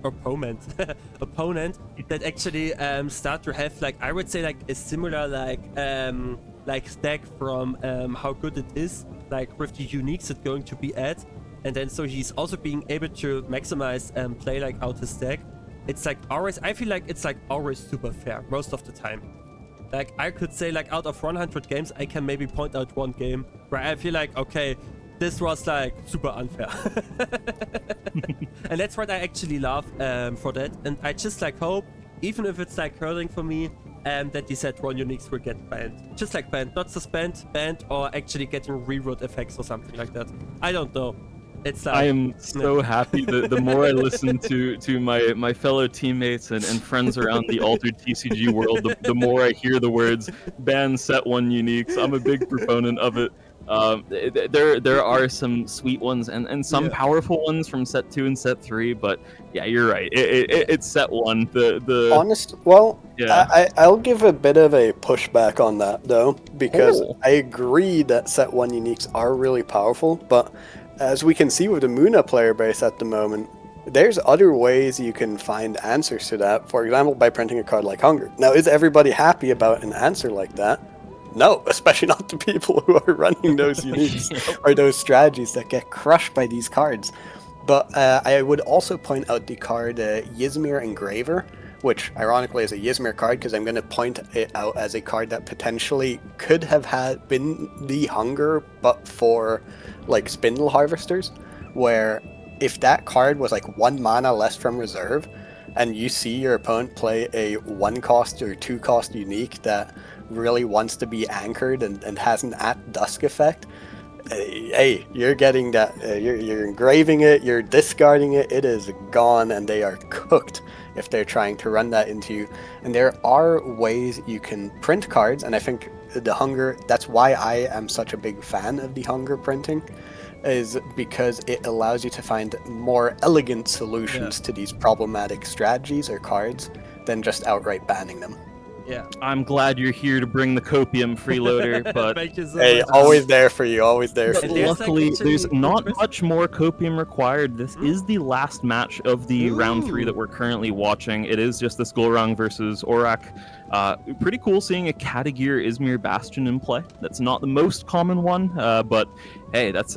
Speaker 1: actually start to have like, I would say like a similar like stack from how good it is, like with the uniques it's going to be at. And then so he's also being able to maximize play like out his deck. It's like always, I feel like it's like always super fair most of the time. Like I could say like out of 100 games, I can maybe point out one game where I feel like, okay, this was like super unfair. And that's what I actually love for that. And I just like hope, even if it's like hurting for me, that these set 1 uniques will get banned. Just like banned, not suspend, banned, or actually getting reroute effects or something like that. I don't know. It's like,
Speaker 2: I am so happy that the more I listen to my fellow teammates and friends around the Altered TCG world, the more I hear the words ban set 1 uniques. I'm a big proponent of it. There are some sweet ones and some powerful ones from set 2 and set 3, but yeah, you're right. It's set 1.
Speaker 3: I'll give a bit of a pushback on that though, because I agree that set 1 uniques are really powerful, but as we can see with the Muna player base at the moment, there's other ways you can find answers to that. For example, by printing a card like Hunger. Now, is everybody happy about an answer like that? No, especially not the people who are running those uniques or those strategies that get crushed by these cards. But I would also point out the card Ysmir Engraver, which ironically is a Ysmir card, because I'm going to point it out as a card that potentially could have been the Hunger, but for like Spindle Harvesters, where if that card was like 1 mana less from reserve, and you see your opponent play a 1 cost or 2 cost unique that really wants to be anchored and has an at dusk effect, hey, you're getting that, you're engraving it, you're discarding it, it is gone, and they are cooked if they're trying to run that into you. And there are ways you can print cards, and I think the Hunger, that's why I am such a big fan of the Hunger printing, is because it allows you to find more elegant solutions to these problematic strategies or cards than just outright banning them.
Speaker 1: Yeah,
Speaker 2: I'm glad you're here to bring the copium, Freeloader, but
Speaker 3: hey, always there for you, always there for you.
Speaker 2: Luckily, there's not much more copium required. This is the last match of the round 3 that we're currently watching. It is just this Golrang versus Aurak. Pretty cool seeing a Katagir Ysmir Bastion in play. That's not the most common one, but hey, that's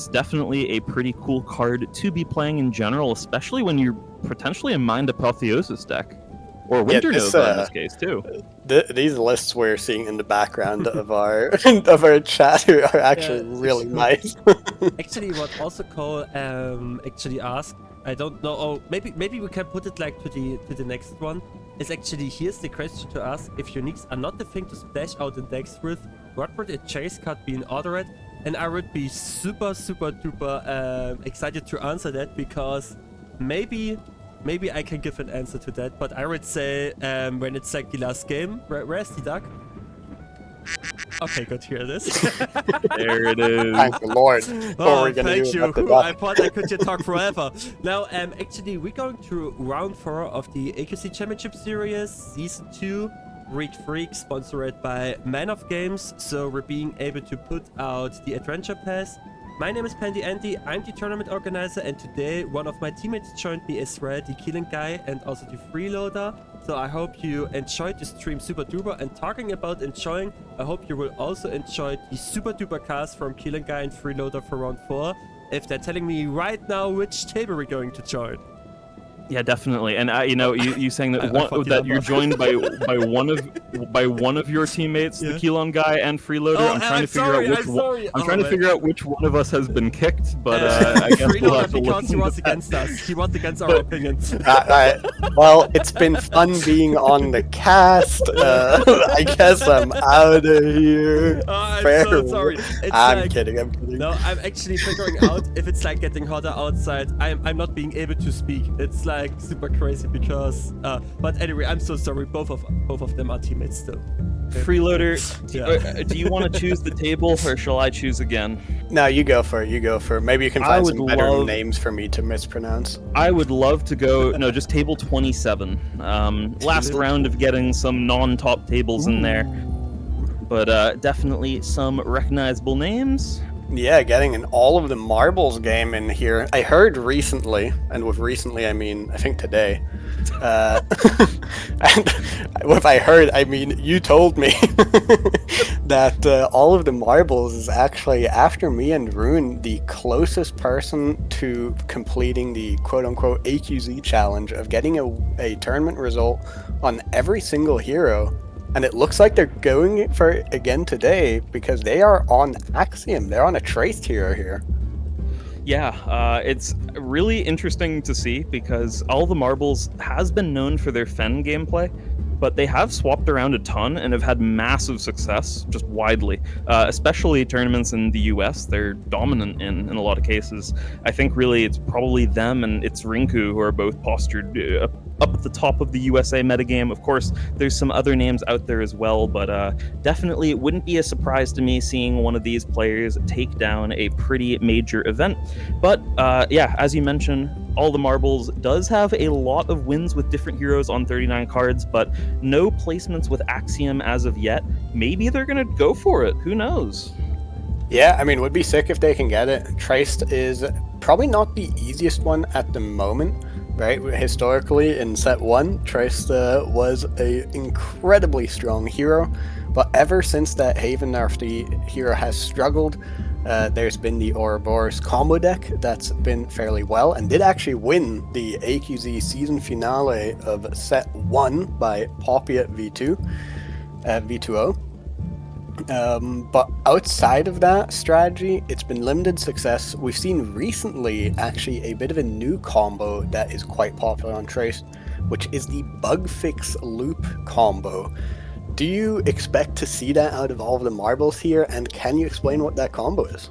Speaker 2: definitely a pretty cool card to be playing in general, especially when you're potentially a Mind Apotheosis deck. Or Winter Nova in this case too.
Speaker 3: These lists we're seeing in the background of our chat are actually really nice.
Speaker 1: Actually, what also Cole actually asked, I don't know. Oh, maybe we can put it like to the next one. Is actually, here's the question to ask: if uniques are not the thing to splash out in decks with, what would a chase card be in Altered? And I would be super duper excited to answer that, because maybe I can give an answer to that. But I would say when it's like the last game. Where's the duck? Okay, good, here it is.
Speaker 2: There it is.
Speaker 3: Thank the Lord.
Speaker 1: Oh, thank you. I thought I could talk forever. Now, actually, we're going through round 4 of the AQZ Championship Series, Season 2, Week 3, sponsored by Man of Games. So we're being able to put out the Adventure Pass. My name is Paandyandy, I'm the tournament organizer, and today one of my teammates joined me as well, the Kelonguy and also the Freeloader. So I hope you enjoyed the stream super duper, and talking about enjoying, I hope you will also enjoy the super duper cast from Kelonguy and Freeloader for round 4, if they're telling me right now which table we're going to join.
Speaker 2: Yeah, definitely. And you saying that that you're joined by one of your teammates, the Kelonguy and Freeloader.
Speaker 1: Oh,
Speaker 2: I'm trying to figure out which one of us has been kicked, but I guess we'll have to
Speaker 1: because he was against us. He was against our opinions.
Speaker 3: Well, it's been fun being on the cast. I guess I'm out of here.
Speaker 1: I'm so sorry.
Speaker 3: I'm kidding.
Speaker 1: No, I'm actually figuring out if it's like getting hotter outside. I'm not being able to speak. It's like super crazy because but anyway, I'm so sorry. Both of them are teammates still.
Speaker 2: Freeloader, do you want to choose the table, or shall I choose again?
Speaker 3: No, you go for it. Maybe you can find some better names for me to mispronounce.
Speaker 2: I would love to go. No, just table 27. Last round of getting some non-top tables in there, but definitely some recognizable names.
Speaker 3: Yeah, getting an all of the marbles game in here. I heard recently, and with recently I mean I think today. And if I heard, I mean you told me that all of the marbles is actually, after me and Rune, the closest person to completing the quote-unquote AQZ challenge of getting a tournament result on every single hero. And it looks like they're going for it again today, because they are on Axiom. They're on a traced hero here.
Speaker 2: Yeah, it's really interesting to see, because All the Marbles has been known for their Fen gameplay, but they have swapped around a ton and have had massive success just widely, especially tournaments in the US. They're dominant in a lot of cases. I think really it's probably them and it's Rinku who are both postured up at the top of the USA metagame. Of course, there's some other names out there as well, but definitely it wouldn't be a surprise to me seeing one of these players take down a pretty major event. But yeah, as you mentioned, All the Marbles does have a lot of wins with different heroes on 39 cards, but no placements with Axiom as of yet. Maybe they're gonna go for it, who knows?
Speaker 3: Yeah, I mean, would be sick if they can get it. Traced is probably not the easiest one at the moment, right? Historically, in set 1, Traced was a incredibly strong hero, but ever since that Haven nerf, the hero has struggled. There's been the Ouroboros combo deck that's been fairly well, and did actually win the AQZ season finale of set 1 by Poppy at V2O. But outside of that strategy, it's been limited success. We've seen recently actually a bit of a new combo that is quite popular on Trace, which is the Bug Fix Loop combo. Do you expect to see that out of All of the Marbles here, and can you explain what that combo is?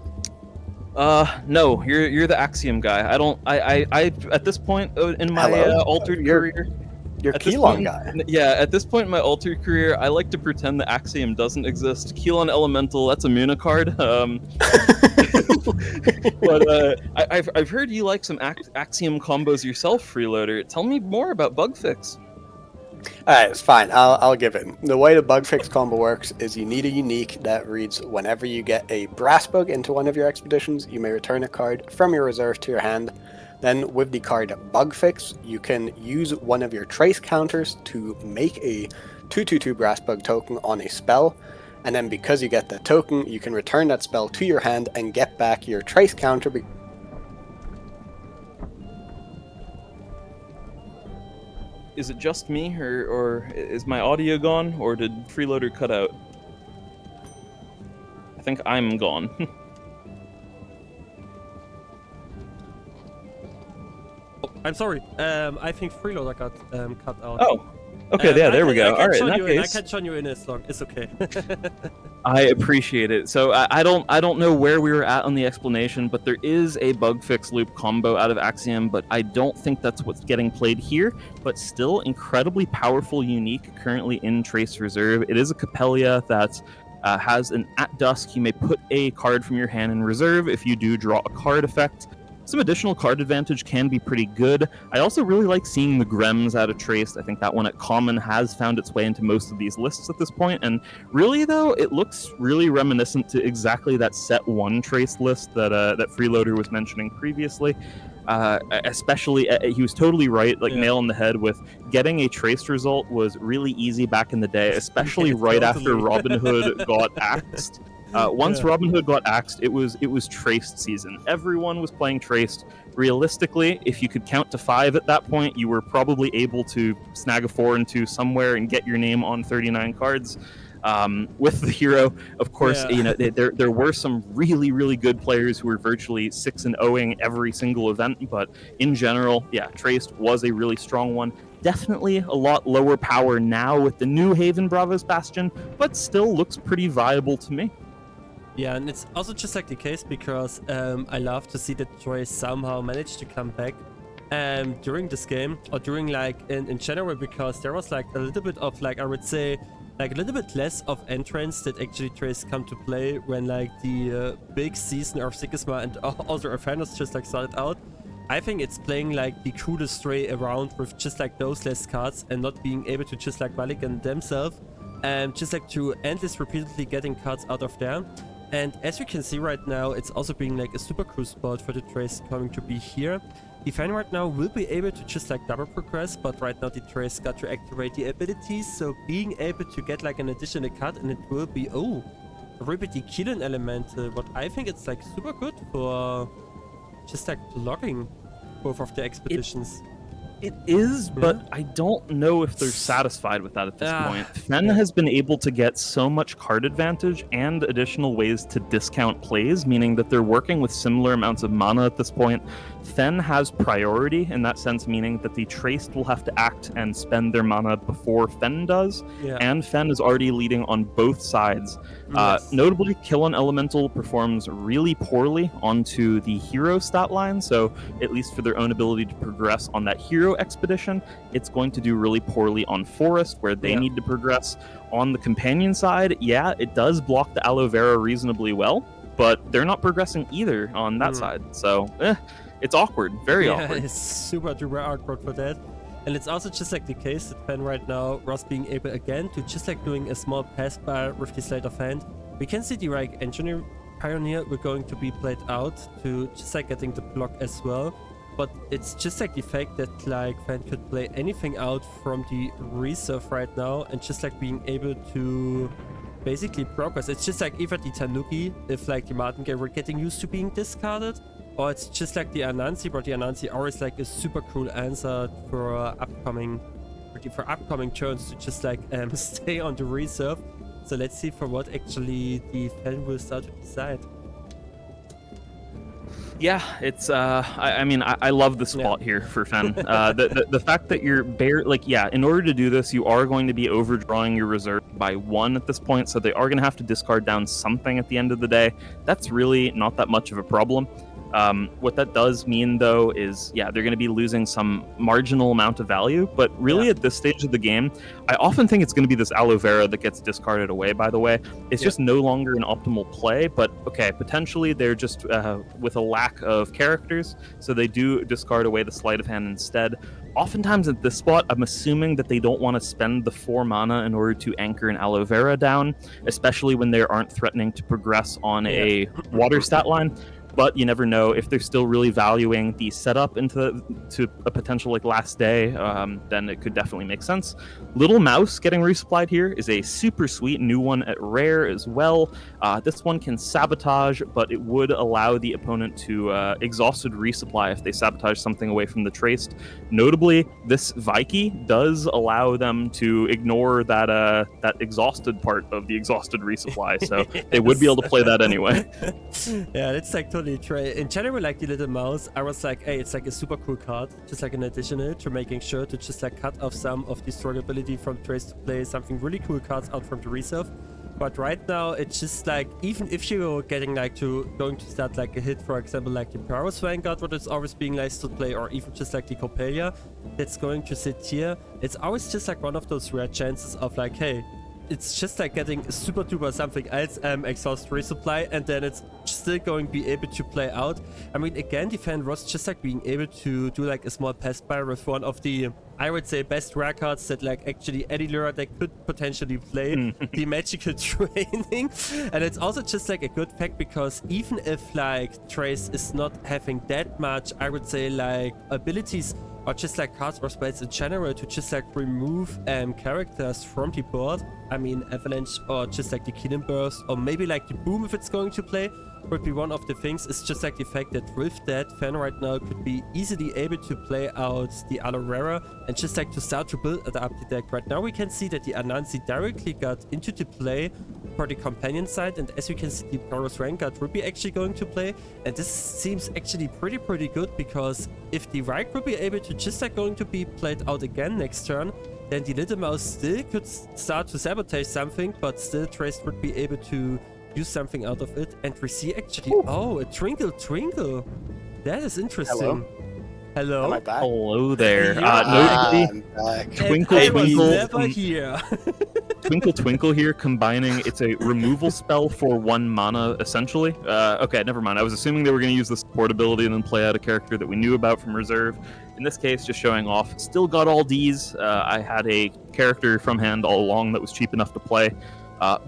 Speaker 2: No, you're the Axiom guy. I at this point in my altered career,
Speaker 3: you're Kelon guy.
Speaker 2: Yeah, at this point in my altered career, I like to pretend that Axiom doesn't exist. Kelon Elemental, that's a Muna card. But I've heard you like some Axiom combos yourself, Freeloader. Tell me more about Bug Fix.
Speaker 3: Alright, it's fine. I'll give it. The way the Bug Fix combo works is you need a unique that reads, whenever you get a brass bug into one of your expeditions, you may return a card from your reserve to your hand. Then with the card Bug Fix, you can use one of your trace counters to make a 2/2/2 brass bug token on a spell. And then because you get that token, you can return that spell to your hand and get back your trace counter.
Speaker 2: Is it just me, or is my audio gone, or did Freeloader cut out? I think I'm gone.
Speaker 1: Oh, I'm sorry. I think Freeloader got cut out.
Speaker 2: Oh, okay. Yeah, there we go. All right, in that case,
Speaker 1: I can join you in as long. It's okay.
Speaker 2: I appreciate it. So I don't know where we were at on the explanation, but there is a bug fix loop combo out of Axiom, but I don't think that's what's getting played here. But still incredibly powerful, unique, currently in Trace Reserve. It is a Capella that has an at dusk. You may put a card from your hand in reserve if you do draw a card effect. Some additional card advantage can be pretty good. I also really like seeing the Grems out of Traced. I think that one at Common has found its way into most of these lists at this point, and really though, it looks really reminiscent to exactly that set 1 Traced list that that Freeloader was mentioning previously. Especially, he was totally right, like nail on the head with getting a Traced result was really easy back in the day, especially right after Robin Hood got axed. Once Robin Hood got axed, it was Traced season. Everyone was playing Traced. Realistically, if you could count to 5 at that point, you were probably able to snag a 4 and 2 somewhere and get your name on 39 cards. With the hero, of course, you know, there were some really good players who were virtually 6-0ing every single event, but in general, yeah, Traced was a really strong one. Definitely a lot lower power now with the new Haven BRAVOS Bastion, but still looks pretty viable to me.
Speaker 1: Yeah, and it's also just like the case because I love to see that Troy somehow managed to come back during this game, or during like in general, because there was like a little bit of like, I would say, like a little bit less of entrance that actually Trace come to play when like the big season of Sigma and AlteredWFM just like started out. I think it's playing like the coolest way around with just like those less cards and not being able to just like mulligan themselves, just like to endless repeatedly getting cards out of there. And as you can see right now, it's also being like a super cool spot for the Trace coming to be here. The fan right now will be able to just like double progress, but right now the Trace got to activate the abilities, so being able to get like an additional card, and it will be, a repeat the Killing element, what I think it's like super good for just like logging both of the expeditions.
Speaker 2: It is, but I don't know if they're satisfied with that at this point. Fen has been able to get so much card advantage and additional ways to discount plays, meaning that they're working with similar amounts of mana at this point. Fen has priority in that sense, meaning that the Traced will have to act and spend their mana before Fen does, and Fen is already leading on both sides. Notably, Kilon Elemental performs really poorly onto the hero stat line, so at least for their own ability to progress on that hero expedition, it's going to do really poorly on Forest, where they need to progress. On the companion side, it does block the Aloe Vera reasonably well, but they're not progressing either on that side, so it's awkward, very awkward.
Speaker 1: It's super duper awkward for that. And it's also just like the case that Fen right now, Ross being able again to just like doing a small pass by with the sleight of hand. We can see the right Engineer Pioneer we're going to be played out to just like getting the block as well. But it's just like the fact that like Fen could play anything out from the reserve right now and just like being able to basically progress. It's just like either the Tanuki, if like the Martingale were getting used to being discarded, or it's just like the Anansi, but the Anansi always like a super cool answer for upcoming turns to just like stay on the reserve. So let's see for what actually the Fen will start to decide.
Speaker 2: Yeah, it's I mean I love the spot here for Fen. The fact that you're in order to do this, you are going to be overdrawing your reserve by 1 at this point, so they are going to have to discard down something at the end of the day. That's really not that much of a problem. What that does mean, though, is, they're going to be losing some marginal amount of value. But really, at this stage of the game, I often think it's going to be this Aloe Vera that gets discarded away, by the way. It's just no longer an optimal play. But, okay, potentially they're just with a lack of characters. So they do discard away the Sleight of Hand instead. Oftentimes at this spot, I'm assuming that they don't want to spend the 4 mana in order to anchor an Aloe Vera down, especially when they aren't threatening to progress on a water stat line. But you never know. If they're still really valuing the setup into a potential like last day, then it could definitely make sense. Little Mouse getting resupplied here is a super sweet new one at rare as well. This one can sabotage, but it would allow the opponent to exhausted resupply if they sabotage something away from the Traced. Notably, this Viike does allow them to ignore that exhausted part of the exhausted resupply, so they would be able to play that anyway.
Speaker 1: It's like totally true. In general, like the Little Mouse, I was like, hey, it's like a super cool card, just like an additional to making sure to just like cut off some of the strong ability from Trace to play something really cool cards out from the reserve. But right now, it's just like, even if you're getting like going to start like a hit, for example, like the BRAVOS Vanguard, what is always being nice to play, or even just like the Coppelia that's going to sit here, it's always just like one of those rare chances of like, hey, it's just like getting super duper something else, exhaust resupply, and then it's still going to be able to play out. I mean, again, the fan was just like being able to do like a small pass by with one of the, I would say, best rare cards that like actually any lure deck could potentially play, the Magical Training. And it's also just like a good fact, because even if like Trace is not having that much, I would say, like abilities or just like cards or spells in general to just like remove characters from the board. I mean, Avalanche or just like the Killing Burst, or maybe like the Boom if it's going to play, would be one of the things. It's just like the fact that with that, Fan right now could be easily able to play out the Alorera and just like to start to build up the deck. Right now we can see that the Anansi directly got into the play for the companion side, and as you can see, the BRAVOS Vanguard will be actually going to play, and this seems actually pretty good, because if the Reich will be able to just like going to be played out again next turn, then the Little Mouse still could start to sabotage something, but still Trace would be able to use something out of it. And we see actually, oh, a Twinkle. That is interesting. Hello?
Speaker 3: Am I back?
Speaker 2: Hello there.
Speaker 3: I'm back.
Speaker 2: Twinkle.
Speaker 1: Never here.
Speaker 2: Twinkle here, combining, it's a removal spell for 1 mana, essentially. Okay, never mind. I was assuming they were going to use the support ability and then play out a character that we knew about from reserve. In this case, just showing off. Still got all Ds. I had a character from hand all along that was cheap enough to play.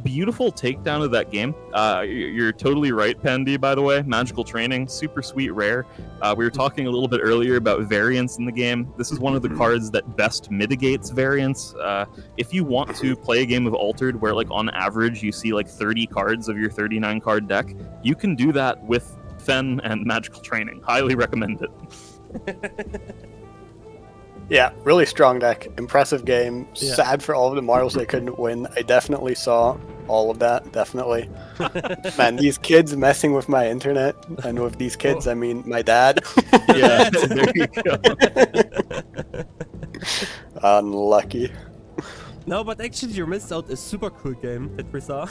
Speaker 2: Beautiful takedown of that game. You're totally right, Paandyandy, by the way. Magical Training, super sweet rare. We were talking a little bit earlier about variance in the game. This is one of the cards that best mitigates variance. If you want to play a game of Altered where, like, on average, you see, like, 30 cards of your 39-card deck, you can do that with Fen and Magical Training. Highly recommend it.
Speaker 3: Yeah, really strong deck. Impressive game.
Speaker 1: Yeah.
Speaker 3: Sad for all of the Marvels they couldn't win. I definitely saw all of that, definitely. Man, these kids messing with my internet, and with these kids, I mean my dad.
Speaker 2: Yeah, there you go.
Speaker 3: Unlucky.
Speaker 1: No, but actually you missed out a super cool game that we saw.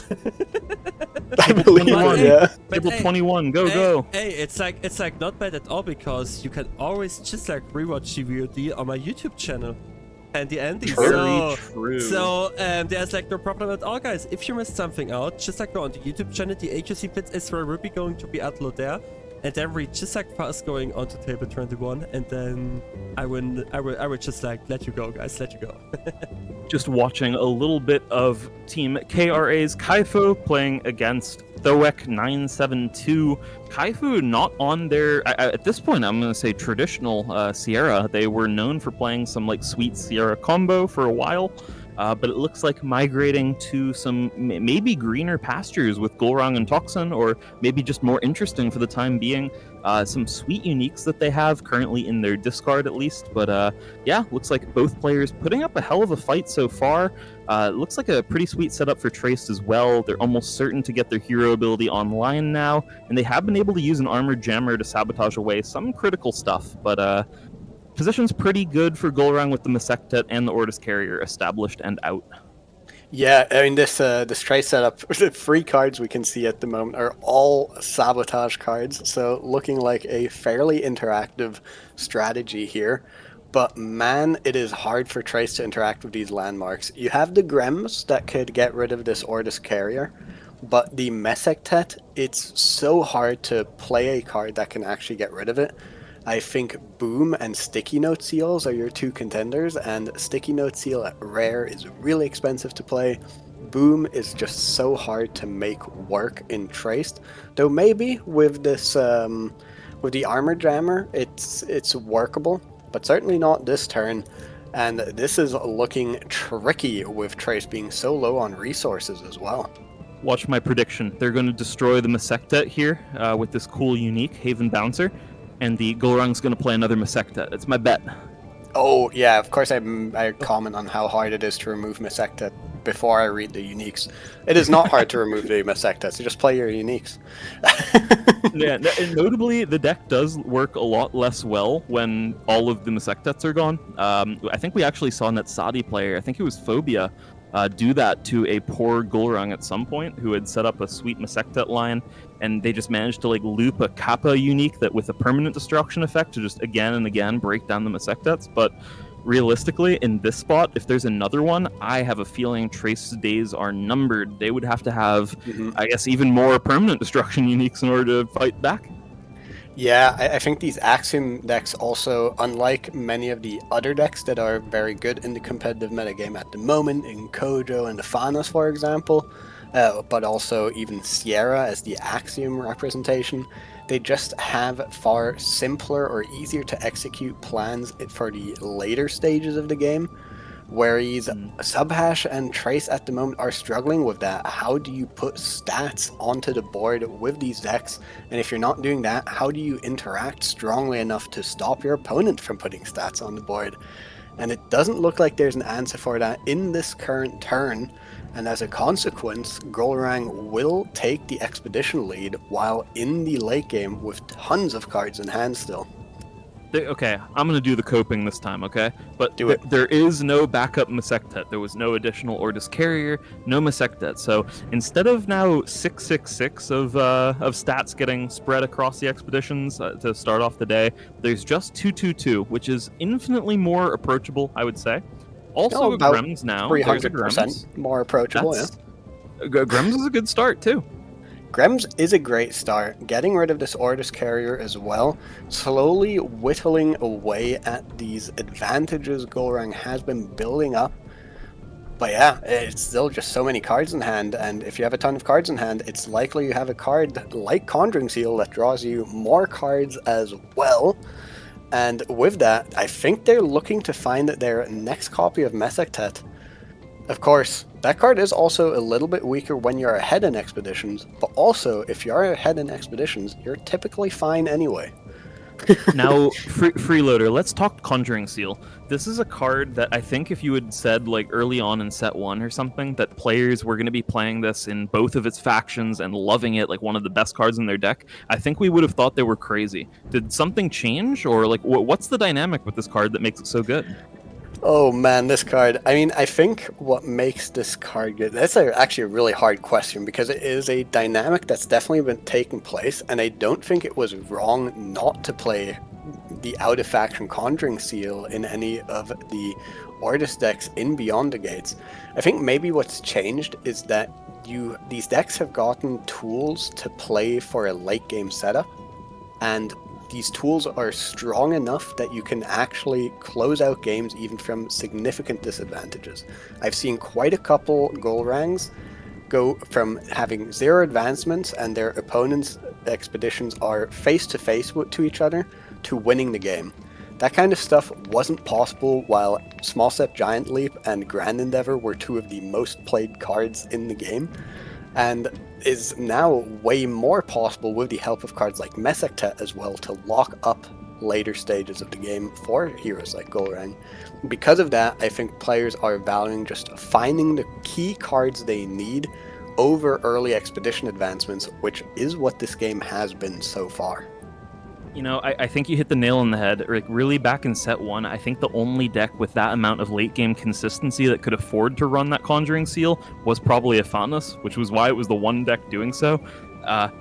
Speaker 3: I believe
Speaker 1: But
Speaker 3: it, yeah.
Speaker 2: Table 21, go.
Speaker 1: Hey, it's like not bad at all, because you can always just like rewatch the VOD on my YouTube channel. Paandyandy.
Speaker 2: Very true.
Speaker 1: So there's like no problem at all, guys. If you missed something out, just like go on the YouTube channel. The AQZ Blitz Israel will be going to be uploaded there. And then we just like fast going on to table 21, and then I will just like let you go, guys, let you go.
Speaker 2: Just watching a little bit of Team KRA's Kaifu playing against Thoek 972. Kaifu not on their, at this point, I'm going to say traditional Sierra. They were known for playing some like sweet Sierra combo for a while. But it looks like migrating to some maybe greener pastures with Golrang and Toxin, or maybe just more interesting for the time being. Some sweet uniques that they have currently in their discard, at least. But yeah, looks like both players putting up a hell of a fight so far. It looks like a pretty sweet setup for Traced as well. They're almost certain to get their hero ability online now, and they have been able to use an Armored Jammer to sabotage away some critical stuff. But position's pretty good for Golrang with the Masectet and the Ortis Carrier established and out.
Speaker 3: Yeah, I mean, this Trace setup, the 3 cards we can see at the moment are all sabotage cards, so looking like a fairly interactive strategy here. But man, it is hard for Trace to interact with these landmarks. You have the Grems that could get rid of this Ortis Carrier, but the Masectet, it's so hard to play a card that can actually get rid of it. I think Boom and Sticky Note Seals are your 2 contenders, and Sticky Note Seal at rare is really expensive to play. Boom is just so hard to make work in Traced, though maybe with this with the Armored Jammer it's workable, but certainly not this turn. And this is looking tricky with Trace being so low on resources as well.
Speaker 2: Watch my prediction. They're going to destroy the Masectet here with this cool unique Haven Bouncer. And the Golrang's going to play another Masectet. It's my bet.
Speaker 3: Oh, yeah, of course I comment on how hard it is to remove Masectet before I read the uniques. It is not hard to remove the Masectet, so just play your uniques.
Speaker 2: Yeah, and notably, the deck does work a lot less well when all of the Masectets are gone. I think we actually saw Netsadi play, I think it was Phobia, do that to a poor Gulrang at some point who had set up a sweet Masectet line, and they just managed to like loop a Kappa unique that with a permanent destruction effect to just again and again break down the Masectets. But realistically, in this spot, if there's another one, I have a feeling Trace's days are numbered. They would have to have, I guess, even more permanent destruction uniques in order to fight back.
Speaker 3: Yeah, I think these Axiom decks also, unlike many of the other decks that are very good in the competitive metagame at the moment, in Kojo and the Thanos, for example, but also even Sierra as the Axiom representation, they just have far simpler or easier to execute plans for the later stages of the game. Whereas Subhash and Trace at the moment are struggling with that. How do you put stats onto the board with these decks? And if you're not doing that, how do you interact strongly enough to stop your opponent from putting stats on the board? And it doesn't look like there's an answer for that in this current turn. And as a consequence, Gulrang will take the expedition lead while in the late game with tons of cards in hand still.
Speaker 2: Okay, I'm going to do the coping this time, okay? But
Speaker 3: Do it.
Speaker 2: There is no backup Masectet. There was no additional Ortis Carrier, no Masectet. So instead of now 666 of stats getting spread across the expeditions to start off the day, there's just 222, which is infinitely more approachable, I would say. Also,
Speaker 3: about
Speaker 2: Grems now.
Speaker 3: 300% more approachable, yeah.
Speaker 2: Grems is a good start, too.
Speaker 3: Grems is a great start. Getting rid of this Ortis Carrier as well, slowly whittling away at these advantages Gulrang has been building up. But yeah, it's still just so many cards in hand, and if you have a ton of cards in hand, it's likely you have a card like Conjuring Seal that draws you more cards as well. And with that, I think they're looking to find their next copy of Masectet. Of course, that card is also a little bit weaker when you're ahead in expeditions, but also, if you're ahead in expeditions, you're typically fine anyway.
Speaker 2: Now, Freeloader, let's talk Conjuring Seal. This is a card that I think if you had said, like, early on in set 1 or something, that players were going to be playing this in both of its factions and loving it, like one of the best cards in their deck, I think we would have thought they were crazy. Did something change, or, like, what's the dynamic with this card that makes it so good?
Speaker 3: Oh man, this card. I mean, I think what makes this card good, that's actually a really hard question because it is a dynamic that's definitely been taking place, and I don't think it was wrong not to play the out-of-faction Conjuring Seal in any of the Ortis decks in Beyond the Gates. I think maybe what's changed is that these decks have gotten tools to play for a late-game setup, and these tools are strong enough that you can actually close out games even from significant disadvantages. I've seen quite a couple Gulrangs go from having 0 advancements and their opponents' expeditions are face-to-face to each other to winning the game. That kind of stuff wasn't possible while Small Step Giant Leap and Grand Endeavor were 2 of the most played cards in the game, and is now way more possible with the help of cards like Masectet as well to lock up later stages of the game for heroes like Gulrang. Because of that, I think players are valuing just finding the key cards they need over early expedition advancements, which is what this game has been so far.
Speaker 2: You know, I think you hit the nail on the head. Like, really, back in set 1, I think the only deck with that amount of late-game consistency that could afford to run that Conjuring Seal was probably Thanos, which was why it was the one deck doing so.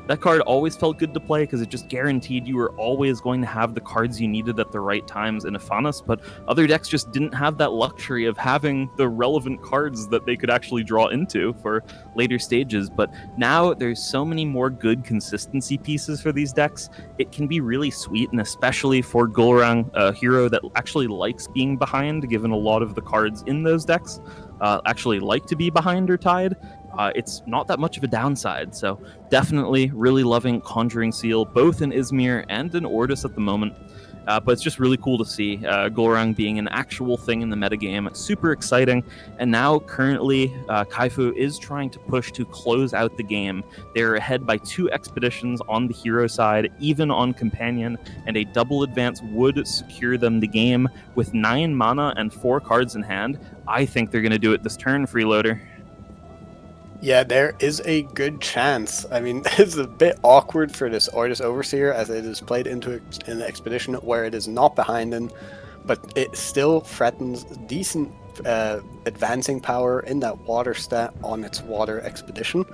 Speaker 2: That card always felt good to play because it just guaranteed you were always going to have the cards you needed at the right times in Thanos, but other decks just didn't have that luxury of having the relevant cards that they could actually draw into for later stages. But now there's so many more good consistency pieces for these decks. It can be really sweet, and especially for Gulrang, a hero that actually likes being behind, given a lot of the cards in those decks actually like to be behind or tied. It's not that much of a downside, so definitely really loving Conjuring Seal, both in Izmir and in Ortis at the moment. But it's just really cool to see Gulrang being an actual thing in the metagame. Super exciting. And now, currently, Kaifu is trying to push to close out the game. They're ahead by 2 expeditions on the hero side, even on Companion, and a double advance would secure them the game. With 9 mana and 4 cards in hand, I think they're going to do it this turn, Freeloader.
Speaker 3: Yeah, there is a good chance. I mean, it's a bit awkward for this Ortis Overseer as it is played into an expedition where it is not behind him, but it still threatens decent advancing power in that water stat on its water expedition.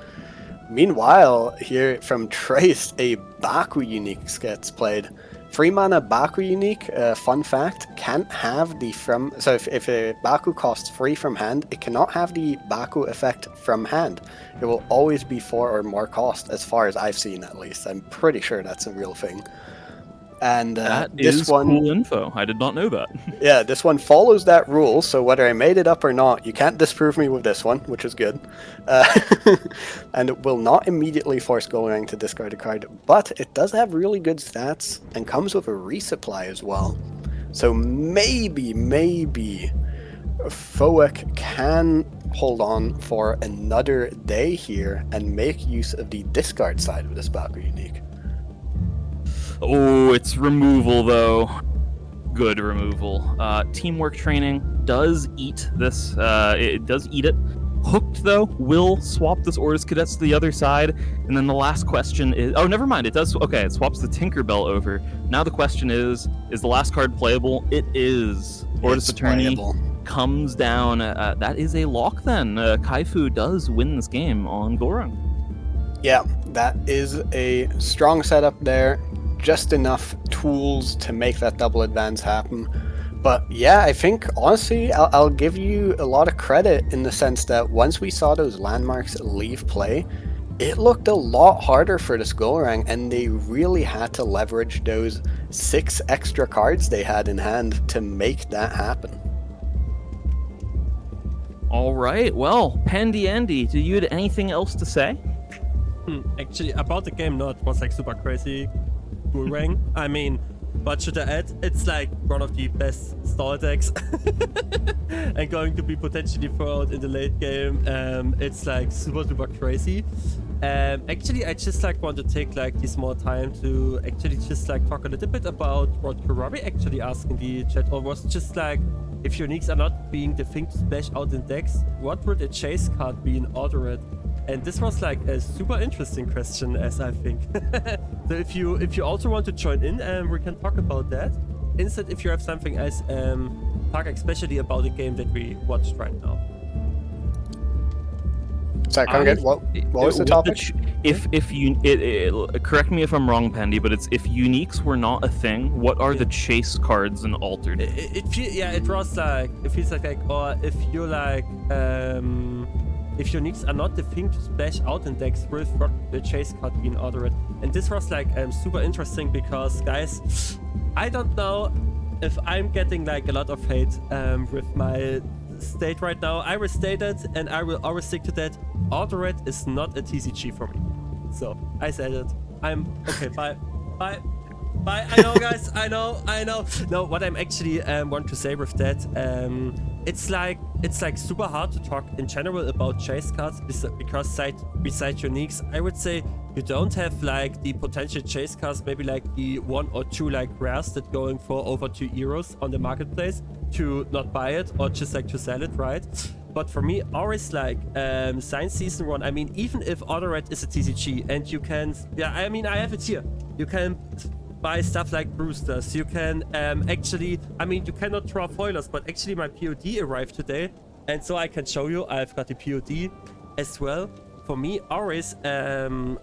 Speaker 3: Meanwhile, here from Trace, a Baku unique gets played. 3 mana Baku unique, fun fact, can't have the from... So if a Baku costs 3 from hand, it cannot have the Baku effect from hand. It will always be 4 or more cost, as far as I've seen at least. I'm pretty sure that's a real thing. And
Speaker 2: that
Speaker 3: this
Speaker 2: is
Speaker 3: one,
Speaker 2: cool info. I did not know that.
Speaker 3: Yeah, this one follows that rule, so whether I made it up or not, you can't disprove me with this one, which is good. And it will not immediately force Golang to discard a card, but it does have really good stats and comes with a resupply as well. So maybe Foek can hold on for another day here and make use of the discard side of this Baku unique.
Speaker 2: Oh, it's removal though. Good removal. Teamwork training does eat this. It does eat it. Hooked though will swap this Ortis Cadets to the other side, and then the last question is. Oh, never mind. It does. Okay, it swaps the Tinkerbell over. Now the question is the last card playable? It is. Ortis Attorney
Speaker 3: playable.
Speaker 2: Comes down. That is a lock then. Kaifu does win this game on Gorung.
Speaker 3: Yeah, that is a strong setup there. Just enough tools to make that double advance happen. But yeah, I think honestly, I'll give you a lot of credit in the sense that once we saw those landmarks leave play, it looked a lot harder for this Golang, and they really had to leverage those 6 extra cards they had in hand to make that happen.
Speaker 2: All right, well, Paandyandy, do you have anything else to say?
Speaker 1: Actually, about the game, no, it was like super crazy. Golang. I mean, what should I add? It's like one of the best stall decks and going to be potentially thrown in the late game. It's like super crazy. Actually, I just like want to take like this more time to actually just like talk a little bit about what Kurabi actually asked in the chat, or was just like, if uniques are not being the thing to splash out in decks, what would a chase card be in Altered? And this was like a super interesting question, as I think. So if you also want to join in, we can talk about that. Instead, if you have something else, talk especially about the game that we watched right now.
Speaker 3: Sorry, can I get what was the topic?
Speaker 2: If you correct me if I'm wrong, Paandy, but it's if uniques were not a thing, what are the chase cards in Altered?
Speaker 1: It was like, it feels like or if you like if uniques are not the thing to splash out in decks, with what the chase card being Altered. And this was like super interesting because, guys, I don't know if I'm getting like a lot of hate with my state right now. I will state it, and I will always stick to that. Altered is not a TCG for me. So I said it. I'm okay. Bye. I know, guys. I know. No, what I'm actually want to say with that, it's like super hard to talk in general about chase cards because besides uniques, I would say you don't have like the potential chase cards, maybe like the 1 or 2 like rares that going for over €2 on the marketplace to not buy it or just like to sell it, right? But for me, always like Science Season 1, I mean, even if Altered is a TCG and you can, yeah, I mean, I have it here. You can buy stuff like boosters. You can actually, I mean, you cannot draw foilers, but actually my POD arrived today, and so I can show you. I've got the POD as well. For me, always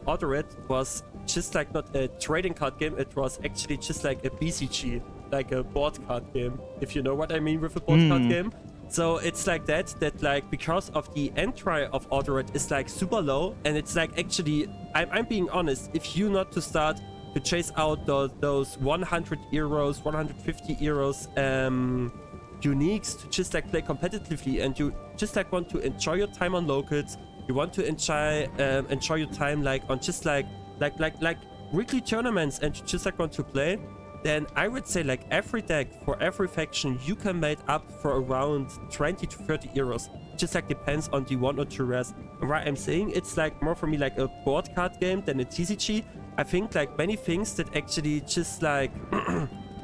Speaker 1: Altered was just like not a trading card game. It was actually just like a BCG, like a board card game, if you know what I mean with a board card game. So it's like that like because of the entry of Altered is like super low, and it's like actually, I'm being honest, if you not to start to chase out those €100, €150 uniques to just like play competitively, and you just like want to enjoy your time on locals, you want to enjoy your time like on just like weekly tournaments, and you just like want to play, then I would say like every deck for every faction you can make up for around 20 to 30 euros. Just like depends on the 1 or 2 rares. And what I'm saying, it's like more for me like a board card game than a TCG. I think like many things that actually just like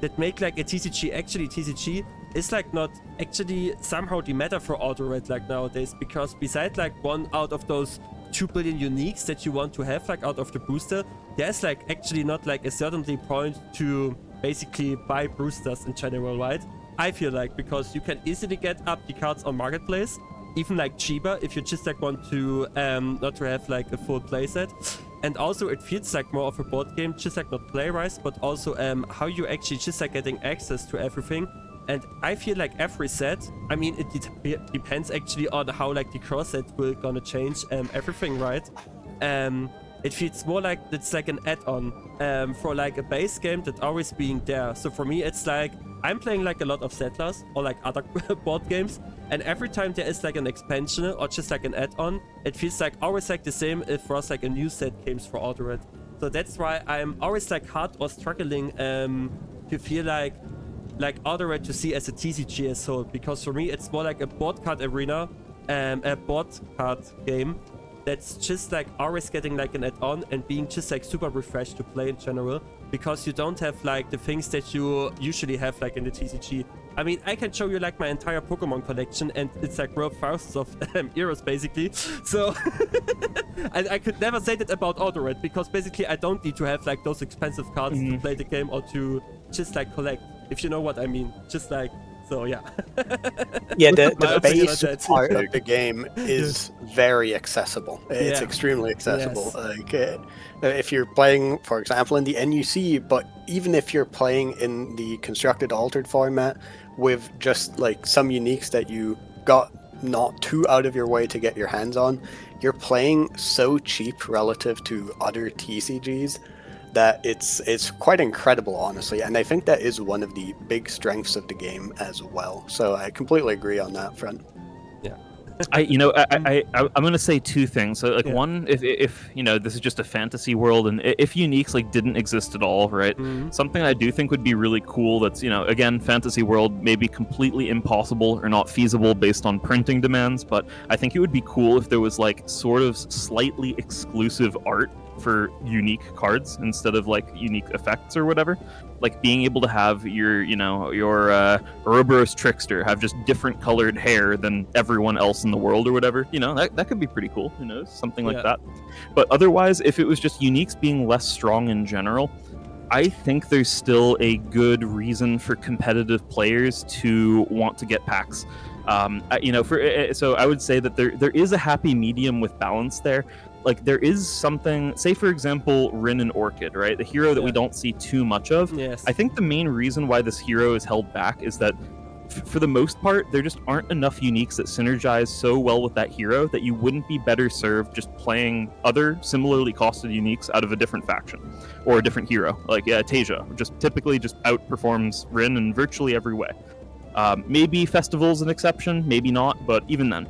Speaker 1: that make like a TCG actually TCG is like not actually somehow the meta for Altered like nowadays, because besides like 1 out of those 2 billion uniques that you want to have like out of the booster, there's like actually not like a certainty point to basically buy boosters in general, right? I feel like, because you can easily get up the cards on Marketplace, even like cheaper if you just like want to not to have like a full playset. And also it feels like more of a board game, just like not play-wise, but also how you actually just like getting access to everything. And I feel like every set, I mean, it depends actually on how like the cross set will gonna change everything, right? It feels more like it's like an add-on for like a base game that always being there. So for me, it's like I'm playing like a lot of Settlers or like other board games, and every time there is like an expansion or just like an add-on, it feels like always like the same if for us like a new set comes for Altered. So that's why I'm always like hard or struggling to feel like Altered to see as a TCG as whole, because for me it's more like a board card arena, a board card game that's just like always getting like an add-on and being just like super refreshed to play in general, because you don't have like the things that you usually have like in the TCG. I mean, I can show you like my entire Pokemon collection and it's like worth thousands of euros basically. So I could never say that about Altered, because basically I don't need to have like those expensive cards to play the game or to just like collect, if you know what I mean. Just like, so yeah.
Speaker 3: Yeah, the base part of the game is very accessible. It's extremely accessible.
Speaker 1: Yes.
Speaker 3: Like if you're playing, for example, in the NUC, but even if you're playing in the constructed Altered format with just like some uniques that you got not too out of your way to get your hands on, you're playing so cheap relative to other TCGs that it's quite incredible, honestly. And I think that is one of the big strengths of the game as well. So I completely agree on that front.
Speaker 1: Yeah.
Speaker 2: I'm gonna say two things. So like one, if you know, this is just a fantasy world, and if uniques like didn't exist at all, right? Something I do think would be really cool, that's, you know, again, fantasy world, maybe completely impossible or not feasible based on printing demands, but I think it would be cool if there was like sort of slightly exclusive art for unique cards instead of like unique effects or whatever. Like being able to have your, you know, your Ouroboros Trickster have just different colored hair than everyone else in the world or whatever. You know, that could be pretty cool, who knows, something like that. But otherwise, if it was just uniques being less strong in general, I think there's still a good reason for competitive players to want to get packs. You know, so I would say that there is a happy medium with balance there. Like there is something, say for example, Rin and Orchid, right? The hero that we don't see too much of.
Speaker 1: Yes.
Speaker 2: I think the main reason why this hero is held back is that for the most part, there just aren't enough uniques that synergize so well with that hero that you wouldn't be better served just playing other similarly costed uniques out of a different faction or a different hero. Like Tasia just typically just outperforms Rin in virtually every way. Maybe Festival's an exception, maybe not, but even then.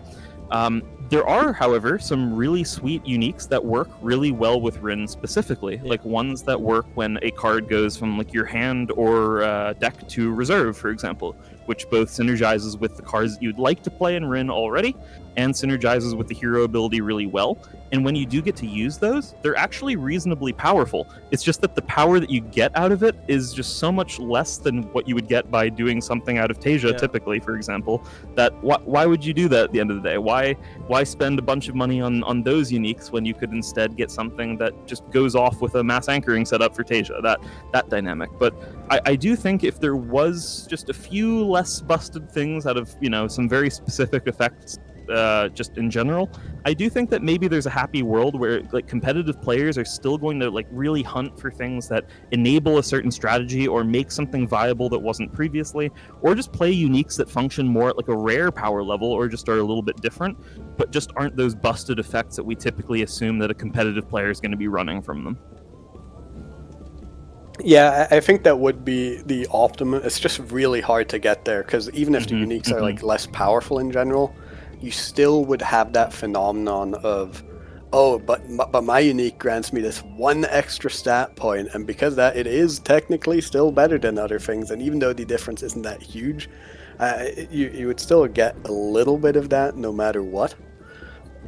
Speaker 2: There are, however, some really sweet uniques that work really well with Rin specifically, like ones that work when a card goes from like your hand or deck to reserve, for example, which both synergizes with the cards that you'd like to play in Rin already and synergizes with the hero ability really well. And when you do get to use those, they're actually reasonably powerful. It's just that the power that you get out of it is just so much less than what you would get by doing something out of Tasia, typically, for example, that why would you do that at the end of the day? Why spend a bunch of money on those uniques when you could instead get something that just goes off with a mass anchoring setup for Tasia, that dynamic. But I do think if there was just a few less busted things out of, you know, some very specific effects, just in general, I do think that maybe there's a happy world where like competitive players are still going to like really hunt for things that enable a certain strategy or make something viable that wasn't previously, or just play uniques that function more at like a rare power level or just are a little bit different, but just aren't those busted effects that we typically assume that a competitive player is going to be running from them.
Speaker 3: Yeah, I think that would be the optimum. It's just really hard to get there, because even if the uniques are like less powerful in general, you still would have that phenomenon of, oh, but my unique grants me this one extra stat point, and because that, it is technically still better than other things, and even though the difference isn't that huge, you would still get a little bit of that no matter what.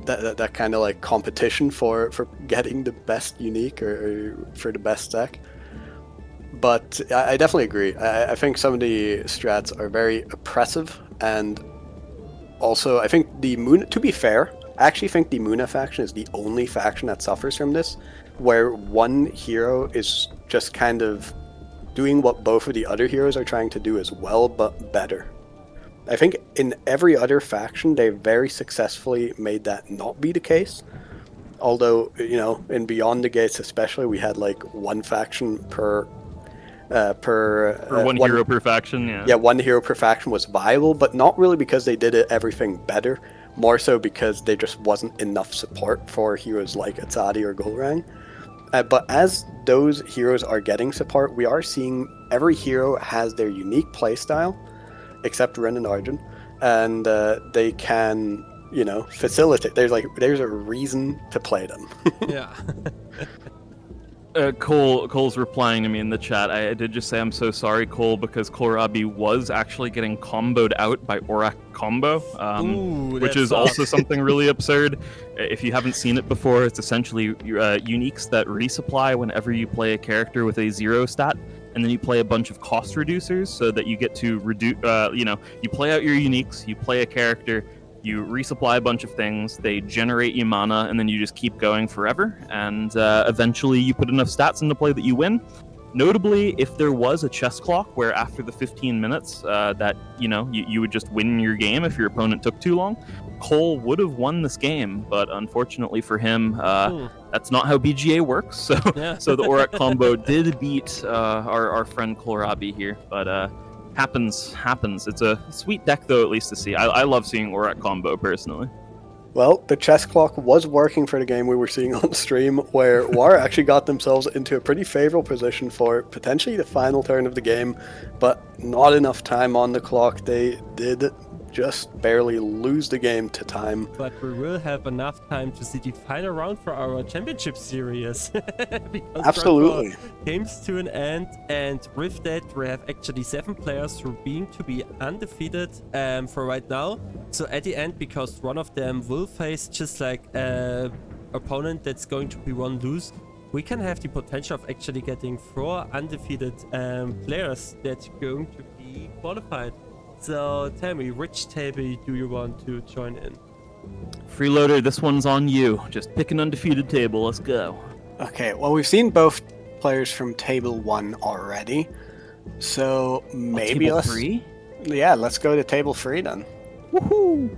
Speaker 3: That kind of like competition for getting the best unique or for the best deck. But I definitely agree. I think some of the strats are very oppressive, and also I think the Moon, to be fair, I actually think the Muna faction is the only faction that suffers from this, where one hero is just kind of doing what both of the other heroes are trying to do as well, but better. I think in every other faction, they very successfully made that not be the case. Although, you know, in Beyond the Gates especially, we had like one faction per
Speaker 2: one hero per faction, yeah.
Speaker 3: Yeah, one hero per faction was viable, but not really because they did everything better, more so because there just wasn't enough support for heroes like Atsadi or Golrang. But as those heroes are getting support, we are seeing every hero has their unique playstyle, except Ren and Arjun, and they can, you know, facilitate. There's a reason to play them.
Speaker 1: Yeah.
Speaker 2: Cole's replying to me in the chat. I did just say I'm so sorry, Cole, because Kohlrabi was actually getting comboed out by Aurak combo, which is also something really absurd. If you haven't seen it before, it's essentially uniques that resupply whenever you play a character with a 0 stat, and then you play a bunch of cost reducers so that you get to reduce, you play out your uniques, you play a character, you resupply a bunch of things, they generate you mana, and then you just keep going forever, and eventually you put enough stats into play that you win. Notably, if there was a chess clock where after the 15 minutes that, you would just win your game if your opponent took too long, Cole would have won this game, but unfortunately for him, that's not how BGA works, so so the Aurak combo did beat our friend Kohlrabi here, but happens. It's a sweet deck, though, at least to see. I love seeing Aurak combo, personally.
Speaker 3: Well, the chess clock was working for the game we were seeing on stream, where War actually got themselves into a pretty favorable position for potentially the final turn of the game, but not enough time on the clock. They did just barely lose the game to time.
Speaker 1: But we will have enough time to see the final round for our championship series.
Speaker 3: Absolutely.
Speaker 1: Games to an end, and with that we have actually 7 players who are being to be undefeated for right now. So at the end, because one of them will face just like an opponent that's going to be one lose, we can have the potential of actually getting 4 undefeated players that's going to be qualified. So tell me, which table do you want to join in?
Speaker 2: Freeloader, this one's on you. Just pick an undefeated table, let's go.
Speaker 3: Okay, well, we've seen both players from table 1 already, so maybe
Speaker 2: table 3?
Speaker 3: Yeah, let's go to table 3 then.
Speaker 2: Woohoo!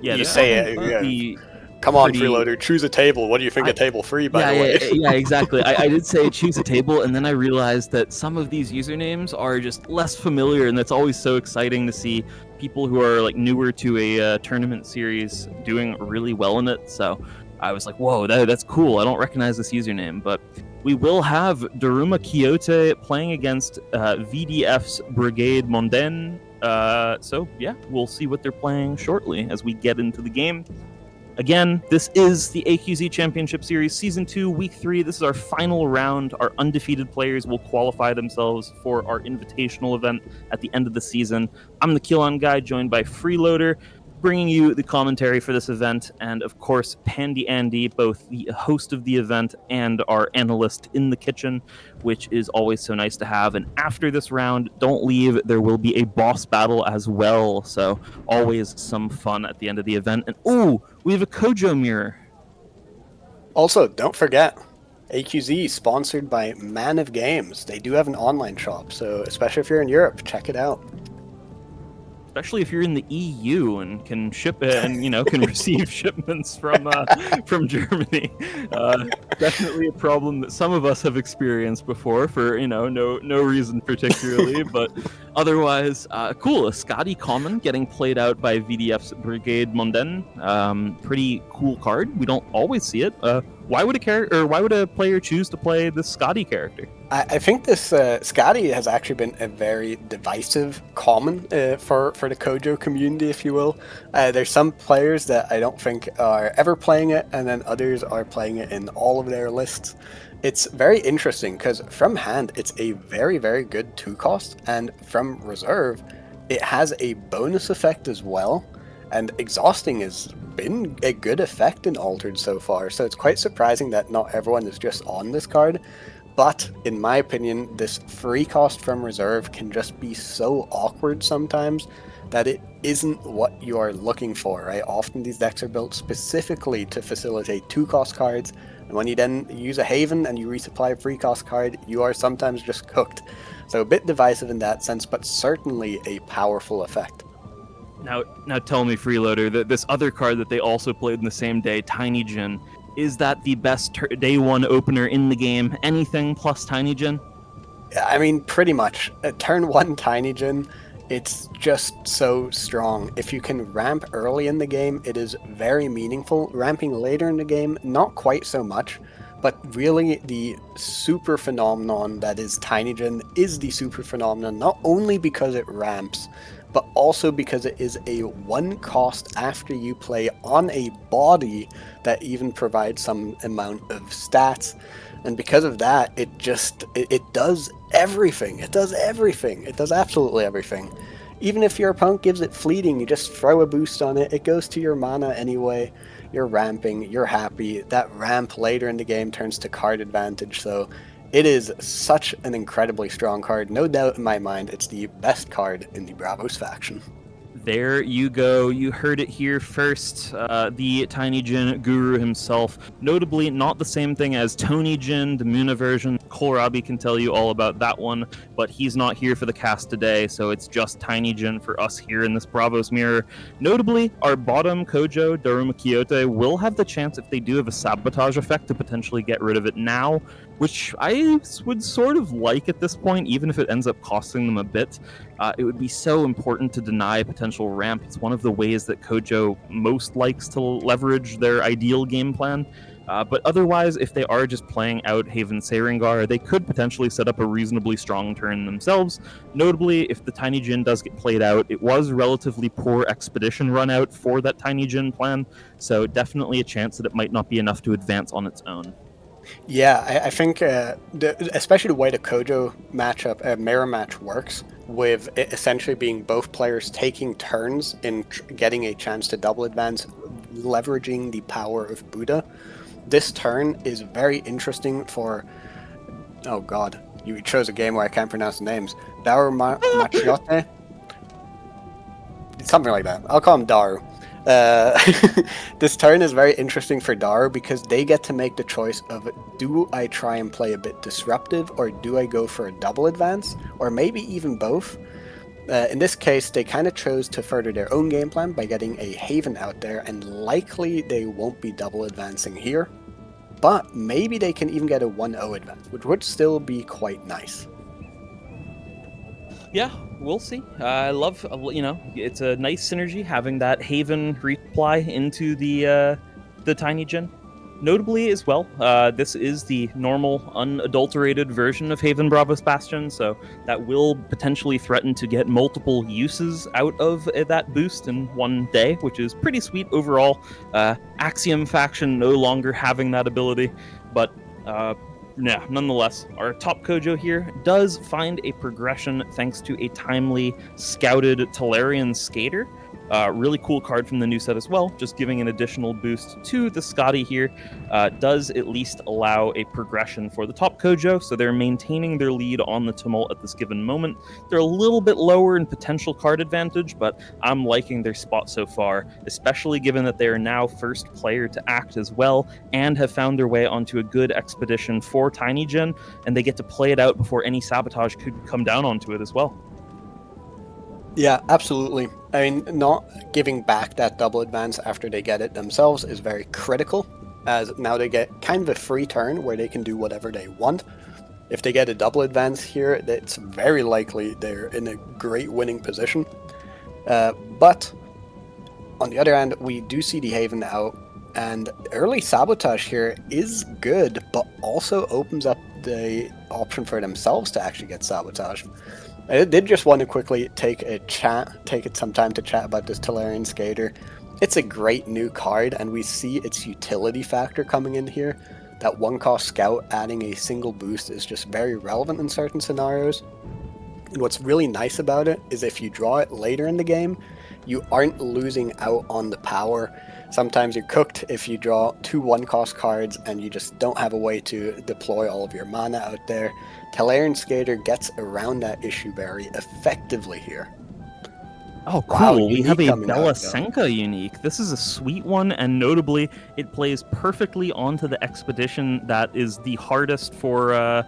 Speaker 2: Yeah,
Speaker 3: you say it. Come on, Freeloader, choose a table. What do you think of table 3, by the way?
Speaker 2: Yeah, exactly. I did say choose a table, and then I realized that some of these usernames are just less familiar, and that's always so exciting to see people who are like newer to a tournament series doing really well in it. So I was like, whoa, that's cool. I don't recognize this username, but we will have Daruma Quixote playing against VDF's Brigade Mondaine. So yeah, we'll see what they're playing shortly as we get into the game. Again, this is the AQZ Championship Series Season 2, Week 3. This is our final round. Our undefeated players will qualify themselves for our invitational event at the end of the season. I'm the Kelonguy, joined by Freeloader, bringing you the commentary for this event, and of course, Paandyandy, both the host of the event and our analyst in the kitchen, which is always so nice to have. And after this round, don't leave, there will be a boss battle as well, so always some fun at the end of the event. And ooh, we have a Kojo mirror.
Speaker 3: Also, don't forget, AQZ sponsored by Man of Games. They do have an online shop, so especially if you're in Europe, check it out.
Speaker 2: Especially if you're in the EU and can ship it and can receive shipments from Germany. Definitely a problem that some of us have experienced before for no reason particularly, but otherwise cool. A Scotty common getting played out by VDF's Brigade Mondaine. Pretty cool card. We don't always see it. Why would a player choose to play this Scotty character?
Speaker 3: I think this Scotty has actually been a very divisive common for the Kojo community, if you will. There's some players that I don't think are ever playing it, and then others are playing it in all of their lists. It's very interesting because from hand, it's a very, very good 2-cost, and from reserve, it has a bonus effect as well. And exhausting has been a good effect in Altered so far, so it's quite surprising that not everyone is just on this card. But in my opinion, this free cost from reserve can just be so awkward sometimes that it isn't what you are looking for, right? Often these decks are built specifically to facilitate 2-cost cards, And when you then use a Haven and you resupply a free cost card, you are sometimes just cooked. So a bit divisive in that sense, but certainly a powerful effect.
Speaker 2: Now tell me, Freeloader, that this other card that they also played in the same day, Tiny Jin, is that the best day one opener in the game? Anything plus Tiny Jin?
Speaker 3: I mean, pretty much. Turn 1 Tiny Jin, it's just so strong. If you can ramp early in the game, it is very meaningful. Ramping later in the game, not quite so much. But really, the super phenomenon that is Tiny Jin is the super phenomenon, not only because it ramps, but also because it is a 1 cost after you play on a body that even provides some amount of stats. And because of that, it does everything. It does everything. It does absolutely everything. Even if your opponent gives it fleeting, you just throw a boost on it. It goes to your mana anyway. You're ramping. You're happy. That ramp later in the game turns to card advantage. So it is such an incredibly strong card. No doubt in my mind, it's the best card in the BRAVOS faction.
Speaker 2: There you go. You heard it here first. The Tiny Jin guru himself. Notably, not the same thing as Tony Jin, the Muna version. Kohlrabi can tell you all about that one, but he's not here for the cast today, so it's just Tiny Jin for us here in this BRAVOS mirror. Notably, our bottom Kojo, Daruma Kyote, will have the chance, if they do have a sabotage effect, to potentially get rid of it now, which I would sort of like at this point, even if it ends up costing them a bit. It would be so important to deny potential ramp. It's one of the ways that Kojo most likes to leverage their ideal game plan. But otherwise, if they are just playing out Haven Seringar, they could potentially set up a reasonably strong turn themselves. Notably, if the Tiny Jin does get played out, it was relatively poor Expedition run out for that Tiny Jin plan, so definitely a chance that it might not be enough to advance on its own.
Speaker 3: Yeah, I think especially the way the Kojo matchup, mirror match works, with it essentially being both players taking turns in getting a chance to double advance, leveraging the power of Buddha. This turn is very interesting for, oh god, you chose a game where I can't pronounce the names. Machiote? Something like that. I'll call him Daru. This turn is very interesting for Daru because they get to make the choice of, do I try and play a bit disruptive, or do I go for a double advance, or maybe even both. In this case, they kind of chose to further their own game plan by getting a Haven out there, and likely they won't be double advancing here, but maybe they can even get a 1-0 advance, which would still be quite nice.
Speaker 2: Yeah, we'll see. I love, it's a nice synergy having that Haven resupply into the Tiny Jin. Notably as well, this is the normal, unadulterated version of Haven BRAVOS Bastion, so that will potentially threaten to get multiple uses out of that boost in one day, which is pretty sweet overall. Axiom faction no longer having that ability, but nonetheless, our top Kojo here does find a progression thanks to a timely scouted Tolarian Skater. Really cool card from the new set as well, just giving an additional boost to the Scotty here. Does at least allow a progression for the top Kojo, so they're maintaining their lead on the Tumult at this given moment. They're a little bit lower in potential card advantage, but I'm liking their spot so far, especially given that they are now first player to act as well, and have found their way onto a good expedition for Tiny Jin, and they get to play it out before any sabotage could come down onto it as well.
Speaker 3: Yeah, absolutely. I mean, not giving back that double advance after they get it themselves is very critical, as now they get kind of a free turn where they can do whatever they want. If they get a double advance here, it's very likely they're in a great winning position. But on the other hand, we do see the Haven out, and early sabotage here is good, but also opens up the option for themselves to actually get sabotaged. I did just want to quickly take some time to chat about this Tolarian Skater. It's a great new card, and we see its utility factor coming in here. That 1-cost scout adding a single boost is just very relevant in certain scenarios. And what's really nice about it is if you draw it later in the game, you aren't losing out on the power. Sometimes you're cooked if you draw 2 1-cost cards and you just don't have a way to deploy all of your mana out there. Tolarian Skater gets around that issue very effectively here.
Speaker 2: Oh, cool.
Speaker 3: Wow,
Speaker 2: we have a
Speaker 3: coming
Speaker 2: Bella
Speaker 3: out, though.
Speaker 2: Senka unique. This is a sweet one, and notably, it plays perfectly onto the expedition that is the hardest for,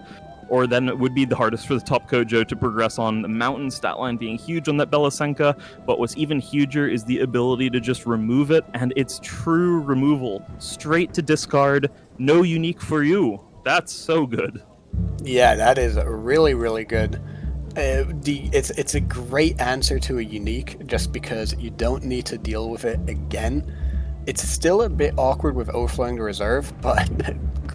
Speaker 2: or then it would be the hardest for the top Kojo to progress on. The mountain stat line being huge on that Bella Senka, but what's even huger is the ability to just remove it, and it's true removal. Straight to discard, no unique for you. That's so good.
Speaker 3: Yeah, that is really, really good. It's a great answer to a unique, just because you don't need to deal with it again. It's still a bit awkward with overflowing the reserve, but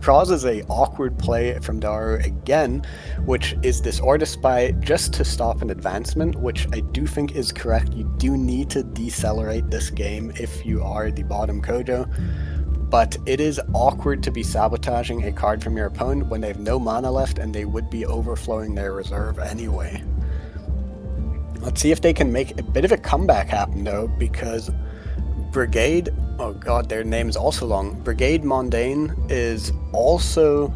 Speaker 3: causes a awkward play from Daru again, which is this Order Spy just to stop an advancement, which I do think is correct. You do need to decelerate this game if you are the bottom Kojo, but it is awkward to be sabotaging a card from your opponent when they have no mana left and they would be overflowing their reserve anyway. Let's see if they can make a bit of a comeback happen though, because Brigade, oh god, their name is also long. Brigade Mondaine is also,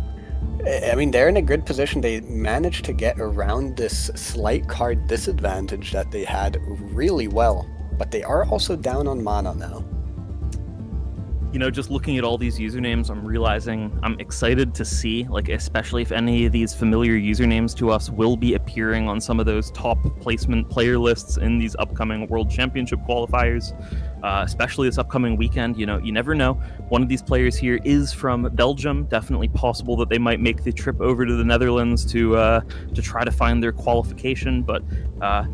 Speaker 3: I mean, they're in a good position. They managed to get around this slight card disadvantage that they had really well, but they are also down on mana now.
Speaker 2: You know, just looking at all these usernames, I'm realizing I'm excited to see, like, especially if any of these familiar usernames to us will be appearing on some of those top placement player lists in these upcoming World Championship qualifiers, especially this upcoming weekend. You know, you never know. One of these players here is from Belgium. Definitely possible that they might make the trip over to the Netherlands to try to find their qualification. But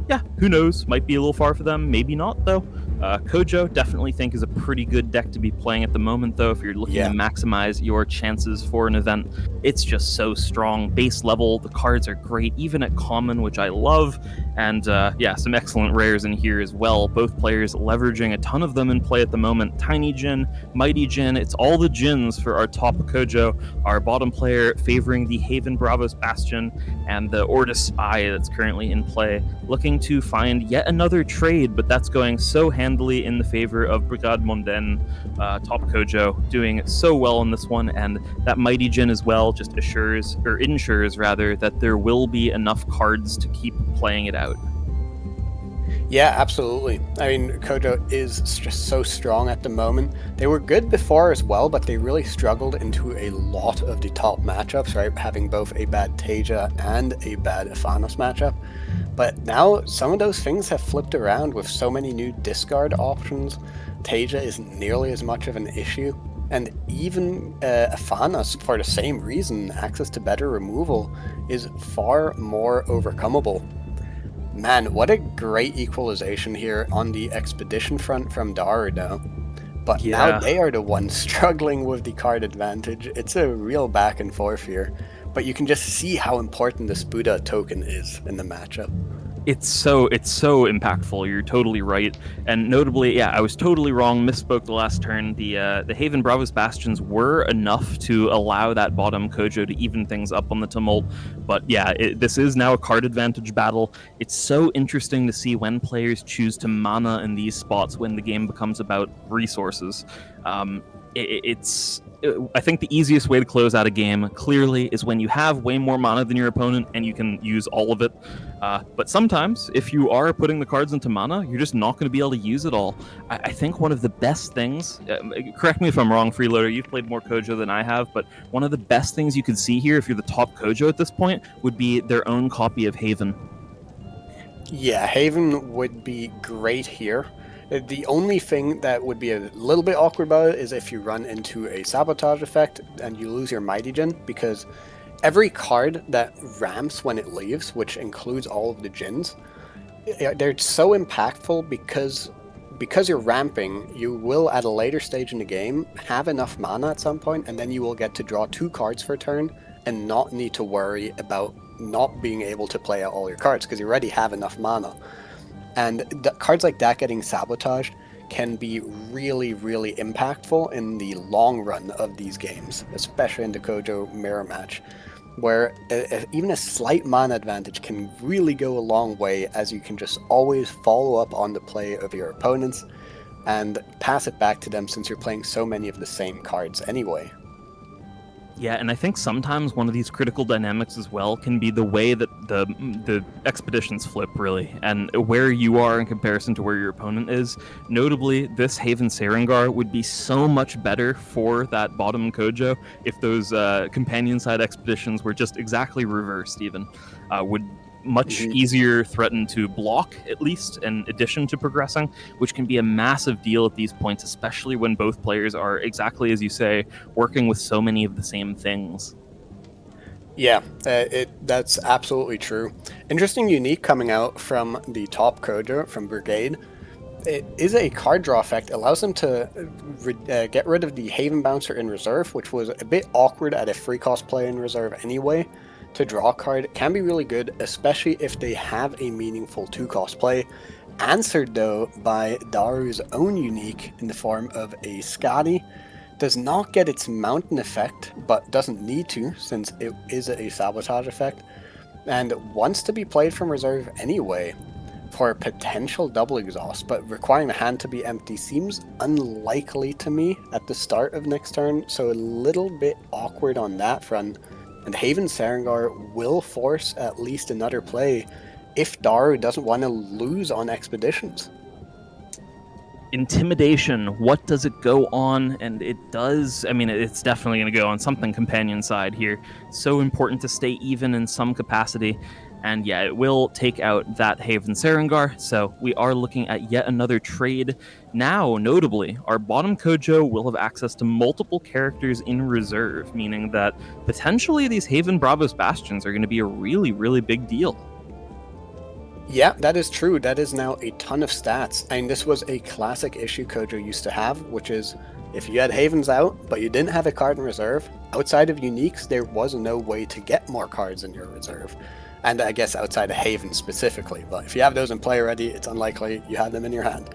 Speaker 2: yeah, who knows? Might be a little far for them. Maybe not, though. Kojo, definitely think is a pretty good deck to be playing at the moment, though, if you're looking to maximize your chances for an event. It's just so strong. Base level, the cards are great, even at common, which I love. And yeah, some excellent rares in here as well. Both players leveraging a ton of them in play at the moment. Tiny Jin, Mighty Jin, it's all the Jins for our top Kojo. Our bottom player favoring the Haven Bravos Bastion and the Order Spy that's currently in play. Looking to find yet another trade, but that's going so handily in the favor of Brigade Mondaine. Top Kojo doing so well in this one, and that Mighty Jin as well just ensures rather that there will be enough cards to keep playing it out.
Speaker 3: Yeah, absolutely. I mean, Kojo is just so strong at the moment. They were good before as well, but they really struggled into a lot of the top matchups, right? Having both a bad Taeja and a bad Ephanos matchup. But now some of those things have flipped around with so many new discard options. Taeja isn't nearly as much of an issue. And even Ephanos, for the same reason, access to better removal is far more overcomable. Man, what a great equalization here on the expedition front from Daru now. But now they are the ones struggling with the card advantage. It's a real back and forth here. But you can just see how important this Buddha token is in the matchup.
Speaker 2: It's so impactful. You're totally right. And notably, yeah, I was totally wrong. Misspoke the last turn. The Haven Bravos Bastions were enough to allow that bottom Kojo to even things up on the tumult. But yeah, this is now a card advantage battle. It's so interesting to see when players choose to mana in these spots when the game becomes about resources. I think the easiest way to close out a game, clearly, is when you have way more mana than your opponent and you can use all of it. But sometimes, if you are putting the cards into mana, you're just not going to be able to use it all. I think one of the best things, correct me if I'm wrong, Freeloader, you've played more Kojo than I have, but one of the best things you could see here, if you're the top Kojo at this point, would be their own copy of Haven.
Speaker 3: Yeah, Haven would be great here. The only thing that would be a little bit awkward about it is if you run into a sabotage effect and you lose your Mighty Jin, because every card that ramps when it leaves, which includes all of the Jins, they're so impactful because you're ramping, you will at a later stage in the game have enough mana at some point, and then you will get to draw 2 cards for a turn and not need to worry about not being able to play out all your cards because you already have enough mana. And cards like that getting sabotaged can be really, really impactful in the long run of these games, especially in the Kojo mirror match, where even a slight mana advantage can really go a long way, as you can just always follow up on the play of your opponents and pass it back to them since you're playing so many of the same cards anyway.
Speaker 2: Yeah, and I think sometimes one of these critical dynamics as well can be the way that the expeditions flip, really, and where you are in comparison to where your opponent is. Notably, this Haven Sarengar would be so much better for that bottom Kojo if those companion side expeditions were just exactly reversed, even. Would much easier threaten to block, at least, in addition to progressing, which can be a massive deal at these points, especially when both players are, exactly as you say, working with so many of the same things.
Speaker 3: Yeah, that's absolutely true. Interesting unique coming out from the top Kojo, from Brigade. It is a card draw effect. It allows them to get rid of the Haven Bouncer in reserve, which was a bit awkward at a free cost play in reserve anyway. To draw a card can be really good, especially if they have a meaningful 2-cost play. Answered though by Daru's own unique in the form of a Skadi. Does not get its mountain effect, but doesn't need to since it is a sabotage effect, and wants to be played from reserve anyway for a potential double exhaust, but requiring the hand to be empty seems unlikely to me at the start of next turn, so a little bit awkward on that front. And Haven Sarengar will force at least another play if Daru doesn't want to lose on expeditions.
Speaker 2: Intimidation, what does it go on? And it does, I mean, it's definitely going to go on something companion side here. So important to stay even in some capacity. And yeah, it will take out that Haven Sarengar, so we are looking at yet another trade. Now, notably, our bottom Kojo will have access to multiple characters in reserve, meaning that potentially these Haven BRAVOS Bastions are going to be a really, really big deal.
Speaker 3: Yeah, that is true. That is now a ton of stats. And this was a classic issue Kojo used to have, which is if you had Havens out, but you didn't have a card in reserve, outside of uniques, there was no way to get more cards in your reserve. And I guess outside of Haven specifically, but if you have those in play already, it's unlikely you have them in your hand.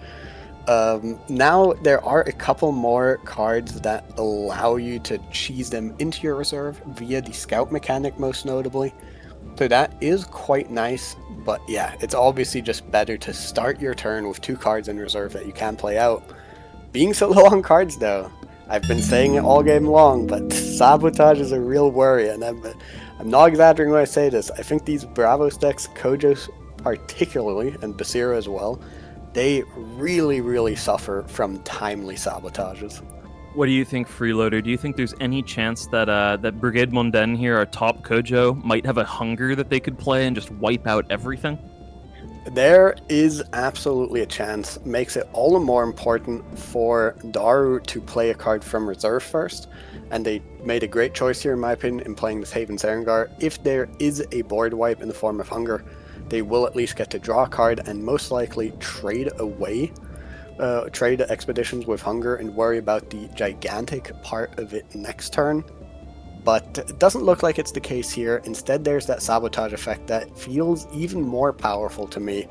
Speaker 3: Now there are a couple more cards that allow you to cheese them into your reserve via the scout mechanic, most notably. So that is quite nice, but yeah, it's obviously just better to start your turn with 2 cards in reserve that you can play out. Being so low on cards though, I've been saying it all game long, but sabotage is a real worry, and I'm not exaggerating when I say this. I think these BRAVOS decks, Kojos particularly, and Basira as well, they really, really suffer from timely sabotages.
Speaker 2: What do you think, Freeloader? Do you think there's any chance that that Brigade Mondaine here, our top Kojo, might have a hunger that they could play and just wipe out everything?
Speaker 3: There is absolutely a chance. Makes it all the more important for Daru to play a card from reserve first, and they made a great choice here in my opinion in playing this Haven Sarengar. If there is a board wipe in the form of hunger, they will at least get to draw a card and most likely trade away, trade expeditions with hunger and worry about the gigantic part of it next turn. But it doesn't look like it's the case here. Instead, there's that sabotage effect that feels even more powerful to me.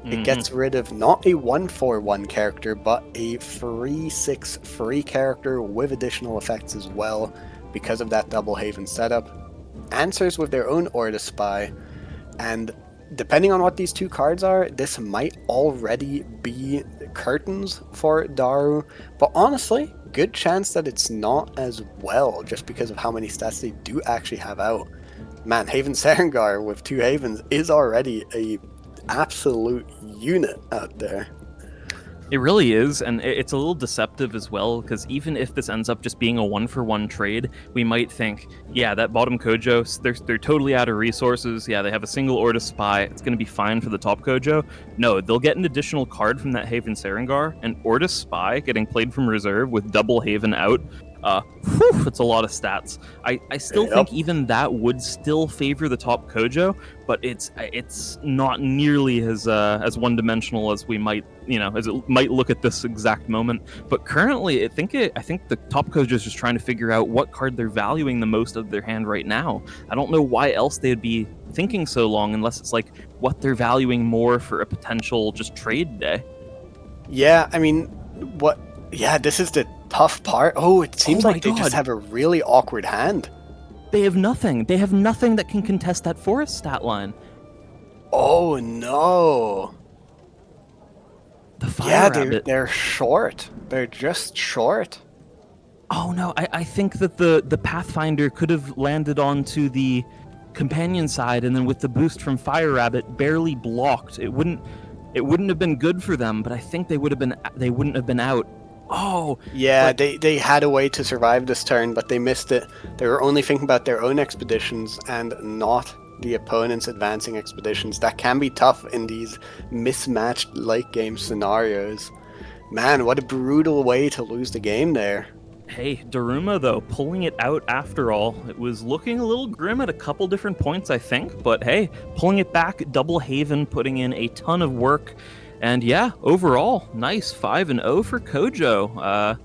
Speaker 3: It gets rid of not a 1/4/1 character, but a 3/6 free character with additional effects as well because of that double Haven setup. Answers with their own Orda Spy, and depending on what these 2 cards are, this might already be curtains for Daru, but honestly, good chance that it's not as well, just because of how many stats they do actually have out. Man, Haven Sarengar with 2 Havens is already a absolute unit out there.
Speaker 2: It really is, and it's a little deceptive as well, because even if this ends up just being a 1-for-1 trade, we might think, yeah, that bottom Kojo, they're totally out of resources, yeah, they have a single Orda Spy, it's going to be fine for the top Kojo. No, they'll get an additional card from that Haven Sarengar, and Orda Spy getting played from reserve with double Haven out, it's a lot of stats. I still think even that would still favor the top Kojo, but it's not nearly as one-dimensional as we might, as it might look at this exact moment. But currently, I think the top Kojo is just trying to figure out what card they're valuing the most of their hand right now. I don't know why else they'd be thinking so long, unless it's like what they're valuing more for a potential just trade day.
Speaker 3: Yeah, I mean, what? Yeah, this is the tough part. Oh, it seems like they just have a really awkward hand.
Speaker 2: They have nothing. They have nothing that can contest that forest stat line.
Speaker 3: Oh no.
Speaker 2: The fire
Speaker 3: rabbit. They're short. They're just short.
Speaker 2: Oh no, I think that the Pathfinder could have landed onto the companion side, and then with the boost from Fire Rabbit, barely blocked. It wouldn't have been good for them, but I think they wouldn't have been out. Oh
Speaker 3: yeah,
Speaker 2: but...
Speaker 3: they had a way to survive this turn, but they missed it. They were only thinking about their own expeditions and not the opponent's advancing expeditions. That can be tough in these mismatched late game scenarios. Man, what a brutal way to lose the game there.
Speaker 2: Hey, Daruma, though, pulling it out after all. It was looking a little grim at a couple different points, I think, but hey, pulling it back, Double Haven, putting in a ton of work, and yeah, overall, nice 5-0 for Kojo.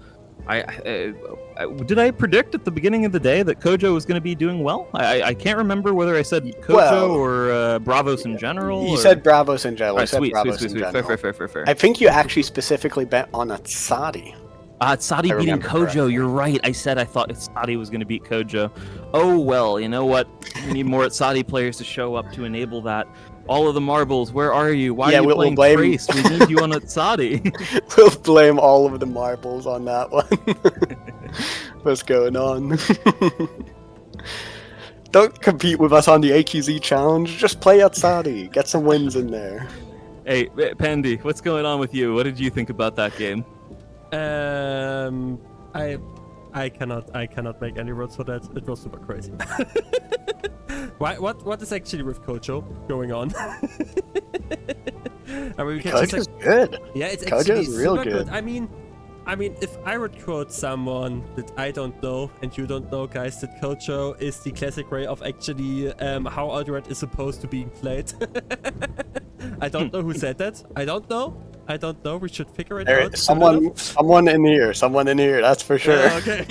Speaker 2: Did I predict at the beginning of the day that Kojo was going to be doing well? I can't remember whether I said Kojo or Bravos in general.
Speaker 3: You said Bravos in general.
Speaker 2: Right, sweet. Fair.
Speaker 3: I think you actually specifically bet on Atsadi.
Speaker 2: Atsadi beating Kojo, correctly. You're right. I thought Atsadi was going to beat Kojo. Oh well, you know what? We need more Atsadi players to show up to enable that. All of the marbles, where are you? Why are you playing Trace? We need you on Atsadi.
Speaker 3: We'll blame all of the marbles on that one. What's going on? Don't compete with us on the AQZ challenge. Just play Atsadi. Get some wins in there.
Speaker 2: Hey, Paandy, what's going on with you? What did you think about that game?
Speaker 1: I cannot make any words for that. It was super crazy. What is actually with Kojo going on? I mean,
Speaker 3: Kojo's good.
Speaker 1: Yeah, it's actually
Speaker 3: real
Speaker 1: super
Speaker 3: good.
Speaker 1: I mean, if I would quote someone that I don't know and you don't know, guys, that Kojo is the classic way of actually how Altered is supposed to be played. I don't know who said that. I don't know. We should figure it out.
Speaker 3: Someone in here. That's for sure.
Speaker 1: Yeah, okay.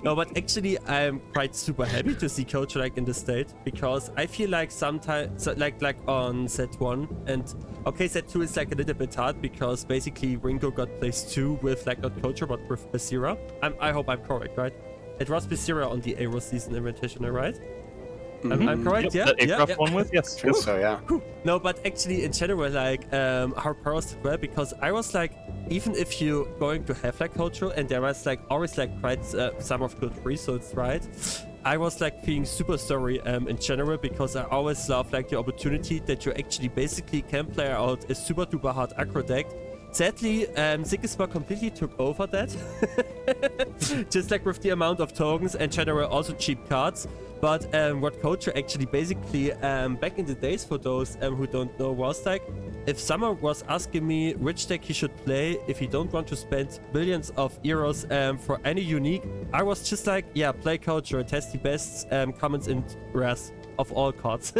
Speaker 1: No, but actually, I'm quite super happy to see Kojo like in the state, because I feel like sometimes, like on set 1 and okay, set 2 is like a little bit hard because basically Ringo got place 2 with like not Kojo but with Basira. I hope I'm correct, right? It was Basira on the Aero season invitational, right? I'm correct,
Speaker 2: yep,
Speaker 1: yeah?
Speaker 2: Yeah. One with, yes.
Speaker 3: I think so, yeah.
Speaker 1: No, but actually in general, like, how Paros did well, because I was like, even if you're going to have like Kojo, and there was like always like quite some of good results, right? I was like feeling super sorry in general, because I always love like the opportunity that you actually basically can play out a super duper hard aggro deck. Sadly, Sigismund completely took over that. Just like with the amount of tokens and general also cheap cards. But what Kojo actually basically, back in the days for those who don't know, was like, if someone was asking me which deck he should play if he don't want to spend millions of euros for any unique, I was just like, yeah, play Kojo. It has the best commons and rares of all cards.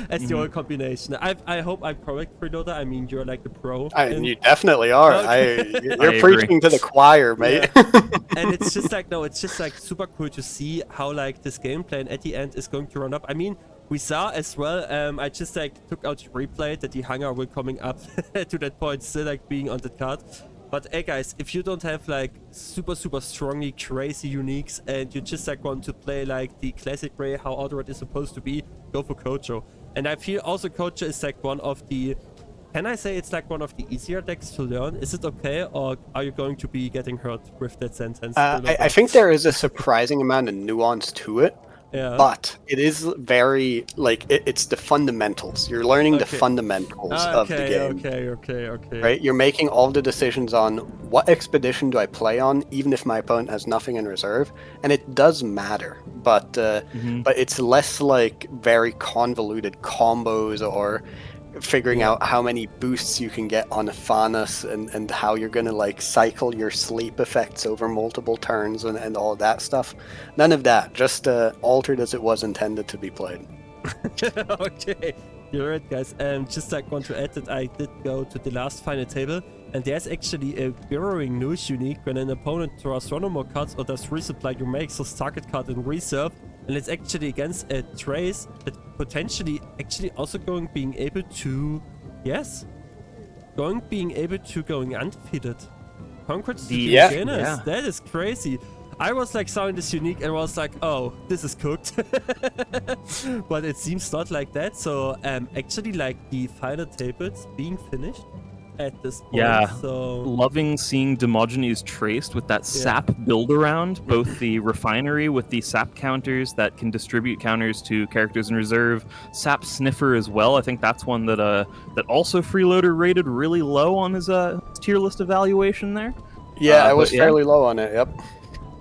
Speaker 1: As the whole combination. I hope I'm correct, Preloader. I mean, you're like the pro.
Speaker 3: You definitely are.
Speaker 1: Okay.
Speaker 3: You're preaching to the choir, mate.
Speaker 1: Yeah. And it's just like, no, it's just like super cool to see how like this game plan at the end is going to run up. I mean, we saw as well, I just like took out the replay that the Hunger will coming up to that point, still like being on that card. But hey guys, if you don't have like super strongly crazy uniques and you just like want to play like the classic way how Altered is supposed to be, go for Kojo. And I feel also Kojo is like one of the, can I say it's like one of the easier decks to learn? Is it okay, or are you going to be getting hurt with that sentence?
Speaker 3: I think there is a surprising amount of nuance to it.
Speaker 1: Yeah.
Speaker 3: But it is very, like, it's the fundamentals. You're learning the fundamentals of the game.
Speaker 1: Okay.
Speaker 3: Right? You're making all the decisions on what expedition do I play on, even if my opponent has nothing in reserve. And it does matter. But it's less like very convoluted combos or figuring out how many boosts you can get on a Thanos and how you're going to like cycle your sleep effects over multiple turns and all that stuff. None of that, just altered as it was intended to be played.
Speaker 1: Okay, you're right, guys. Just like want to add that I did go to the last final table, and there's actually a Burrowing News unique when an opponent draws one or more cards or does resupply, you make this target card in reserve, and it's actually against a Trace that potentially actually also being able to going undefeated. Conquest to the beginners.
Speaker 3: Yeah.
Speaker 1: That is crazy. I was like saw this unique and was like, oh, this is cooked. But it seems not like that. So actually like the final tables being finished. at this point.
Speaker 2: Yeah,
Speaker 1: so
Speaker 2: loving seeing Demogenes traced with that sap build around, both the refinery with the sap counters that can distribute counters to characters in reserve, sap sniffer as well. I think that's one that that also freeloader rated really low on his tier list evaluation there.
Speaker 3: Yeah, I was fairly low on it. Yep.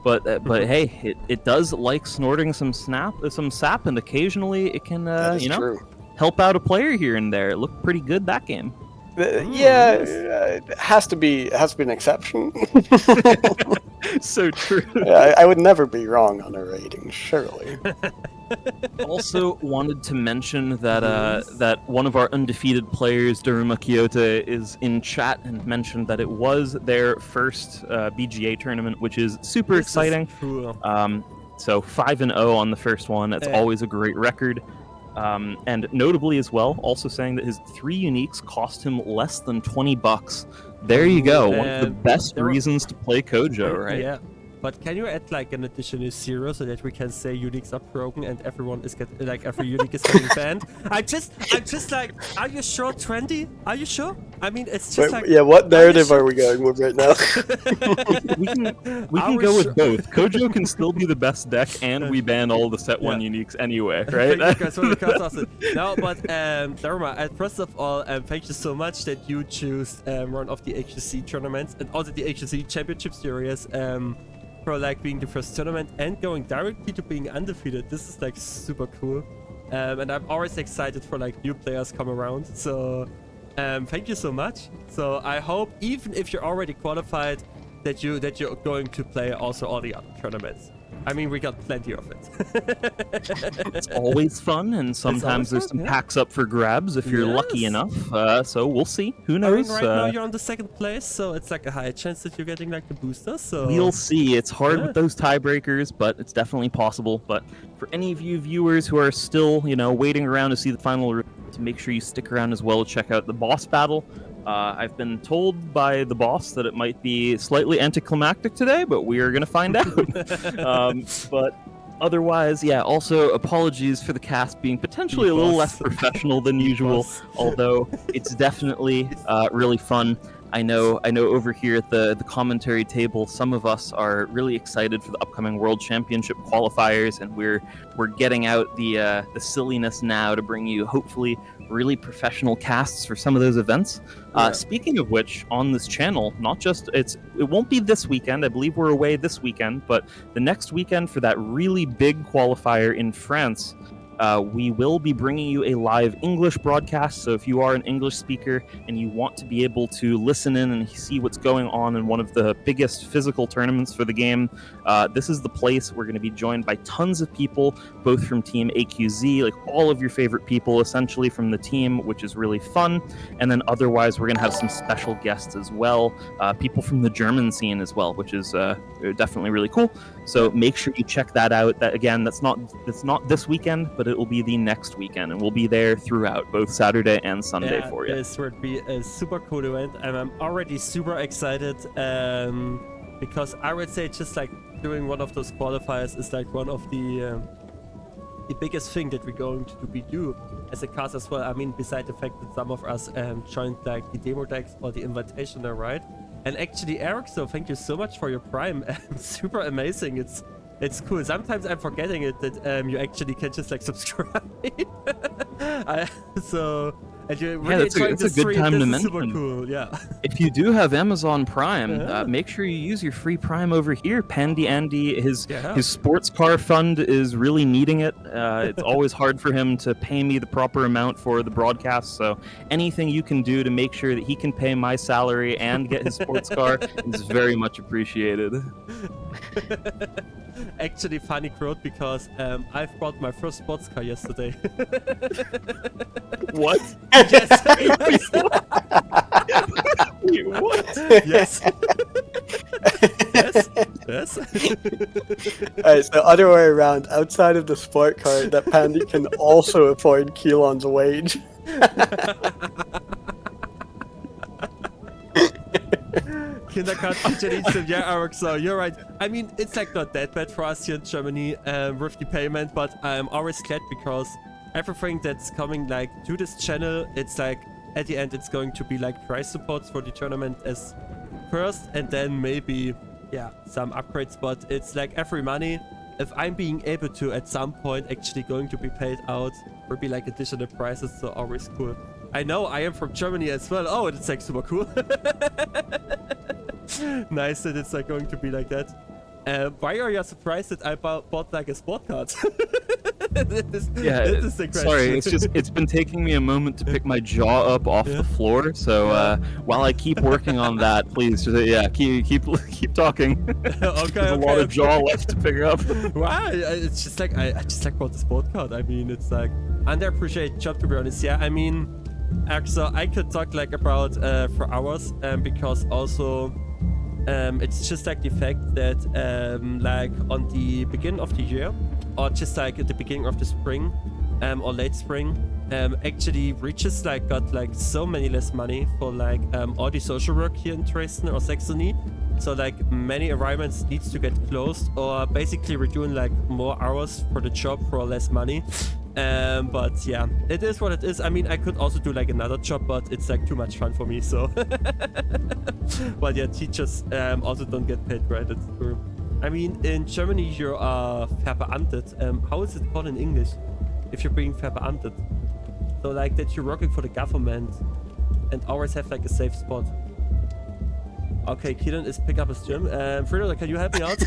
Speaker 2: But hey, it does like snorting some sap, and occasionally it can help out a player here and there. It looked pretty good that game.
Speaker 3: It has to be an exception.
Speaker 2: So true.
Speaker 3: I would never be wrong on a rating, surely.
Speaker 2: Also wanted to mention that that one of our undefeated players, Daruma Kyoto, is in chat and mentioned that it was their first BGA tournament, which is super exciting.
Speaker 1: Cool.
Speaker 2: So 5-0 on the first one. That's always a great record. And notably as well, also saying that his 3 uniques cost him less than $20. There you go. One of the best reasons to play Kojo, right?
Speaker 1: Yeah. But can you add like an additional 0 so that we can say uniques are broken and everyone is every unique is getting banned? I'm just like, are you sure 20? Are you sure? I mean, it's just
Speaker 3: what narrative are we going with right now?
Speaker 2: we can go with both. Kojo can still be the best deck, and we ban all the set 1 uniques anyway, right?
Speaker 1: No, but Daruma, first of all, thank you so much that you choose one of the AQZ tournaments and also the AQZ Championship Series for like being the first tournament and going directly to being undefeated. This is like super cool, and I'm always excited for like new players come around. So thank you so much. So I hope even if you're already qualified that you're going to play also all the other tournaments. I mean, we got plenty of it.
Speaker 2: It's always fun, and sometimes there's some packs up for grabs if you're lucky enough. So we'll see. Who knows?
Speaker 1: I mean, right now you're on the 2nd place, so it's like a high chance that you're getting like the boosters. So
Speaker 2: we'll see. It's hard with those tiebreakers, but it's definitely possible. But for any of you viewers who are still, waiting around to see the final, to make sure you stick around as well to check out the boss battle. I've been told by the boss that it might be slightly anticlimactic today, but we are going to find out. But otherwise, also apologies for the cast being potentially a little less professional than usual, although it's definitely really fun. I know over here at the commentary table, some of us are really excited for the upcoming World Championship qualifiers, and we're getting out the silliness now to bring you hopefully really professional casts for some of those events. Speaking of which, on this channel, it won't be this weekend. I believe we're away this weekend, but the next weekend for that really big qualifier in France, we will be bringing you a live English broadcast. So if you are an English speaker and you want to be able to listen in and see what's going on in one of the biggest physical tournaments for the game, this is the place. We're going to be joined by tons of people, both from Team AQZ, like all of your favorite people essentially from the team, which is really fun. And then otherwise, we're going to have some special guests as well, people from the German scene as well, which is definitely really cool. So make sure you check that out. That again, that's not this weekend, but it will be the next weekend, and we'll be there throughout, both Saturday and Sunday for you.
Speaker 1: This would be a super cool event, and I'm already super excited because I would say just like doing one of those qualifiers is like one of the biggest thing that we're going to do as a cast as well. I mean, besides the fact that some of us joined like the demo decks or the invitational, right? And actually, Eric, so thank you so much for your Prime. Super amazing. It's cool. Sometimes I'm forgetting it that you actually can just like subscribe. And you're really
Speaker 2: that's a good time to mention.
Speaker 1: Super cool. Yeah.
Speaker 2: If you do have Amazon Prime, make sure you use your free Prime over here. Paandyandy, his sports car fund is really needing it. It's always hard for him to pay me the proper amount for the broadcast. So anything you can do to make sure that he can pay my salary and get his sports car is very much appreciated.
Speaker 1: Actually, funny quote, because I've bought my first sports car yesterday.
Speaker 2: What?
Speaker 1: Yes.
Speaker 2: Wait, what?
Speaker 1: Yes. Yes.
Speaker 3: Alright, so other way around, outside of the sport car, that Paandy can also afford Kelon's wage.
Speaker 1: Kindergarten, yeah, Eric, so you're right. I mean, it's like not that bad for us here in Germany with the payment, but I'm always glad because everything that's coming like to this channel, it's like at the end it's going to be like price supports for the tournament as first, and then maybe, yeah, some upgrades. But it's like every money, if I'm being able to at some point actually going to be paid out, will be like additional prizes, so always cool. I know I am from Germany as well. Oh, it's like super cool. Nice that it's like going to be like that. Why are you surprised that I bought like a sport card? This is the question.
Speaker 2: Sorry, it's been taking me a moment to pick my jaw up off the floor. So while I keep working on that, please, keep talking.
Speaker 1: Okay,
Speaker 2: There's a lot of jaw left to pick up.
Speaker 1: Wow, it's just like I just like bought the sport card. I mean, it's like underappreciated job, to be honest. Yeah, I mean, so I could talk like about for hours, because also. It's just like the fact that like on the beginning of the year, or just like at the beginning of the spring, or late spring, actually Reaches like got like so many less money for like all the social work here in Dresden or Saxony. So like many environments needs to get closed, or basically we're doing like more hours for the job for less money. But yeah, it is what it is. I mean, I could also do like another job, but it's like too much fun for me, so. But yeah, teachers also don't get paid, right? That's true. I mean, in Germany you are verbeamtet. How is it called in English? If you're being verbeamtet. So like that you're working for the government and always have like a safe spot. Okay, Keelan is pick up his gym. Fredo, can you help me out?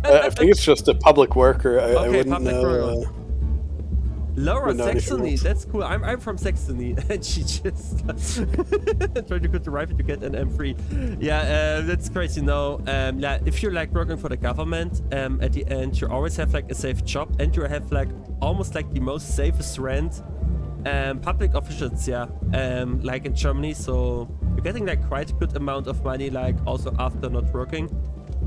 Speaker 3: I think it's just a public worker. I wouldn't
Speaker 1: public
Speaker 3: know.
Speaker 1: worker. Laura,
Speaker 3: Would know
Speaker 1: Saxony,
Speaker 3: anything
Speaker 1: that's cool. I'm from Saxony, and she just tried to go to Rival to get an M3. Yeah, that's crazy. No, yeah, if you're like working for the government, at the end you always have like a safe job, and you have like almost like the most safest rent. Public officials, yeah, like in Germany, so you're getting like quite a good amount of money, like also after not working.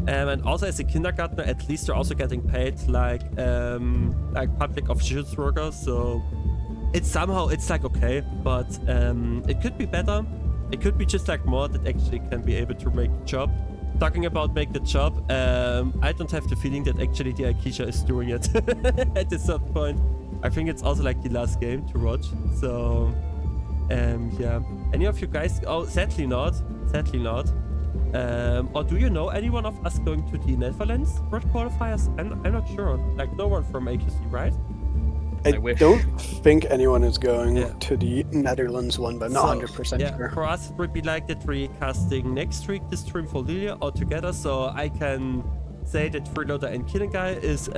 Speaker 1: And also as a kindergartner, at least you're also getting paid like public officials workers. So it's somehow, it's like okay, but it could be better. It could be just like more that actually can be able to make the job. Talking about make the job, I don't have the feeling that actually the AQZ is doing it at a certain point. I think it's also like the last game to watch. So yeah, any of you guys? Oh, sadly not. Sadly not. Or do you know anyone of us going to the Netherlands World Qualifiers? I'm not sure. Like no one from AQZ, right?
Speaker 3: I don't think anyone is going to the Netherlands one, but I'm not 100% sure.
Speaker 1: For us, it would be like that we're casting next week the stream for Liiike all together, so I can say that Freeloader and Kelonguy is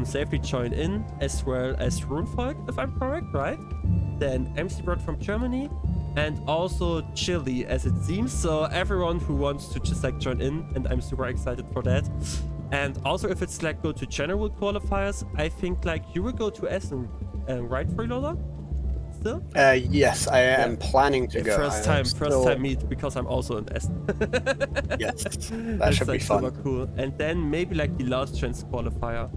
Speaker 1: safely joined in, as well as Runefolk, if I'm correct, right? Then MC Bird from Germany, and also Chile, as it seems. So everyone who wants to just like join in, and I'm super excited for that. And also if it's like go to general qualifiers, I think like you will go to Essen, right, Freeloader? Still?
Speaker 3: Yes, I am planning to go.
Speaker 1: First time meet, because I'm also in Essen.
Speaker 3: Yes, that should be fun.
Speaker 1: Super cool. And then maybe like the last chance qualifier.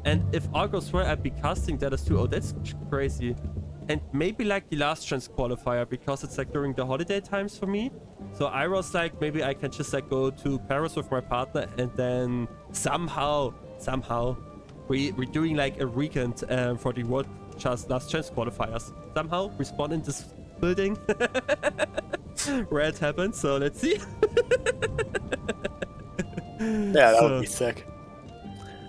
Speaker 1: And if all goes well, I'll be casting that as too. Oh, that's crazy. And maybe like the last chance qualifier, because it's like during the holiday times for me. So I was like, maybe I can just like go to Paris with my partner, and then somehow we're doing like a weekend for the World Last Chance qualifiers. Somehow we spawn in this building where it happens. So let's see.
Speaker 3: Yeah, that would be sick.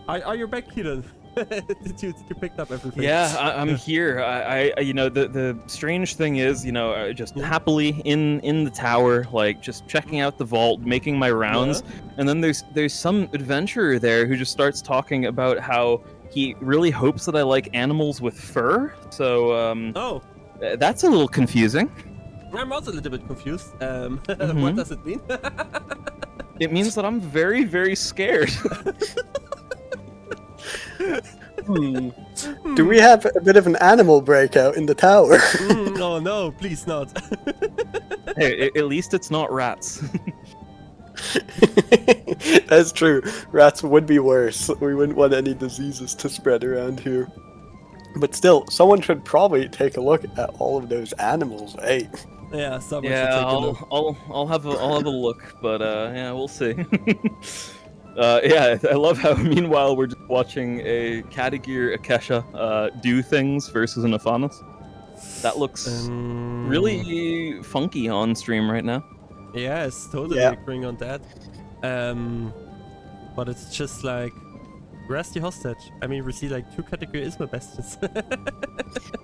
Speaker 1: Are you back, Keelan? Did you pick up everything?
Speaker 2: Yeah, I'm here. I you know, the strange thing is, you know, just happily in the tower, like just checking out the vault, making my rounds, and then there's some adventurer there who just starts talking about how he really hopes that I like animals with fur. So that's a little confusing.
Speaker 1: I'm also a little bit confused. What does it mean?
Speaker 2: It means that I'm very, very scared.
Speaker 3: Do we have a bit of an animal breakout in the tower?
Speaker 1: Oh no, please not.
Speaker 2: Hey, at least it's not rats.
Speaker 3: That's true. Rats would be worse. We wouldn't want any diseases to spread around here. But still, someone should probably take a look at all of those animals, eh?
Speaker 1: Yeah, someone should take a look.
Speaker 2: I'll have a look, but yeah, we'll see. Yeah, I love how meanwhile we're just watching a Katagir Akesha do things versus an Aphanos. That looks really funky on stream right now.
Speaker 1: Yes, totally agreeing on that. But it's just like, where's the hostage? I mean, we see like 2 category Isma Bastions.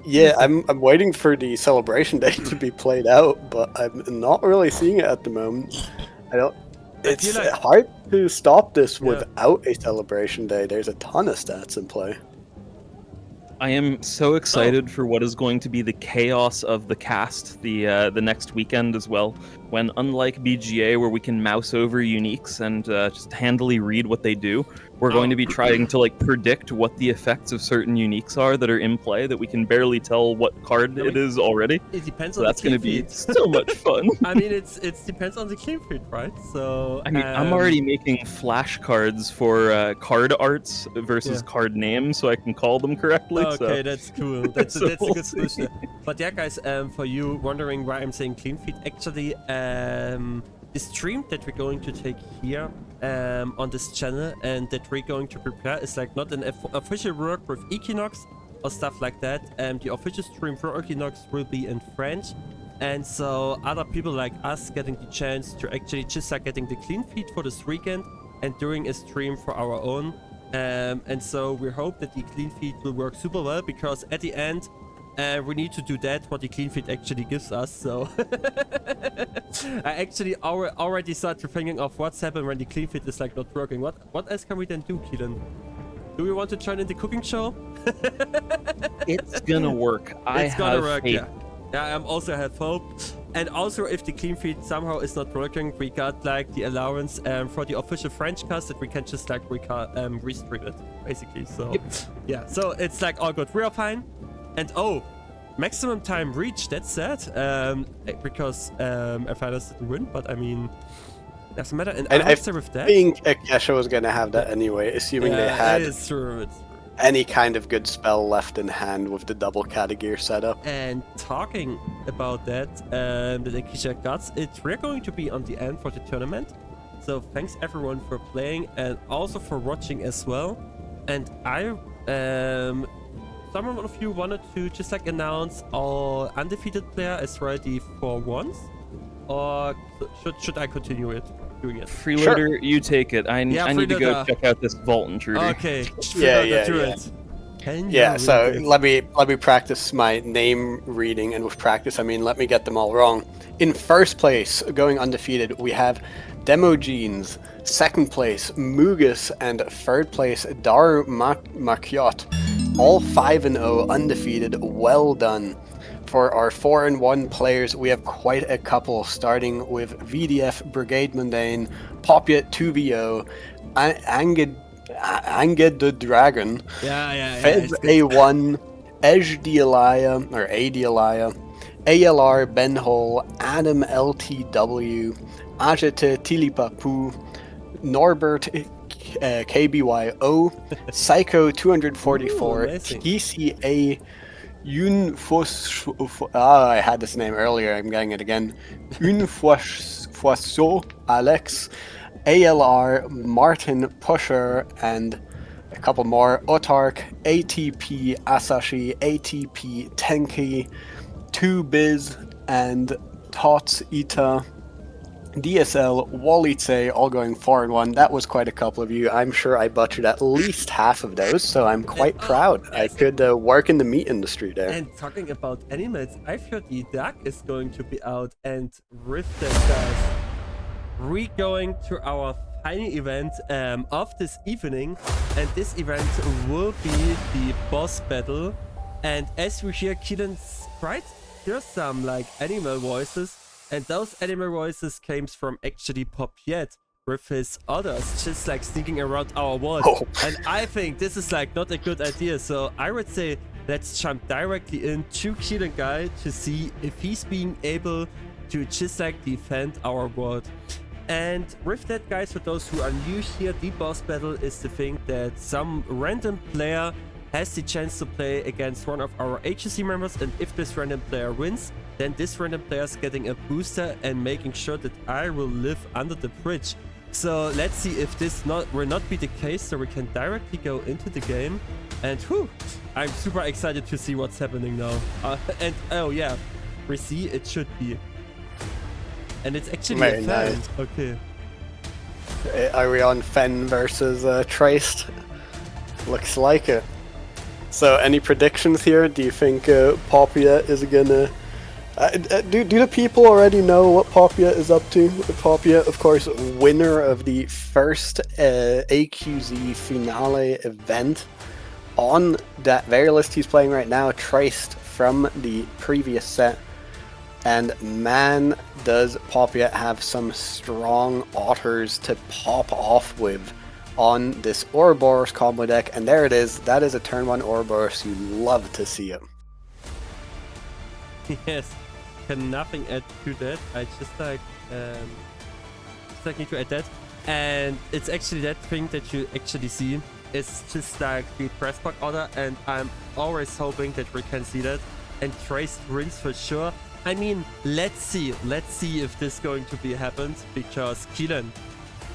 Speaker 3: Yeah, I'm waiting for the celebration day to be played out, but I'm not really seeing it at the moment. It's
Speaker 1: like,
Speaker 3: hard to stop this without a celebration day. There's a ton of stats in play.
Speaker 2: I am so excited for what is going to be the chaos of the cast the next weekend as well. When, unlike BGA, where we can mouse over uniques and just handily read what they do, we're going to be trying to like predict what the effects of certain uniques are that are in play that we can barely tell what card it is already.
Speaker 1: It depends
Speaker 2: so
Speaker 1: on
Speaker 2: that's
Speaker 1: the
Speaker 2: going to be so much fun.
Speaker 1: I mean, it depends on the clean feed, right? So
Speaker 2: I mean, I'm already making flashcards for card arts versus card names, so I can call them correctly.
Speaker 1: Okay, that's cool. That's a good solution.
Speaker 2: See.
Speaker 1: But yeah, guys, for you wondering why I'm saying clean feed, actually, the stream that we're going to take here on this channel and that we're going to prepare is like not an official work with Equinox or stuff like that. The official stream for Equinox will be in French, and so other people like us getting the chance to actually just like getting the clean feed for this weekend and doing a stream for our own. And so we hope that the clean feed will work super well, because at the end we need to do that what the clean feed actually gives us. So I actually already started thinking of what's happened when the clean feed is like not working. What else can we then do, Keelan? Do we want to join in the cooking show?
Speaker 2: It's gonna work.
Speaker 1: It's gonna work, yeah. Yeah, I also have hope. And also, if the clean feed somehow is not working, we got like the allowance for the official French cast that we can just like restream it, basically. So yeah, so it's like all good. We are fine. And maximum time reached. That's sad. Because Finals didn't win, but I mean, doesn't matter. And I
Speaker 3: think Akasha was gonna have that anyway, assuming they had any kind of good spell left in hand with the double category setup.
Speaker 1: And talking about that, that Akasha got it, we're going to be on the end for the tournament. So thanks everyone for playing and also for watching as well. And someone of you wanted to just like announce our undefeated player is ready for once, or should I continue doing it?
Speaker 2: Freeloader, you take it. I need to go check out this vault intruder.
Speaker 1: Okay.
Speaker 3: Yeah. So let me practice my name reading, and with practice I mean let me get them all wrong. In first place, going undefeated, we have Demogenes. Second place, Mugus, and third place, Daru Makyot. All 5-0 undefeated. Well done. For our 4-1 players, we have quite a couple, starting with VDF, Brigade Mundane, Popyet 2VO, Anged the Dragon, Fez A1, Ejdialaya, or Adialaya, ALR Benhol, Adam LTW, Ajete Tilipapu, Norbert KBYO, Psycho 244, TCA I had this name earlier, I'm getting it again. Unfoiso Alex, ALR Martin Pusher, and a couple more. Otark, ATP Asashi, ATP Tenki, 2Biz, and Tots Ita, DSL, Walitse, all going 4-1. That was quite a couple of you. I'm sure I butchered at least half of those, so I'm quite proud. I could work in the meat industry there.
Speaker 1: And talking about animals, I've heard the duck is going to be out, and with that, guys, we're going to our final event of this evening, and this event will be the boss battle. And as we hear Keelan's right, there's some like animal voices. And those animal voices came from actually Popyet with his others just like sneaking around our walls. And I think this is like not a good idea. So I would say let's jump directly into Kelonguy to see if he's being able to just like defend our world. And with that, guys, for those who are new here, the boss battle is the thing that some random player has the chance to play against one of our agency members, and if this random player wins, then this random player is getting a booster and making sure that I will live under the bridge. So let's see if this will not be the case, so we can directly go into the game. And whew, I'm super excited to see what's happening now. And oh yeah, we see it should be. And it's actually
Speaker 3: Very
Speaker 1: a fan.
Speaker 3: nice.
Speaker 1: Okay.
Speaker 3: Are we on Fen versus Traced? Looks like it. So, any predictions here? Do you think Paandyandy is gonna... do the people already know what Paandyandy is up to? Paandyandy, of course, winner of the first AQZ finale event. On that very list he's playing right now, Traced from the previous set. And man, does Paandyandy have some strong otters to pop off with on this Ouroboros combo deck. And there it is. That is a turn 1 Ouroboros. You love to see it.
Speaker 1: Yes. Can nothing add to that. I just need to add that. And it's actually that thing that you actually see. It's just like the press box order. And I'm always hoping that we can see that. And Traced wins for sure. I mean, let's see if this is going to be happened, because Keelan,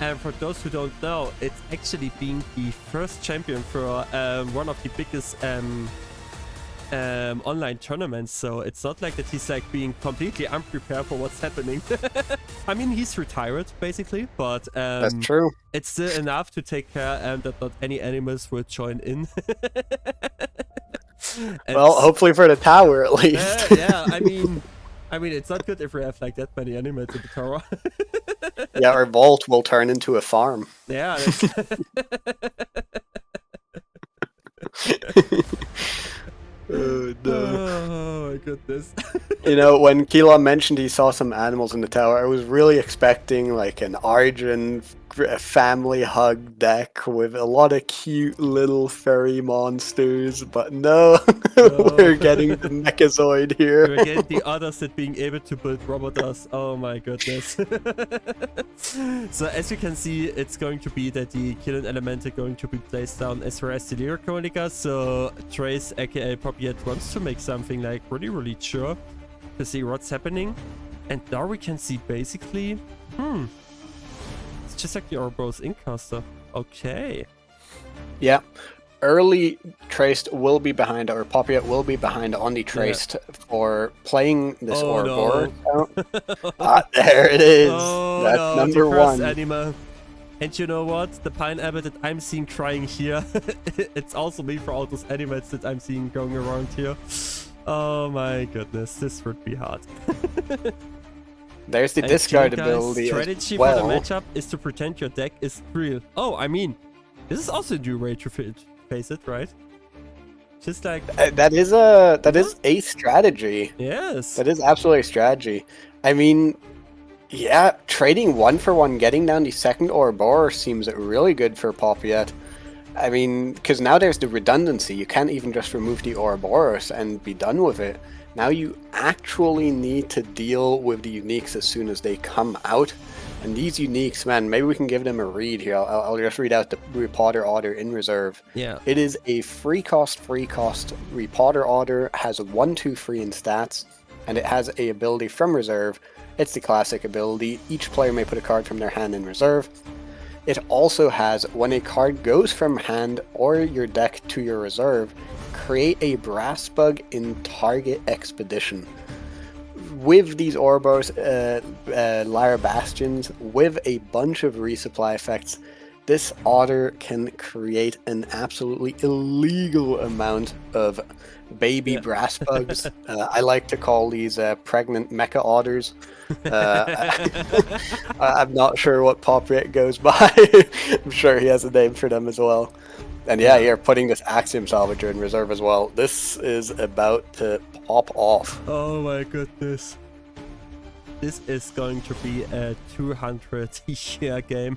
Speaker 1: and for those who don't know, it's actually being the first champion for one of the biggest online tournaments, so it's not like that he's like being completely unprepared for what's happening. I mean, he's retired basically, but
Speaker 3: That's true.
Speaker 1: It's still enough to take care that not any animals will join in.
Speaker 3: Well, hopefully for the tower at least.
Speaker 1: Yeah, I mean, it's not good if we have like that many animals in the tower.
Speaker 3: Yeah, our vault will turn into a farm.
Speaker 1: Yeah.
Speaker 3: Oh, no.
Speaker 1: Oh my goodness.
Speaker 3: You know, when Kelon mentioned he saw some animals in the tower, I was really expecting like an Arjun family hug deck with a lot of cute little furry monsters, but no, we're getting the Mechazoid here.
Speaker 1: We're getting the others that being able to build robots. Oh my goodness. So as you can see, it's going to be that the Killing element is going to be placed down as far as the Liiike. So Trace, aka Paandyandy, wants to make something like really sure to see what's happening. And now we can see basically, it's just like the Ouroboros Incaster. Okay.
Speaker 3: Yeah. Early Traced will be behind, or Paandyandy will be behind on the Traced for playing this Ouroboros.
Speaker 1: No.
Speaker 3: There it is.
Speaker 1: Oh,
Speaker 3: That's
Speaker 1: no,
Speaker 3: number
Speaker 1: the first
Speaker 3: 1.
Speaker 1: Animal. And you know what? The pineapple that I'm seeing crying here, it's also me for all those animals that I'm seeing going around here. Oh my goodness, this would be hard.
Speaker 3: There's the discard ability.
Speaker 1: Strategy
Speaker 3: well.
Speaker 1: for the matchup is to pretend your deck is real. Oh, I mean, this is also a new way to face it, right? Just like
Speaker 3: that is a strategy.
Speaker 1: Yes,
Speaker 3: that is absolutely a strategy. I mean, yeah, trading 1 for 1, getting down the second Ouroboros seems really good for Paandyandy. I mean, because now there's the redundancy. You can't even just remove the Ouroboros and be done with it. Now you actually need to deal with the uniques as soon as they come out. And these uniques, man, maybe we can give them a read here. I'll just read out the Repotter Order in reserve.
Speaker 1: Yeah.
Speaker 3: It is a free cost Repotter Order, has 1/2 in stats, and it has a ability from reserve. It's the classic ability. Each player may put a card from their hand in reserve. It also has, when a card goes from hand or your deck to your reserve, create a brass bug in target expedition. With these Ouroboros Lyra Bastions, with a bunch of resupply effects, this order can create an absolutely illegal amount of baby brass bugs. I like to call these pregnant mecha orders. I'm not sure what Paandyandy goes by. I'm sure he has a name for them as well. And yeah, you're putting this Axiom Salvager in reserve as well. This is about to pop off.
Speaker 1: Oh my goodness. This is going to be a 200-year game.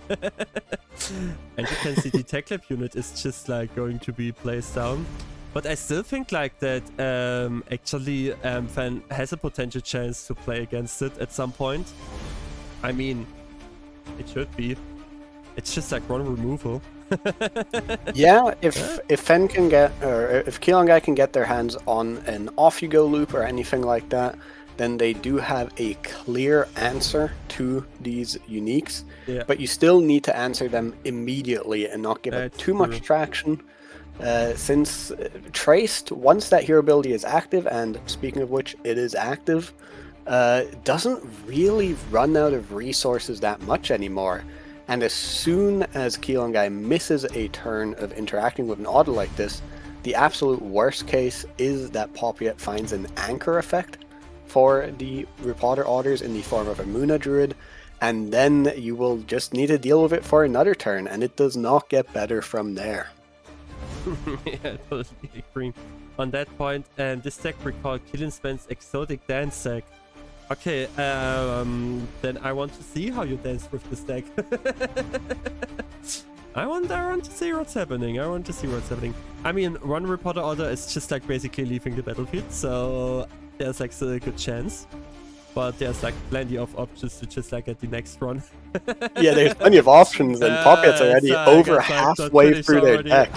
Speaker 1: And you can see the tech lab unit is just like going to be placed down. But I still think like that actually Fan has a potential chance to play against it at some point. I mean, it should be. It's just like one removal.
Speaker 3: Yeah, if Fen can get, or if Kelonguy can get their hands on an Off You Go loop or anything like that, then they do have a clear answer to these uniques,
Speaker 1: Yeah.
Speaker 3: but you still need to answer them immediately and not give it too much traction. Since Traced, once that hero ability is active, and speaking of which, it is active, doesn't really run out of resources that much anymore. And as soon as Kelonguy misses a turn of interacting with an auto like this, the absolute worst case is that Paandyandy finds an anchor effect for the Repotter Otters in the form of a Muna Druid, and then you will just need to deal with it for another turn, and it does not get better from there.
Speaker 1: Yeah, totally agree on that point. And this deck recalled Killian exotic dance deck. Okay, then I want to see how you dance with this deck. I want to see what's happening. I mean, one Repotter Order is just like basically leaving the battlefield, so there's like still a good chance. But there's like plenty of options to just like get the next run.
Speaker 3: Yeah, there's plenty of options, and Paandyandy's already over halfway through their deck.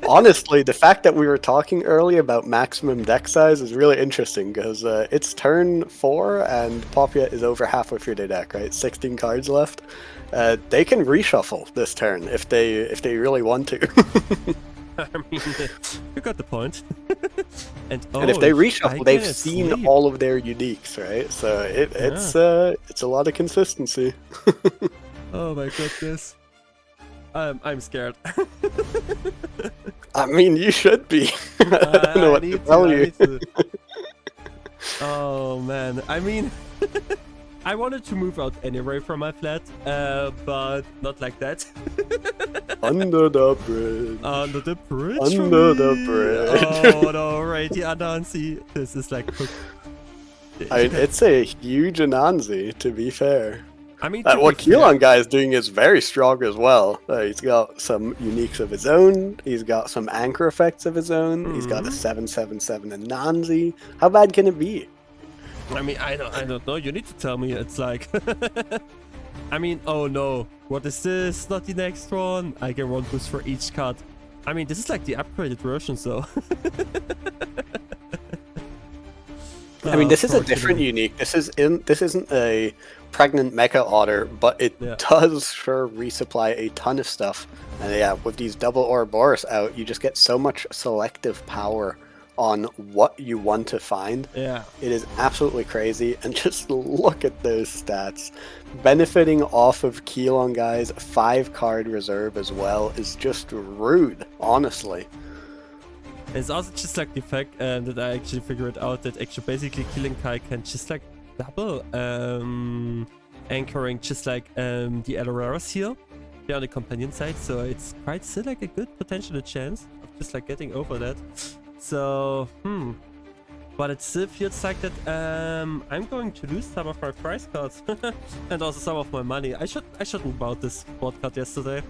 Speaker 3: Honestly, the fact that we were talking earlier about maximum deck size is really interesting, because it's turn 4 and Paandyandy is over halfway through their deck, right? 16 cards left. They can reshuffle this turn if they really want to.
Speaker 1: I mean, you got the point. and
Speaker 3: if they reshuffle, they've seen all of their uniques, right? So it's a lot of consistency.
Speaker 1: Oh my goodness. I'm scared.
Speaker 3: I mean, you should be. I don't know what to tell you.
Speaker 1: Oh man, I mean, I wanted to move out anyway from my flat, but not like that.
Speaker 3: Under the bridge.
Speaker 1: Under the bridge.
Speaker 3: Under the bridge.
Speaker 1: Oh no, right, the Anansi. This is like.
Speaker 3: It's a huge Anansi, to be fair.
Speaker 1: I mean,
Speaker 3: what Kelonguy is doing is very strong as well. He's got some uniques of his own. He's got some anchor effects of his own. He's got a 7/7/7 Anansi. How bad can it be?
Speaker 1: I mean, I don't know. You need to tell me. It's like, I mean, oh no, what is this? Not the next one. I get 1 boost for each card. I mean, this is like the upgraded version, so.
Speaker 3: I mean, this is a different unique. This isn't a pregnant mecha otter, but it does sure resupply a ton of stuff. And yeah, with these double Ouroboros out, you just get so much selective power on what you want to find.
Speaker 1: Yeah,
Speaker 3: it is absolutely crazy. And just look at those stats. Benefiting off of Kelonguy's 5-card reserve as well is just rude, honestly.
Speaker 1: It's also just like the fact that I actually figured out that actually basically Kelonguy can just like double anchoring just like the Aloraros here on the companion side, so it's quite still like a good potential chance of just like getting over that. So but it still feels like that I'm going to lose some of my prize cards and also some of my money. I shouldn't bought this spot card yesterday.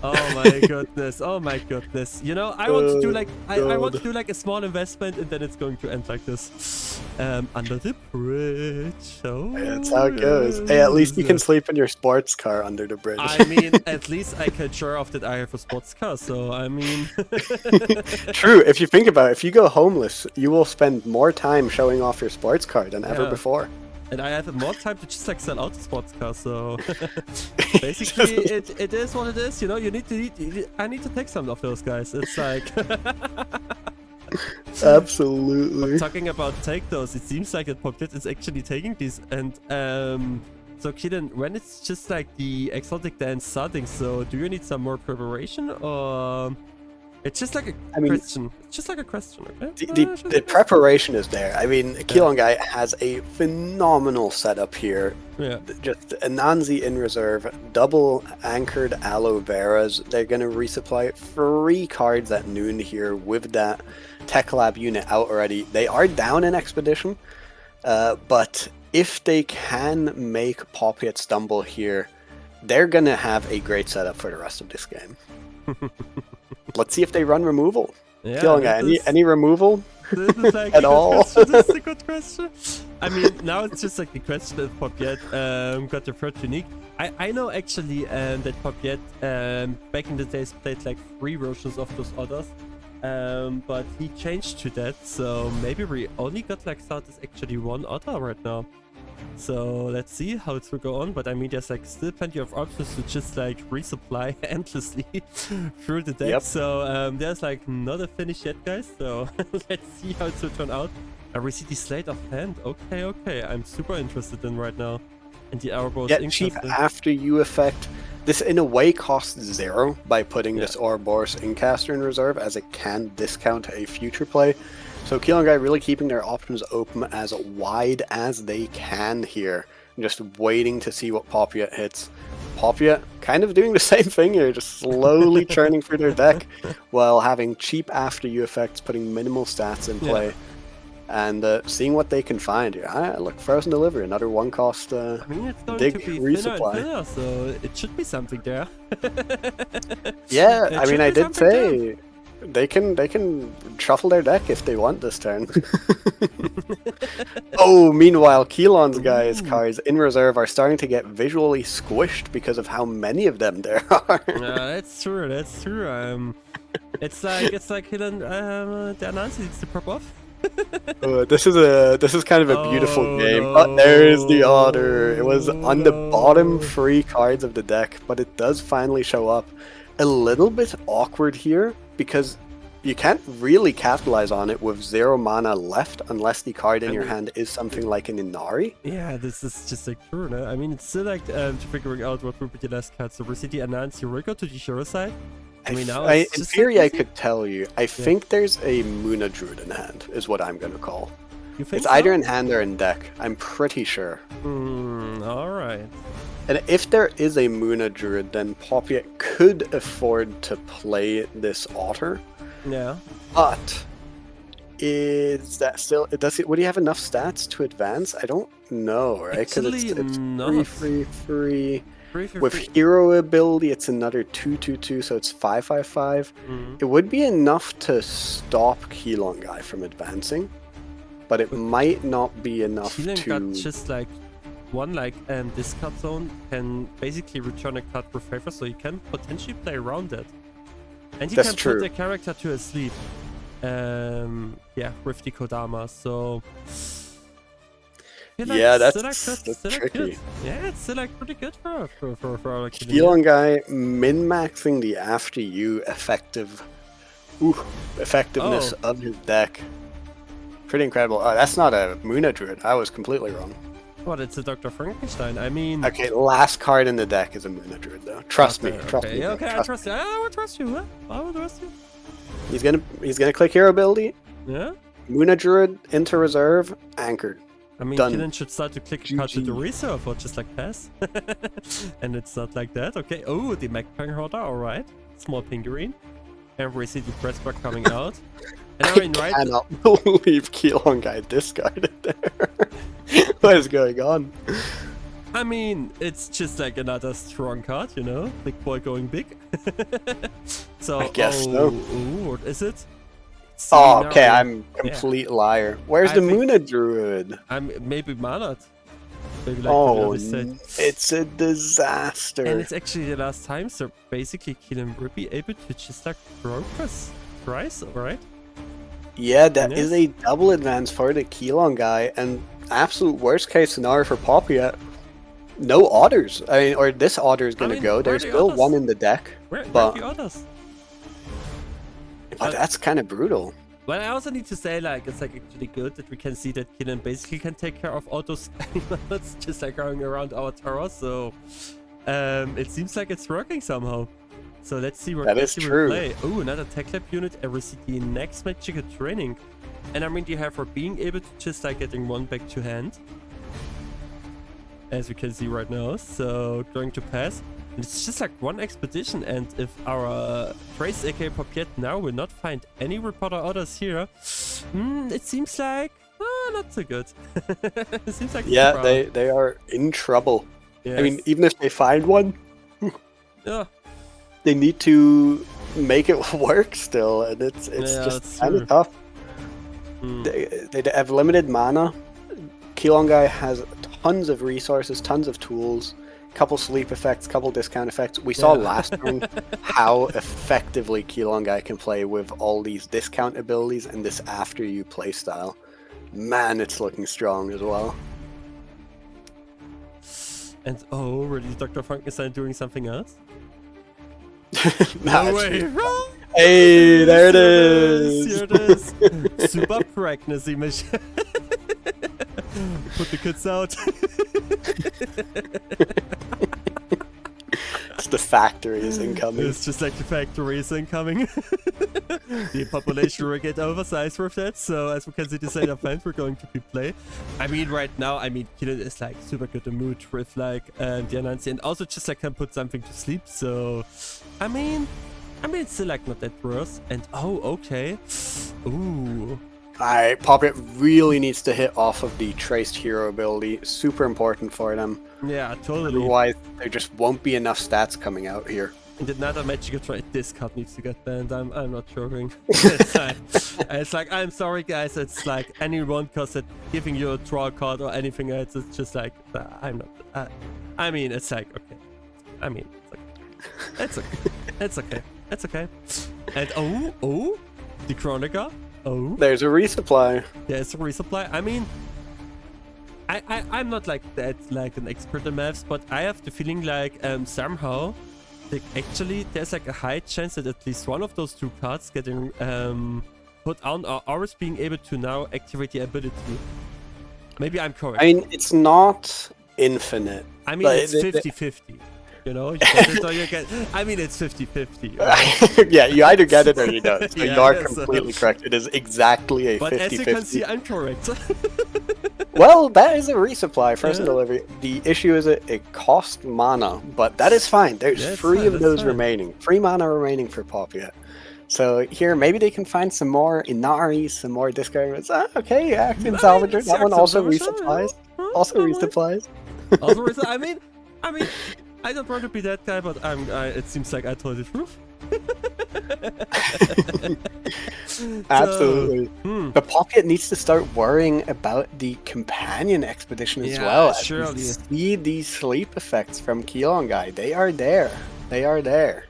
Speaker 1: Oh my goodness, oh my goodness. You know, I want to do like I want to do like a small investment, and then it's going to end like this. Under the bridge. Oh,
Speaker 3: that's how it goes. Hey, at least you can sleep in your sports car under the bridge.
Speaker 1: I mean, at least I can show off that I have a sports car, so I mean...
Speaker 3: True, if you think about it, if you go homeless, you will spend more time showing off your sports car than ever before.
Speaker 1: And I have more time to just like sell out the sports car, so basically it is what it is. You know, I need to take some of those guys. It's like
Speaker 3: absolutely.
Speaker 1: Talking about take those, it seems like that Paandyandy is actually taking these, and so Killian, when it's just like the exotic dance starting, so do you need some more preparation, or? It's just like a question. It's just like a question, okay?
Speaker 3: The preparation is there. I mean, Kelonguy has a phenomenal setup here.
Speaker 1: Yeah.
Speaker 3: Just Anansi in reserve, double anchored aloe veras. They're going to resupply 3 cards at noon here with that Tech Lab unit out already. They are down in Expedition, but if they can make Paandyandy stumble here, they're going to have a great setup for the rest of this game. Let's see if they run removal.
Speaker 1: Yeah,
Speaker 3: Kelonguy, any removal
Speaker 1: this is like
Speaker 3: at all?
Speaker 1: This is a good question. I mean, now it's just like the question if Paandyandy got the third unique. I know actually that Paandyandy back in the days played like 3 versions of those others. but he changed to that, so maybe we only got like thought is actually one otter right now. So let's see how it will go on, but I mean there's like still plenty of options to just like resupply endlessly through the deck.
Speaker 3: Yep.
Speaker 1: So there's like not a finish yet, guys, so let's see how it will turn out. And we see the slate of hand. Okay, I'm super interested in right now. And the Ouroboros
Speaker 3: Yeah, cheap after you effect. This in a way costs 0 by putting this Ouroboros Incaster in reserve, as it can discount a future play. So Kelonguy really keeping their options open as wide as they can here. Just waiting to see what Paandyandy hits. Paandyandy kind of doing the same thing here, just slowly churning through their deck while having cheap after you effects, putting minimal stats in play. And seeing what they can find here. Look, Frozen Delivery, another one-cost
Speaker 1: I mean, it's going
Speaker 3: dig
Speaker 1: to be
Speaker 3: resupply.
Speaker 1: thinner, so it should be something there.
Speaker 3: Yeah, I mean, I did say they can shuffle their deck if they want this turn. Oh, meanwhile, Kelon's guys' cards in reserve are starting to get visually squished because of how many of them there are.
Speaker 1: That's true. That's true. It's like Kelon, the announcer needs to pop off.
Speaker 3: This is kind of a beautiful game. Oh, there's the otter. It was on the bottom 3 cards of the deck, but it does finally show up. A little bit awkward here because you can't really capitalize on it with 0 mana left unless the card in your hand is something like an Inari.
Speaker 1: Yeah, this is just like true, no? I mean, it's still like figuring out what would be the last card. So we see the Anand Eureka to the hero side. I mean, now
Speaker 3: in theory, I could tell you. I think there's a Muna Druid in hand, is what I'm going to call.
Speaker 1: You think
Speaker 3: it's either in hand or in deck. I'm pretty sure.
Speaker 1: Alright.
Speaker 3: And if there is a Muna Druid, then Paandyandy could afford to play this otter.
Speaker 1: Yeah.
Speaker 3: But is that still... would he have enough stats to advance? I don't know, right? Because it's
Speaker 1: not.
Speaker 3: 3/3/3. With hero ability, it's another 2/2/2, so it's 5/5/5. It would be enough to stop Kelonguy from advancing, but it might not be enough to...
Speaker 1: got just like one discard zone can basically return a card per favor, so you can potentially play around that. And you can put the character to a sleep. Yeah, with the Kodama, so...
Speaker 3: Yeah, that's tricky.
Speaker 1: Yeah, it's still like pretty good for our
Speaker 3: Kelonguy min-maxing the after you effectiveness of his deck. Pretty incredible. Oh, that's not a Muna Druid. I was completely wrong.
Speaker 1: What? It's a Dr. Frankenstein. I mean.
Speaker 3: Okay, last card in the deck is a Muna Druid, though. Trust me. Trust me.
Speaker 1: Yeah, okay, I trust you. I will trust you. I will trust you.
Speaker 3: He's gonna click hero ability.
Speaker 1: Yeah.
Speaker 3: Muna Druid into reserve, anchored.
Speaker 1: I mean, Killen should start to click a card to the reserve or just like pass. And it's not like that. Okay. Oh, the Magpie Hoarder. Alright. Small Pinguine. And we see the Pressburg coming out. And I mean, right?
Speaker 3: Cannot believe Kelonguy discarded there. What is going on?
Speaker 1: I mean, it's just like another strong card, you know? Big boy going big. So,
Speaker 3: I guess so.
Speaker 1: What is it?
Speaker 3: Oh, okay, I'm complete liar. Where's the Muna Druid?
Speaker 1: I'm maybe Manat. Maybe like
Speaker 3: it's a disaster.
Speaker 1: And it's actually the last time, so basically Kelon will be able to just like progress twice, alright?
Speaker 3: Yeah, that is a double advance for the Kelonguy, and absolute worst case scenario for Paandyandy. No otters. I mean, or this otter is gonna go. There's still one in the deck.
Speaker 1: Where are the others?
Speaker 3: But that's kind of brutal.
Speaker 1: Well, I also need to say, like, it's like actually good that we can see that Kelon basically can take care of all those animals just like going around our tower. So it seems like it's working somehow. So let's see what we play. Oh, another Tech Lab unit. Every city next magical training. And I mean, you have for being able to just like getting one back to hand, as we can see right now. So going to pass. It's just like one expedition, and if our Trace aka Paandyandy now will not find any reporter orders here, it seems like not so good. It seems like
Speaker 3: they are in trouble. Yes. I mean, even if they find one, they need to make it work still, and it's just kind of tough. They have limited mana. Kelonguy has tons of resources, tons of tools. couple sleep effects, couple discount effects. We saw last turn how effectively Kelonguy can play with all these discount abilities and this after you playstyle. Man, it's looking strong as well.
Speaker 1: And oh, really, Dr. Frankenstein doing something else?
Speaker 3: No
Speaker 1: way!
Speaker 3: Hey, there it is!
Speaker 1: Here it is! Super pregnancy mission. Put the kids out.
Speaker 3: It's the factory is incoming.
Speaker 1: It's just like the factory is incoming. The population will get oversized with that, so as we can see the side event we're going to be play. I mean, right now, Killen is like super good in mood with like the AAAnd, and also just like can put something to sleep, so I mean it's still like not that worse. And oh, okay. Ooh.
Speaker 3: Alright, Poppet really needs to hit off of the traced hero ability. Super important for them.
Speaker 1: Yeah, totally.
Speaker 3: Otherwise, there just won't be enough stats coming out here.
Speaker 1: And another magical try. This card needs to get banned. I'm not joking. It's like I'm sorry, guys. It's like any one card that giving you a draw card or anything else. It's just like I'm not. I mean, it's like okay. I mean, it's okay. It's okay. It's okay. And oh, the Chronica. Oh,
Speaker 3: there's a resupply.
Speaker 1: There's a resupply. I mean, I'm not like that, like an expert in maths, but I have the feeling like somehow, like actually, there's like a high chance that at least one of those two cards getting put on or always being able to now activate the ability. Maybe I'm correct.
Speaker 3: I mean, it's not infinite.
Speaker 1: I mean, it's 50-50. You know, you get it or you get. I mean, it's 50-50. Right?
Speaker 3: Yeah, you either get it or you don't. So you are completely correct. It is exactly a 50-50.
Speaker 1: But as you can see, I'm correct.
Speaker 3: Well, that is a resupply, first delivery. The issue is it costs mana, but that is fine. There's three of those remaining. 3 mana remaining for Poppet. So here, maybe they can find some more Inari, some more discards. Okay, Axiom Salvager. That one also resupplies. Also resupplies.
Speaker 1: Also resupplies. I mean, I don't want to be that guy, but it seems like I told the truth.
Speaker 3: Absolutely. But Poppet needs to start worrying about the companion expedition as well.
Speaker 1: Surely.
Speaker 3: See these sleep effects from Kelonguy. They are there. They are there.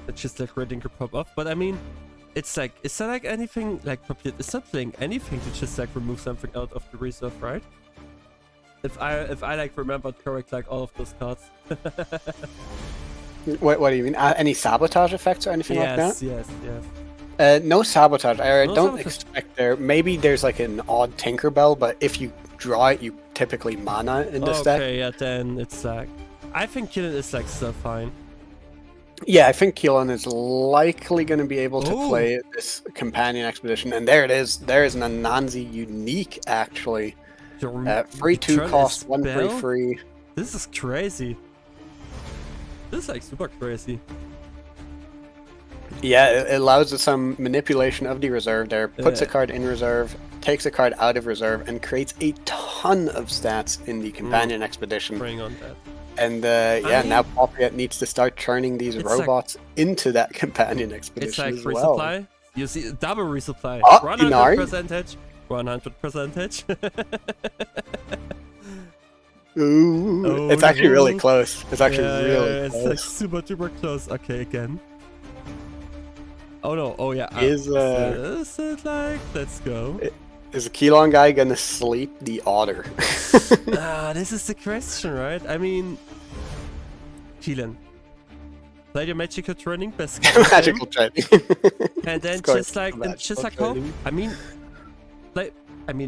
Speaker 1: It's just like ready to pop off. But I mean, it's like, is there like anything like Poppet is not playing anything to just like remove something out of the reserve, right? If I like remembered correct, like all of those cards.
Speaker 3: What do you mean? Any sabotage effects or anything like that?
Speaker 1: Yes.
Speaker 3: No sabotage. I don't expect there. Maybe there's like an odd Tinkerbell, but if you draw it, you typically mana in this deck.
Speaker 1: Okay, yeah, then it's like I think Killen is like still fine.
Speaker 3: Yeah, I think Keelan is likely going to be able to play this companion expedition, and there it is. There is an Anansi unique actually. Free 2 cost, 1 free.
Speaker 1: This is crazy. This is like super crazy.
Speaker 3: Yeah, it allows some manipulation of the reserve there, puts a card in reserve, takes a card out of reserve, and creates a ton of stats in the companion expedition.
Speaker 1: Bring on that.
Speaker 3: And now Poppet needs to start turning these robots into that companion expedition
Speaker 1: as well. It's like resupply. You see, double resupply. 100%. 100%.
Speaker 3: Ooh, it's actually really close. It's actually really close.
Speaker 1: It's like super duper close. Okay, again. Oh no! Oh yeah.
Speaker 3: Is
Speaker 1: it like? Let's go.
Speaker 3: Is the Kelonguy gonna sleep the otter?
Speaker 1: This is the question, right? I mean, Keelan, play your magical training, best
Speaker 3: magical training,
Speaker 1: and then just like hope. I mean,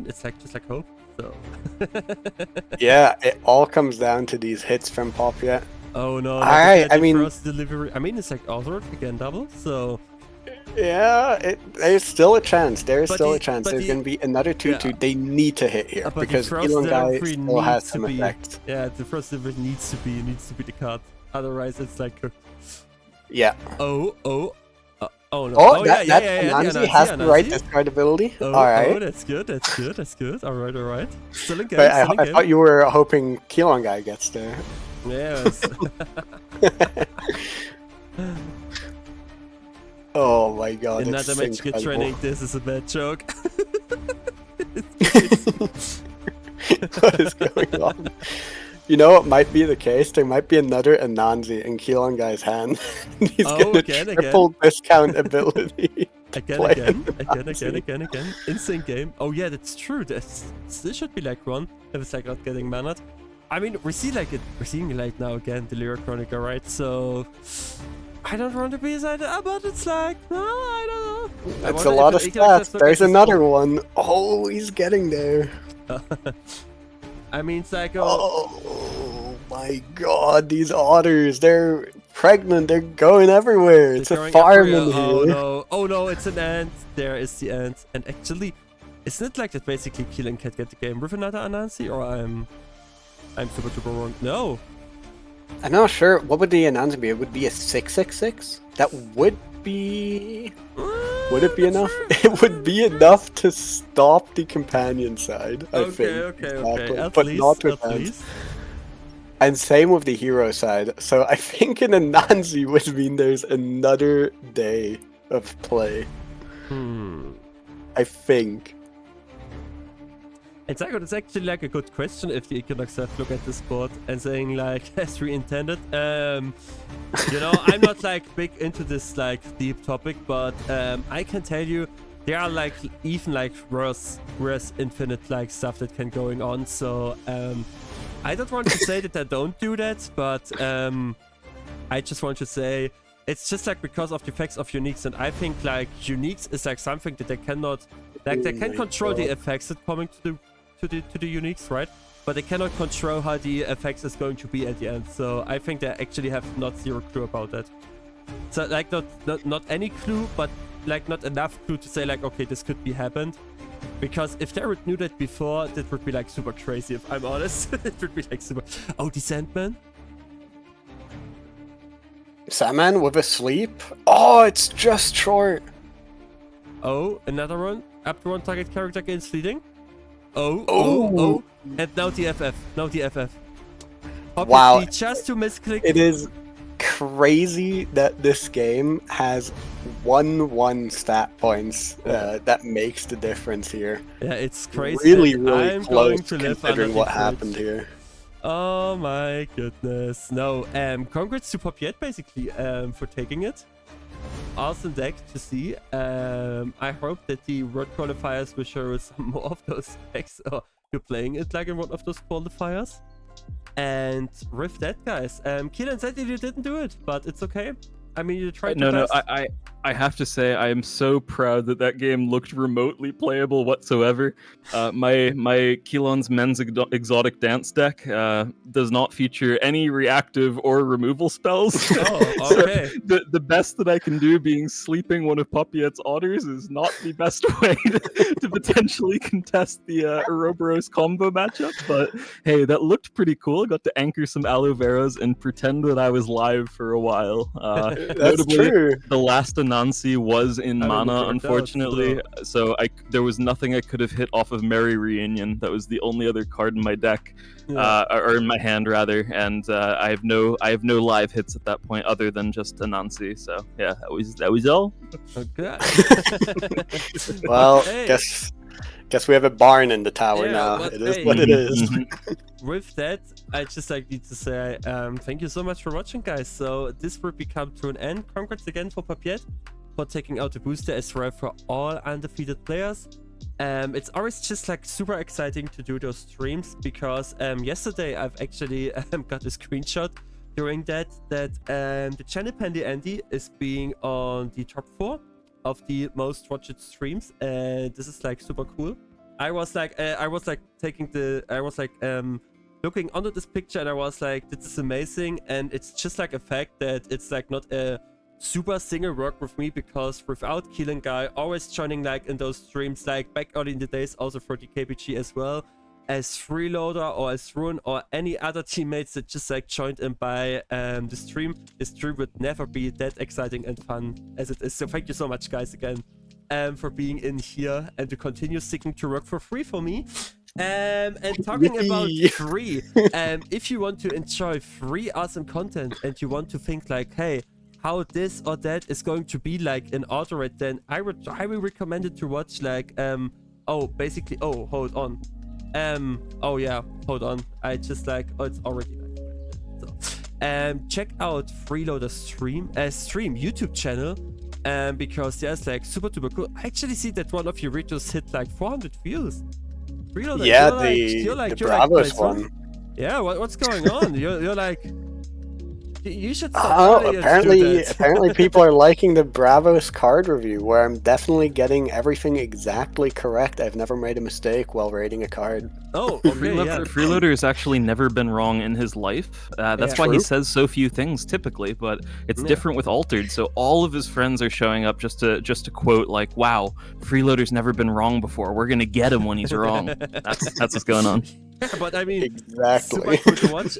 Speaker 1: it's like just like hope. So.
Speaker 3: Yeah, it all comes down to these hits from Poppet.
Speaker 1: Oh no!
Speaker 3: Alright, I mean,
Speaker 1: first delivery. I mean, it's like altered again, double. So.
Speaker 3: Yeah, there's still a chance. There's still a chance. There's going to be another 2/2. They need to hit here because Kelonguy still has some effect.
Speaker 1: Yeah, the first delivery needs to be the card. Otherwise, it's like cooked.
Speaker 3: Yeah.
Speaker 1: Oh no.
Speaker 3: Anansi has the right discard ability. Alright.
Speaker 1: Oh, that's good. Alright. Still in game.
Speaker 3: But I thought you were hoping Kelonguy gets there.
Speaker 1: Yes.
Speaker 3: Oh my god.
Speaker 1: Another magical training. This is a bad joke.
Speaker 3: What is going on? You know what might be the case? There might be another Anansi in Kelonguy's hand. He's gonna triple discount ability.
Speaker 1: Again. Insane game. Oh yeah, that's true. This should be like one if it's like not getting mannered. I mean, we're seeing like now again the Lyra Chronicle, right? So I don't want to be excited, but it's like, no, I don't know.
Speaker 3: That's a lot of stats. There's another one. Oh, he's getting there.
Speaker 1: I mean, Psycho.
Speaker 3: Oh my god, these otters, they're pregnant, they're going everywhere. It's a farm in here.
Speaker 1: Oh no, it's an ant. There is the ant. And actually, isn't it like that basically Killing Cat get the game with another Anansi? Or I'm super wrong. No.
Speaker 3: I'm not sure. What would the Anansi be? It would be a 666? That would be... Would it be enough? It would be enough to stop the companion side, I think.
Speaker 1: Okay.
Speaker 3: But not with ants. And same with the hero side. So I think an Anansi would mean there's another day of play. I think.
Speaker 1: And Psycho, it's actually like a good question if the Equinox have look at this board and saying like, as we intended. You know, I'm not like big into this like deep topic, but I can tell you there are like even like worse infinite like stuff that can going on. So I don't want to say that I don't do that, but I just want to say it's just like because of the effects of uniques, and I think like uniques is like something that they cannot like they can control the effects that coming to the uniques, right? But they cannot control how the effects is going to be at the end. So I think they actually have not zero clue about that. So like not any clue, but like not enough clue to say like, okay, this could be happened. Because if they would knew that before, that would be like super crazy, if I'm honest. It would be like super... Oh, the Sandman?
Speaker 3: Sandman with a sleep? Oh, it's just short.
Speaker 1: Oh, another one? Up to one target character gains fleeting? Oh. And now the FF. Obviously,
Speaker 3: wow.
Speaker 1: just to misclick.
Speaker 3: It is crazy that this game has 1-1 stat points that makes the difference here.
Speaker 1: Yeah, it's crazy.
Speaker 3: Really close considering what happened here.
Speaker 1: Oh my goodness. No, congrats to Paandyandy basically for taking it. Awesome deck to see. I hope that the World Qualifiers will show us some more of those decks, or you're playing it like in one of those qualifiers. And with that, guys, Keelan said that you didn't do it, but it's okay. I mean, you tried
Speaker 2: No, I have to say, I am so proud that that game looked remotely playable whatsoever. My Kelon's Men's Exotic Dance deck does not feature any reactive or removal spells.
Speaker 1: Oh, okay.
Speaker 2: So the best that I can do, being sleeping one of Paandyandy's otters, is not the best way to potentially contest the Ouroboros combo matchup. But hey, that looked pretty cool. I got to anchor some aloe veras and pretend that I was live for a while.
Speaker 3: That's true.
Speaker 2: The last Anansi was in mana, unfortunately, so there was nothing I could have hit off of Merry Reunion. That was the only other card in my deck, or in my hand rather, and I have no live hits at that point other than just Anansi. So yeah, that was all.
Speaker 1: Okay.
Speaker 3: Well, guess we have a barn in the tower now. It is what it is.
Speaker 1: With that, I just need to say thank you so much for watching, guys. So this will become to an end. Congrats again for Paandyandy for taking out the booster, as well for all undefeated players. It's always just like super exciting to do those streams, because yesterday I've actually got a screenshot during that the channel Paandyandy is being on the top 4 of the most watched streams, and this is like super cool. I was looking under this picture, and I was like, this is amazing. And it's just like a fact that it's like not a super single work with me, because without Kelonguy always joining like in those streams, like back early in the days, also for the KPG as well, as Freeloader or as Ruin or any other teammates that just like joined in by the stream would never be that exciting and fun as it is. So thank you so much, guys, again for being in here and to continue sticking to work for free for me. And talking about free, if you want to enjoy free awesome content and you want to think like, hey, how this or that is going to be like in Altered, then I would highly recommend it to watch like hold on. Oh yeah, hold on. I just like, oh, it's already like, so, check out Freeloader's stream YouTube channel, because there's like super cool. I actually see that one of your videos hit like 400 views. Freeloader,
Speaker 3: Yeah,
Speaker 1: you're like
Speaker 3: the BRAVOS one.
Speaker 1: Yeah, what's going on? You're like, you should stop.
Speaker 3: Oh, apparently people are liking the BRAVOS card review, where I'm definitely getting everything exactly correct. I've never made a mistake while rating a card.
Speaker 1: Oh, okay,
Speaker 2: Freeloader has actually never been wrong in his life. That's why he says so few things typically, but it's different with Altered. So all of his friends are showing up just to quote like, "Wow, Freeloader's never been wrong before. We're gonna get him when he's wrong." That's what's going on.
Speaker 1: Yeah, but I mean,
Speaker 3: exactly.
Speaker 1: super cool to watch.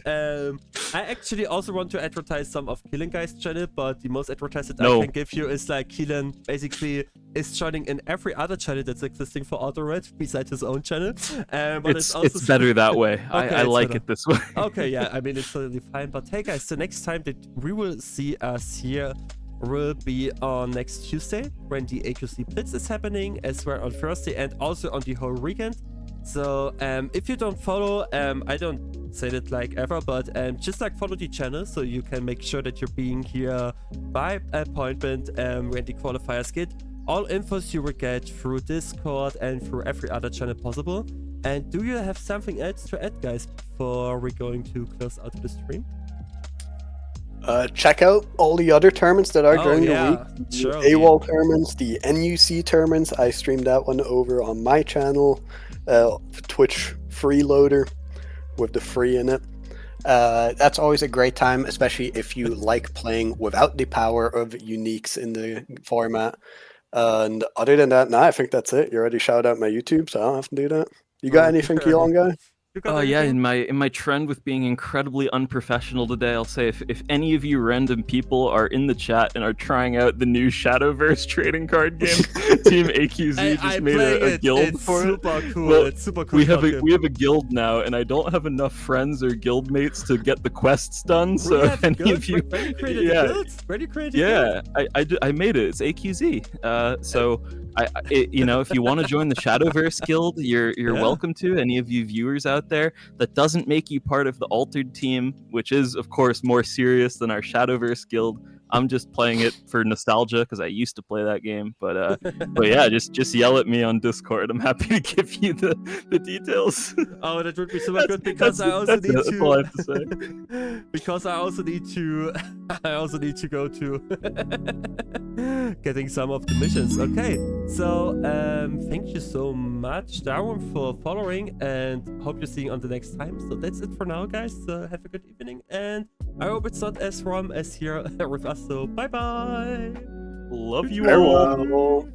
Speaker 1: I actually also want to advertise some of Kelonguy's channel, but the most advertised I can give you is like Kelon basically is joining in every other channel that's existing for Altered besides his own channel. But
Speaker 2: it's better that way.
Speaker 1: Okay,
Speaker 2: I like it this way.
Speaker 1: Okay, yeah, I mean, it's totally fine. But hey guys, the next time that we will see us here will be on next Tuesday, when the AQZ Blitz is happening, as well on Thursday and also on the whole weekend. So if you don't follow, I don't say that like ever, but just like follow the channel so you can make sure that you're being here by appointment when the qualifiers get. All infos you will get through Discord and through every other channel possible. And do you have something else to add, guys, before we're going to close out the stream?
Speaker 3: Check out all the other tournaments that are during the week.
Speaker 1: Sure,
Speaker 3: the AWOL tournaments, the NUC tournaments. I streamed that one over on my channel, Twitch Freeloader, with the free in it. That's always a great time, especially if you like playing without the power of uniques in the format. And other than that, I think that's it. You already shouted out my YouTube, so I don't have to do that. You got anything, Kelonguy?
Speaker 2: Yeah, in my trend with being incredibly unprofessional today, I'll say if any of you random people are in the chat and are trying out the new Shadowverse trading card game, Team AQZ just made a guild for it.
Speaker 1: Cool.
Speaker 2: Well,
Speaker 1: it's super cool.
Speaker 2: We have a guild now, and I don't have enough friends or guild mates to get the quests done. So if any of you,
Speaker 1: where do you create a guild? Where do you create a guild?
Speaker 2: I made it. It's AQZ. So you know, if you want to join the Shadowverse guild, you're welcome to. Any of you viewers out there, that doesn't make you part of the Altered team, which is of course more serious than our Shadowverse guild. I'm just playing it for nostalgia because I used to play that game, but yeah, just yell at me on Discord. I'm happy to give you the details.
Speaker 1: Oh, that would be super good, because I also need to. That's all I have to say. Because I also need to go to getting some of the missions. Okay, so thank you so much, Darwin, for following, and hope you're seeing on the next time. So that's it for now, guys. Have a good evening, and I hope it's not as warm as here with us. So bye bye.
Speaker 2: Love you all.